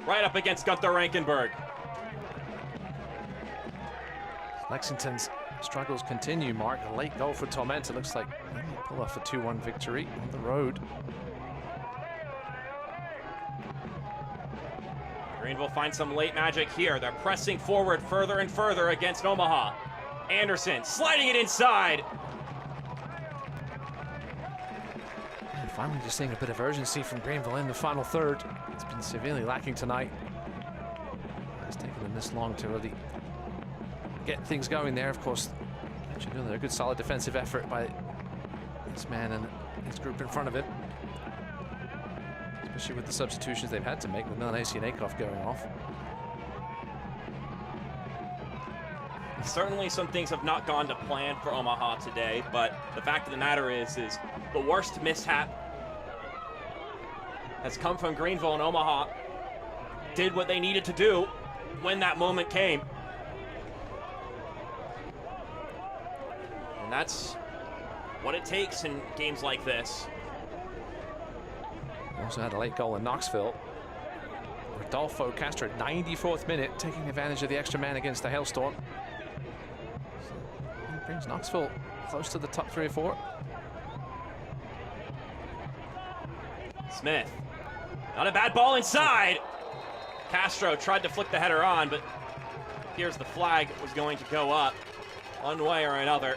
Right up against Gunther Rankenberg. Lexington's struggles continue, Mark. A late goal for Tormenta. Looks like they pull off a 2-1 victory on the road. Greenville finds some late magic here. They're pressing forward further and further against Omaha. Anderson sliding it inside. And finally just seeing a bit of urgency from Greenville in the final third. It's been severely lacking tonight. It's taken them this long to really get things going there. Of course, a good solid defensive effort by this man and his group in front of him, especially with the substitutions they've had to make with Milanesi and Akov going off. Certainly some things have not gone to plan for Omaha today, but the fact of the matter is the worst mishap has come from Greenville, and Omaha did what they needed to do when that moment came. And that's what it takes in games like this. Also had a late goal in Knoxville. Rodolfo Castro, 94th minute, taking advantage of the extra man against the hailstorm. So he brings Knoxville close to the top 3 or 4. Smith, not a bad ball inside. Castro tried to flick the header on, but appears the flag was going to go up one way or another.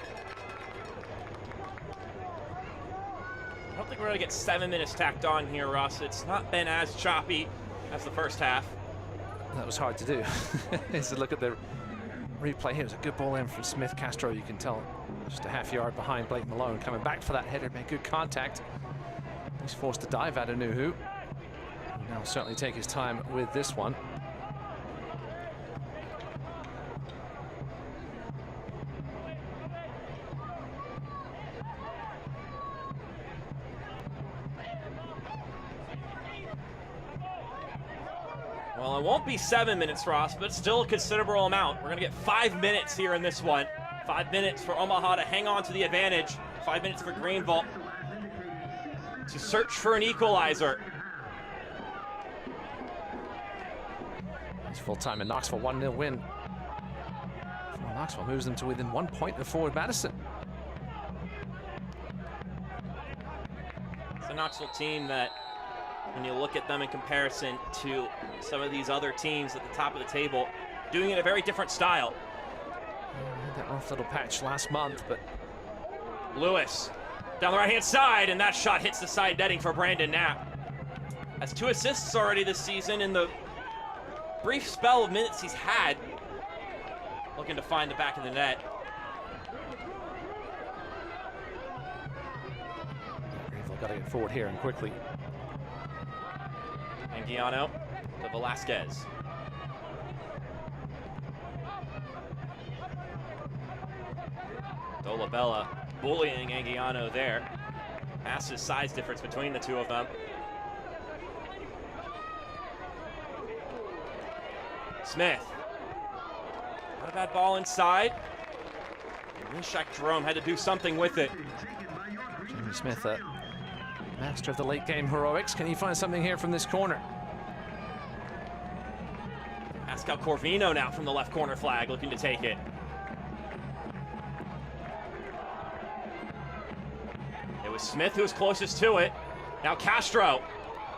I don't think we're going to get 7 minutes tacked on here, Russ. It's not been as choppy as the first half. That was hard to do. It's a look at the replay here. It was a good ball in from Smith Castro. You can tell just a half yard behind Blake Malone. Coming back for that header, made good contact. He's forced to dive at Anuhu. Now certainly take his time with this one. Well, it won't be 7 minutes, Ross, but still a considerable amount. We're going to get 5 minutes here in this one. 5 minutes for Omaha to hang on to the advantage. 5 minutes for Greenville to search for an equalizer. It's full time in Knoxville, 1-0 win. Knoxville moves them to within 1 point of forward Madison. It's a Knoxville team that, when you look at them in comparison to some of these other teams at the top of the table, doing it a very different style. That rough little patch last month, but Lewis down the right-hand side, and that shot hits the side netting for Brandon Knapp. Has 2 assists already this season in the brief spell of minutes he's had. Looking to find the back of the net. Greenville got to get forward here and quickly. Anguiano to Velasquez. Dolabella bullying Anguiano there. Massive size difference between the two of them. Smith. Not a bad ball inside. Mishak Jerome had to do something with it. Jamie Smith, master of the late game heroics. Can he find something here from this corner? Pascal Corvino now from the left corner flag, looking to take it. It was Smith who was closest to it. Now Castro.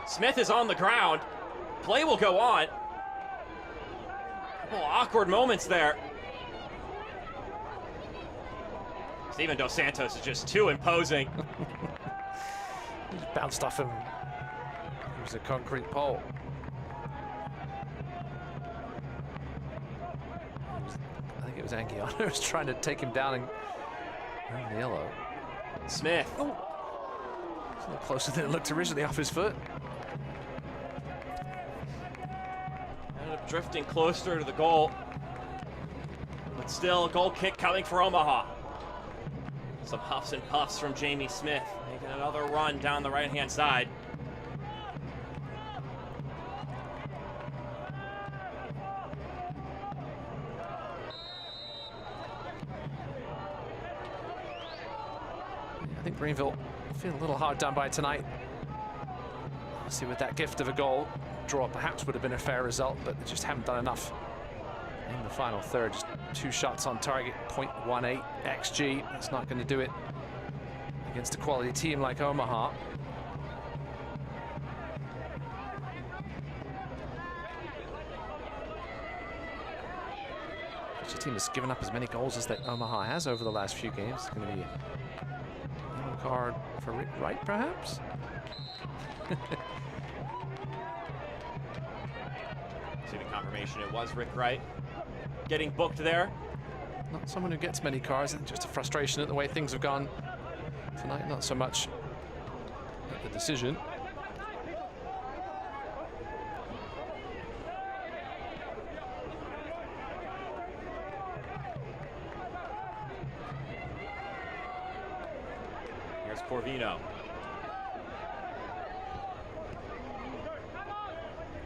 Smith is on the ground. Play will go on. Couple awkward moments there. Steven Dos Santos is just too imposing. He's bounced off him. It was a concrete pole. I think it was Anguiano who was trying to take him down and the yellow. Smith. Oh. It's a little closer than it looked originally off his foot. Ended up drifting closer to the goal. But still, a goal kick coming for Omaha. Some huffs and puffs from Jamie Smith, making another run down the right-hand side. I think Greenville feel a little hard done by tonight. See, with that gift of a goal, draw perhaps would have been a fair result, but they just haven't done enough in the final third. Just 2 shots on target, 0.18 XG. That's not going to do it against a quality team like Omaha. Which team has given up as many goals as that Omaha has over the last few games. It's going to be a yellow card for Rick Wright, perhaps? Receiving confirmation, it was Rick Wright getting booked there. Not someone who gets many cards, just a frustration at the way things have gone tonight, not so much at the decision. Here's Corvino.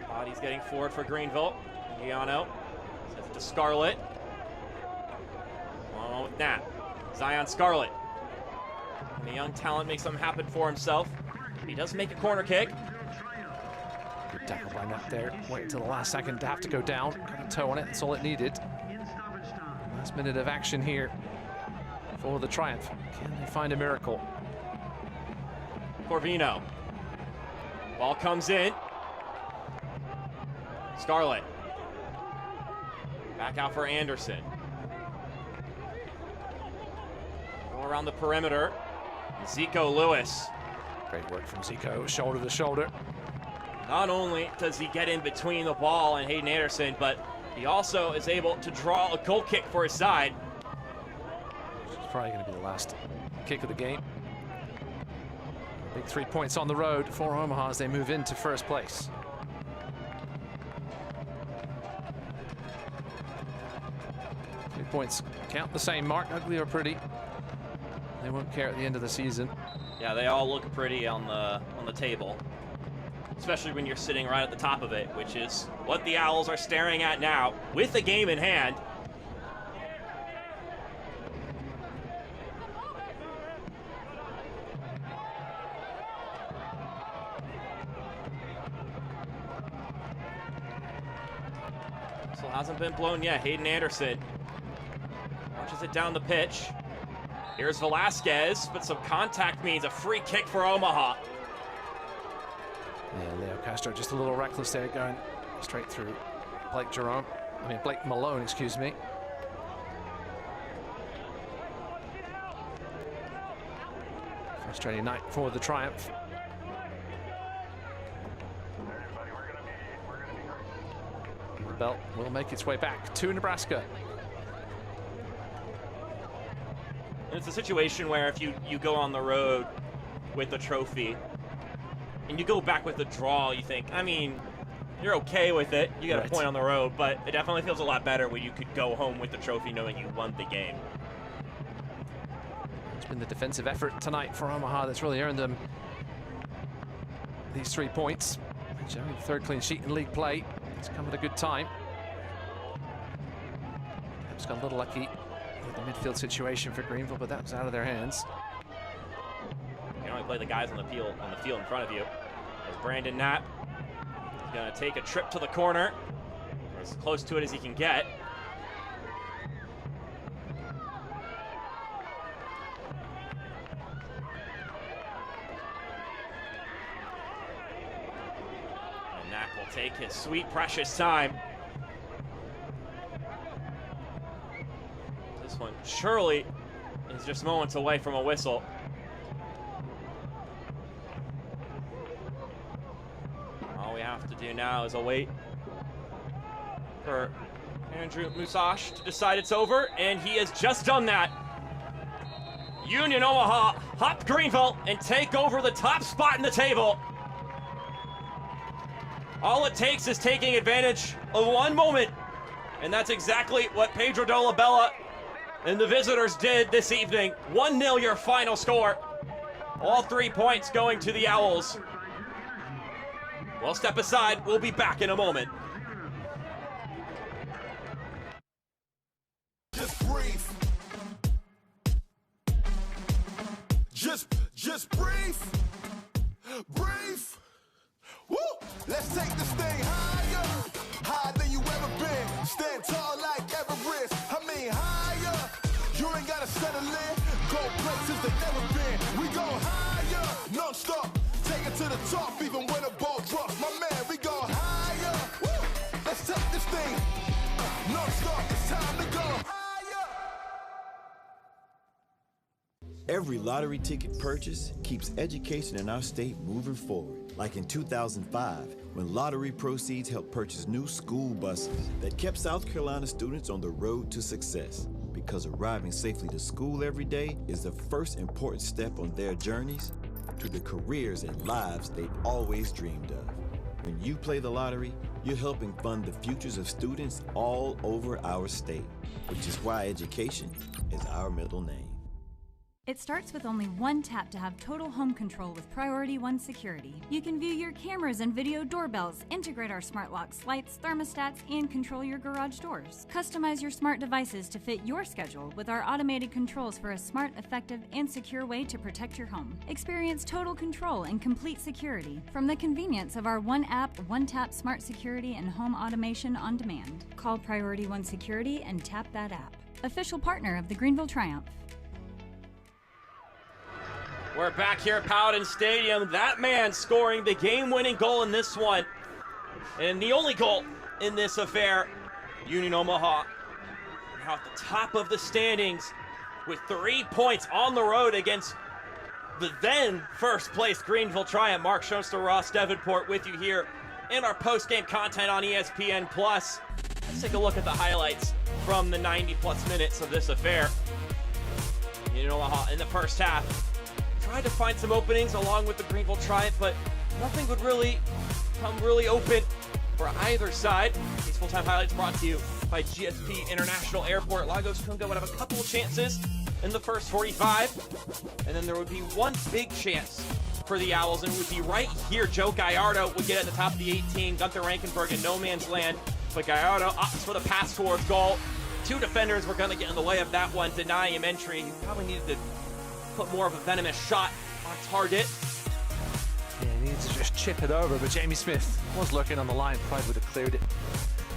Body's getting forward for Greenville. Giano sends it to Scarlett. Along with Knapp. Zion Scarlett. And the young talent makes something happen for himself. He does make a corner kick. Good tackle by Knapp there. Wait until the last second to have to go down. Got a toe on it, that's all it needed. Last minute of action here for the Triumph. Can they find a miracle? Corvino. Ball comes in. Scarlett. Back out for Anderson. Go around the perimeter. Zico Lewis. Great work from Zico, shoulder to shoulder. Not only does he get in between the ball and Hayden Anderson, but he also is able to draw a goal kick for his side. It's probably going to be the last kick of the game. Big 3 points on the road for Omaha as they move into first place. Points count the same, Mark. Ugly or pretty, they won't care at the end of the season. Yeah, they all look pretty on the table, especially when you're sitting right at the top of it, which is what the Owls are staring at now with the game in hand. Still hasn't been blown yet. Hayden Anderson launches it down the pitch. Here's Velasquez, but some contact means a free kick for Omaha. Yeah, Leo Castro just a little reckless there, going straight through Blake Malone, excuse me. Frustrating night for the Triumph. The belt will make its way back to Nebraska. And it's a situation where if you go on the road with the trophy and you go back with a draw, you think, I mean, you're okay with it. You got a point on the road, but it definitely feels a lot better when you could go home with the trophy knowing you won the game. It's been the defensive effort tonight for Omaha that's really earned them these 3 points. Showing the third clean sheet in league play. It's come at a good time. Perhaps got a little lucky with the midfield situation for Greenville, but that was out of their hands. You can only play the guys on the field in front of you. As Brandon Knapp is going to take a trip to the corner, as close to it as he can get. And Knapp will take his sweet, precious time. This one surely is just moments away from a whistle. All we have to do now is await for Andrew Musash to decide it's over, and he has just done that. Union Omaha hop Greenville and take over the top spot in the table. All it takes is taking advantage of one moment, and that's exactly what Pedro Dolabella and the visitors did this evening. 1-0 your final score. All 3 points going to the Owls. We'll step aside. We'll be back in a moment. Just breathe. Just breathe. Breathe. Woo! Let's take this thing higher. Higher than you ever been. Stand tall like Everest. I mean higher. You ain't gotta settle in. Go places they never been. We go higher. Non-stop. Take it to the top even when the ball drops. My man, we go higher. Woo! Let's take this thing non-stop. It's time to go higher. Every lottery ticket purchase keeps education in our state moving forward. Like in 2005, when lottery proceeds helped purchase new school buses that kept South Carolina students on the road to success. Because arriving safely to school every day is the first important step on their journeys to the careers and lives they've always dreamed of. When you play the lottery, you're helping fund the futures of students all over our state, which is why education is our middle name. It starts with only one tap to have total home control with Priority One Security. You can view your cameras and video doorbells, integrate our smart locks, lights, thermostats, and control your garage doors. Customize your smart devices to fit your schedule with our automated controls for a smart, effective, and secure way to protect your home. Experience total control and complete security from the convenience of our one app, one tap smart security and home automation on demand. Call Priority One Security and tap that app. Official partner of the Greenville Triumph. We're back here at Paladin Stadium. That man scoring the game-winning goal in this one. And the only goal in this affair Union Omaha now at the top of the standings with 3 points on the road against the then first place Greenville Triumph. Mark Schoenster, Ross Davenport with you here in our post-game content on ESPN+. Let's take a look at the highlights from the 90-plus minutes of this affair. Union Omaha in the first half tried to find some openings along with the Greenville Triumph, but nothing would really come really open for either side. These full-time highlights brought to you by GSP International Airport. Lagos Kunga would have a couple of chances in the first 45, and then there would be one big chance for the Owls, and it would be right here. Joe Gallardo would get at the top of the 18. Gunther Rankenberg in no man's land, but Gallardo opts for the pass towards goal. 2 defenders were going to get in the way of that one, deny him entry. He probably needed to put more of a venomous shot on target. Yeah, he needed to just chip it over, but Jamie Smith was looking on the line, probably would have cleared it.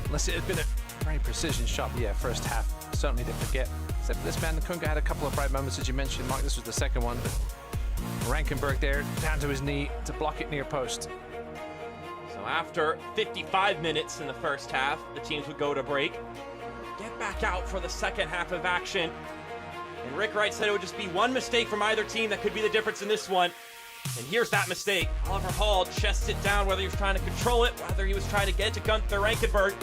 Unless it had been a very precision shot. But yeah, first half, certainly didn't forget. Except for this man, Kunga had a couple of bright moments, as you mentioned, Mark. This was the second one, but Rankenberg there, down to his knee to block it near post. So after 55 minutes in the first half, the teams would go to break, get back out for the second half of action. And Rick Wright said it would just be one mistake from either team that could be the difference in this one. And here's that mistake. Oliver Hall chests it down, whether he was trying to control it, whether he was trying to get it to Gunther Rankenberg.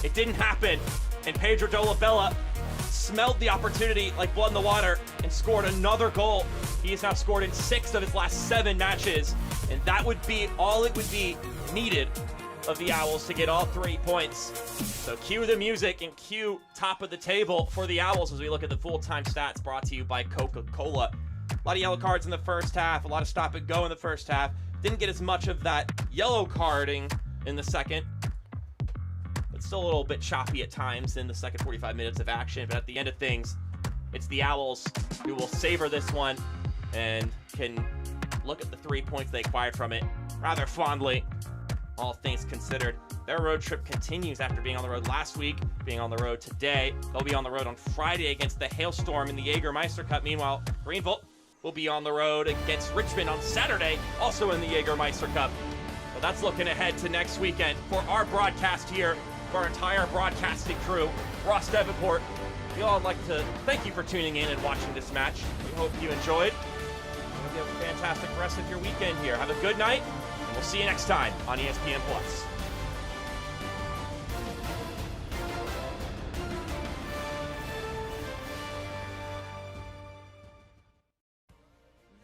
It didn't happen. And Pedro Dolabella smelled the opportunity like blood in the water and scored another goal. He has now scored in 6 of his last 7 matches. And that would be all it would be needed of the Owls to get all 3 points. So cue the music and cue top of the table for the Owls as we look at the full-time stats brought to you by Coca-Cola. A lot of yellow cards in the first half, a lot of stop and go in the first half. Didn't get as much of that yellow carding in the second, but still a little bit choppy at times in the second 45 minutes of action. But at the end of things, it's the Owls who will savor this one and can look at the 3 points they acquired from it rather fondly, all things considered. Their road trip continues after being on the road last week, being on the road today. They'll be on the road on Friday against the Hailstorm in the Jägermeister Cup. Meanwhile, Greenville will be on the road against Richmond on Saturday, also in the Jägermeister Cup. So that's looking ahead to next weekend. For our broadcast here, for our entire broadcasting crew, Ross Davenport, we all would like to thank you for tuning in and watching this match. We hope you enjoyed. I hope you have a fantastic rest of your weekend here. Have a good night, and we'll see you next time on ESPN+.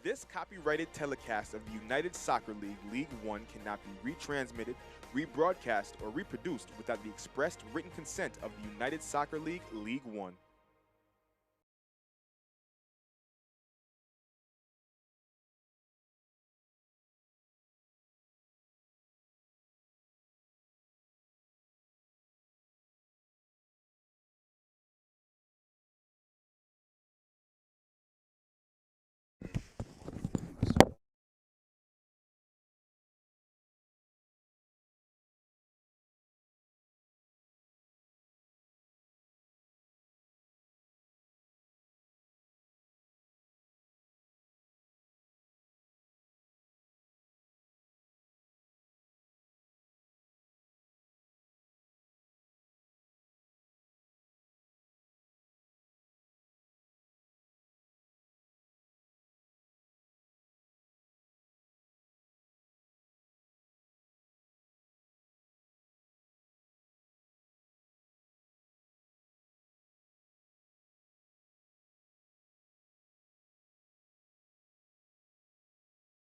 This copyrighted telecast of the United Soccer League League One cannot be retransmitted, rebroadcast, or reproduced without the expressed written consent of the United Soccer League League One.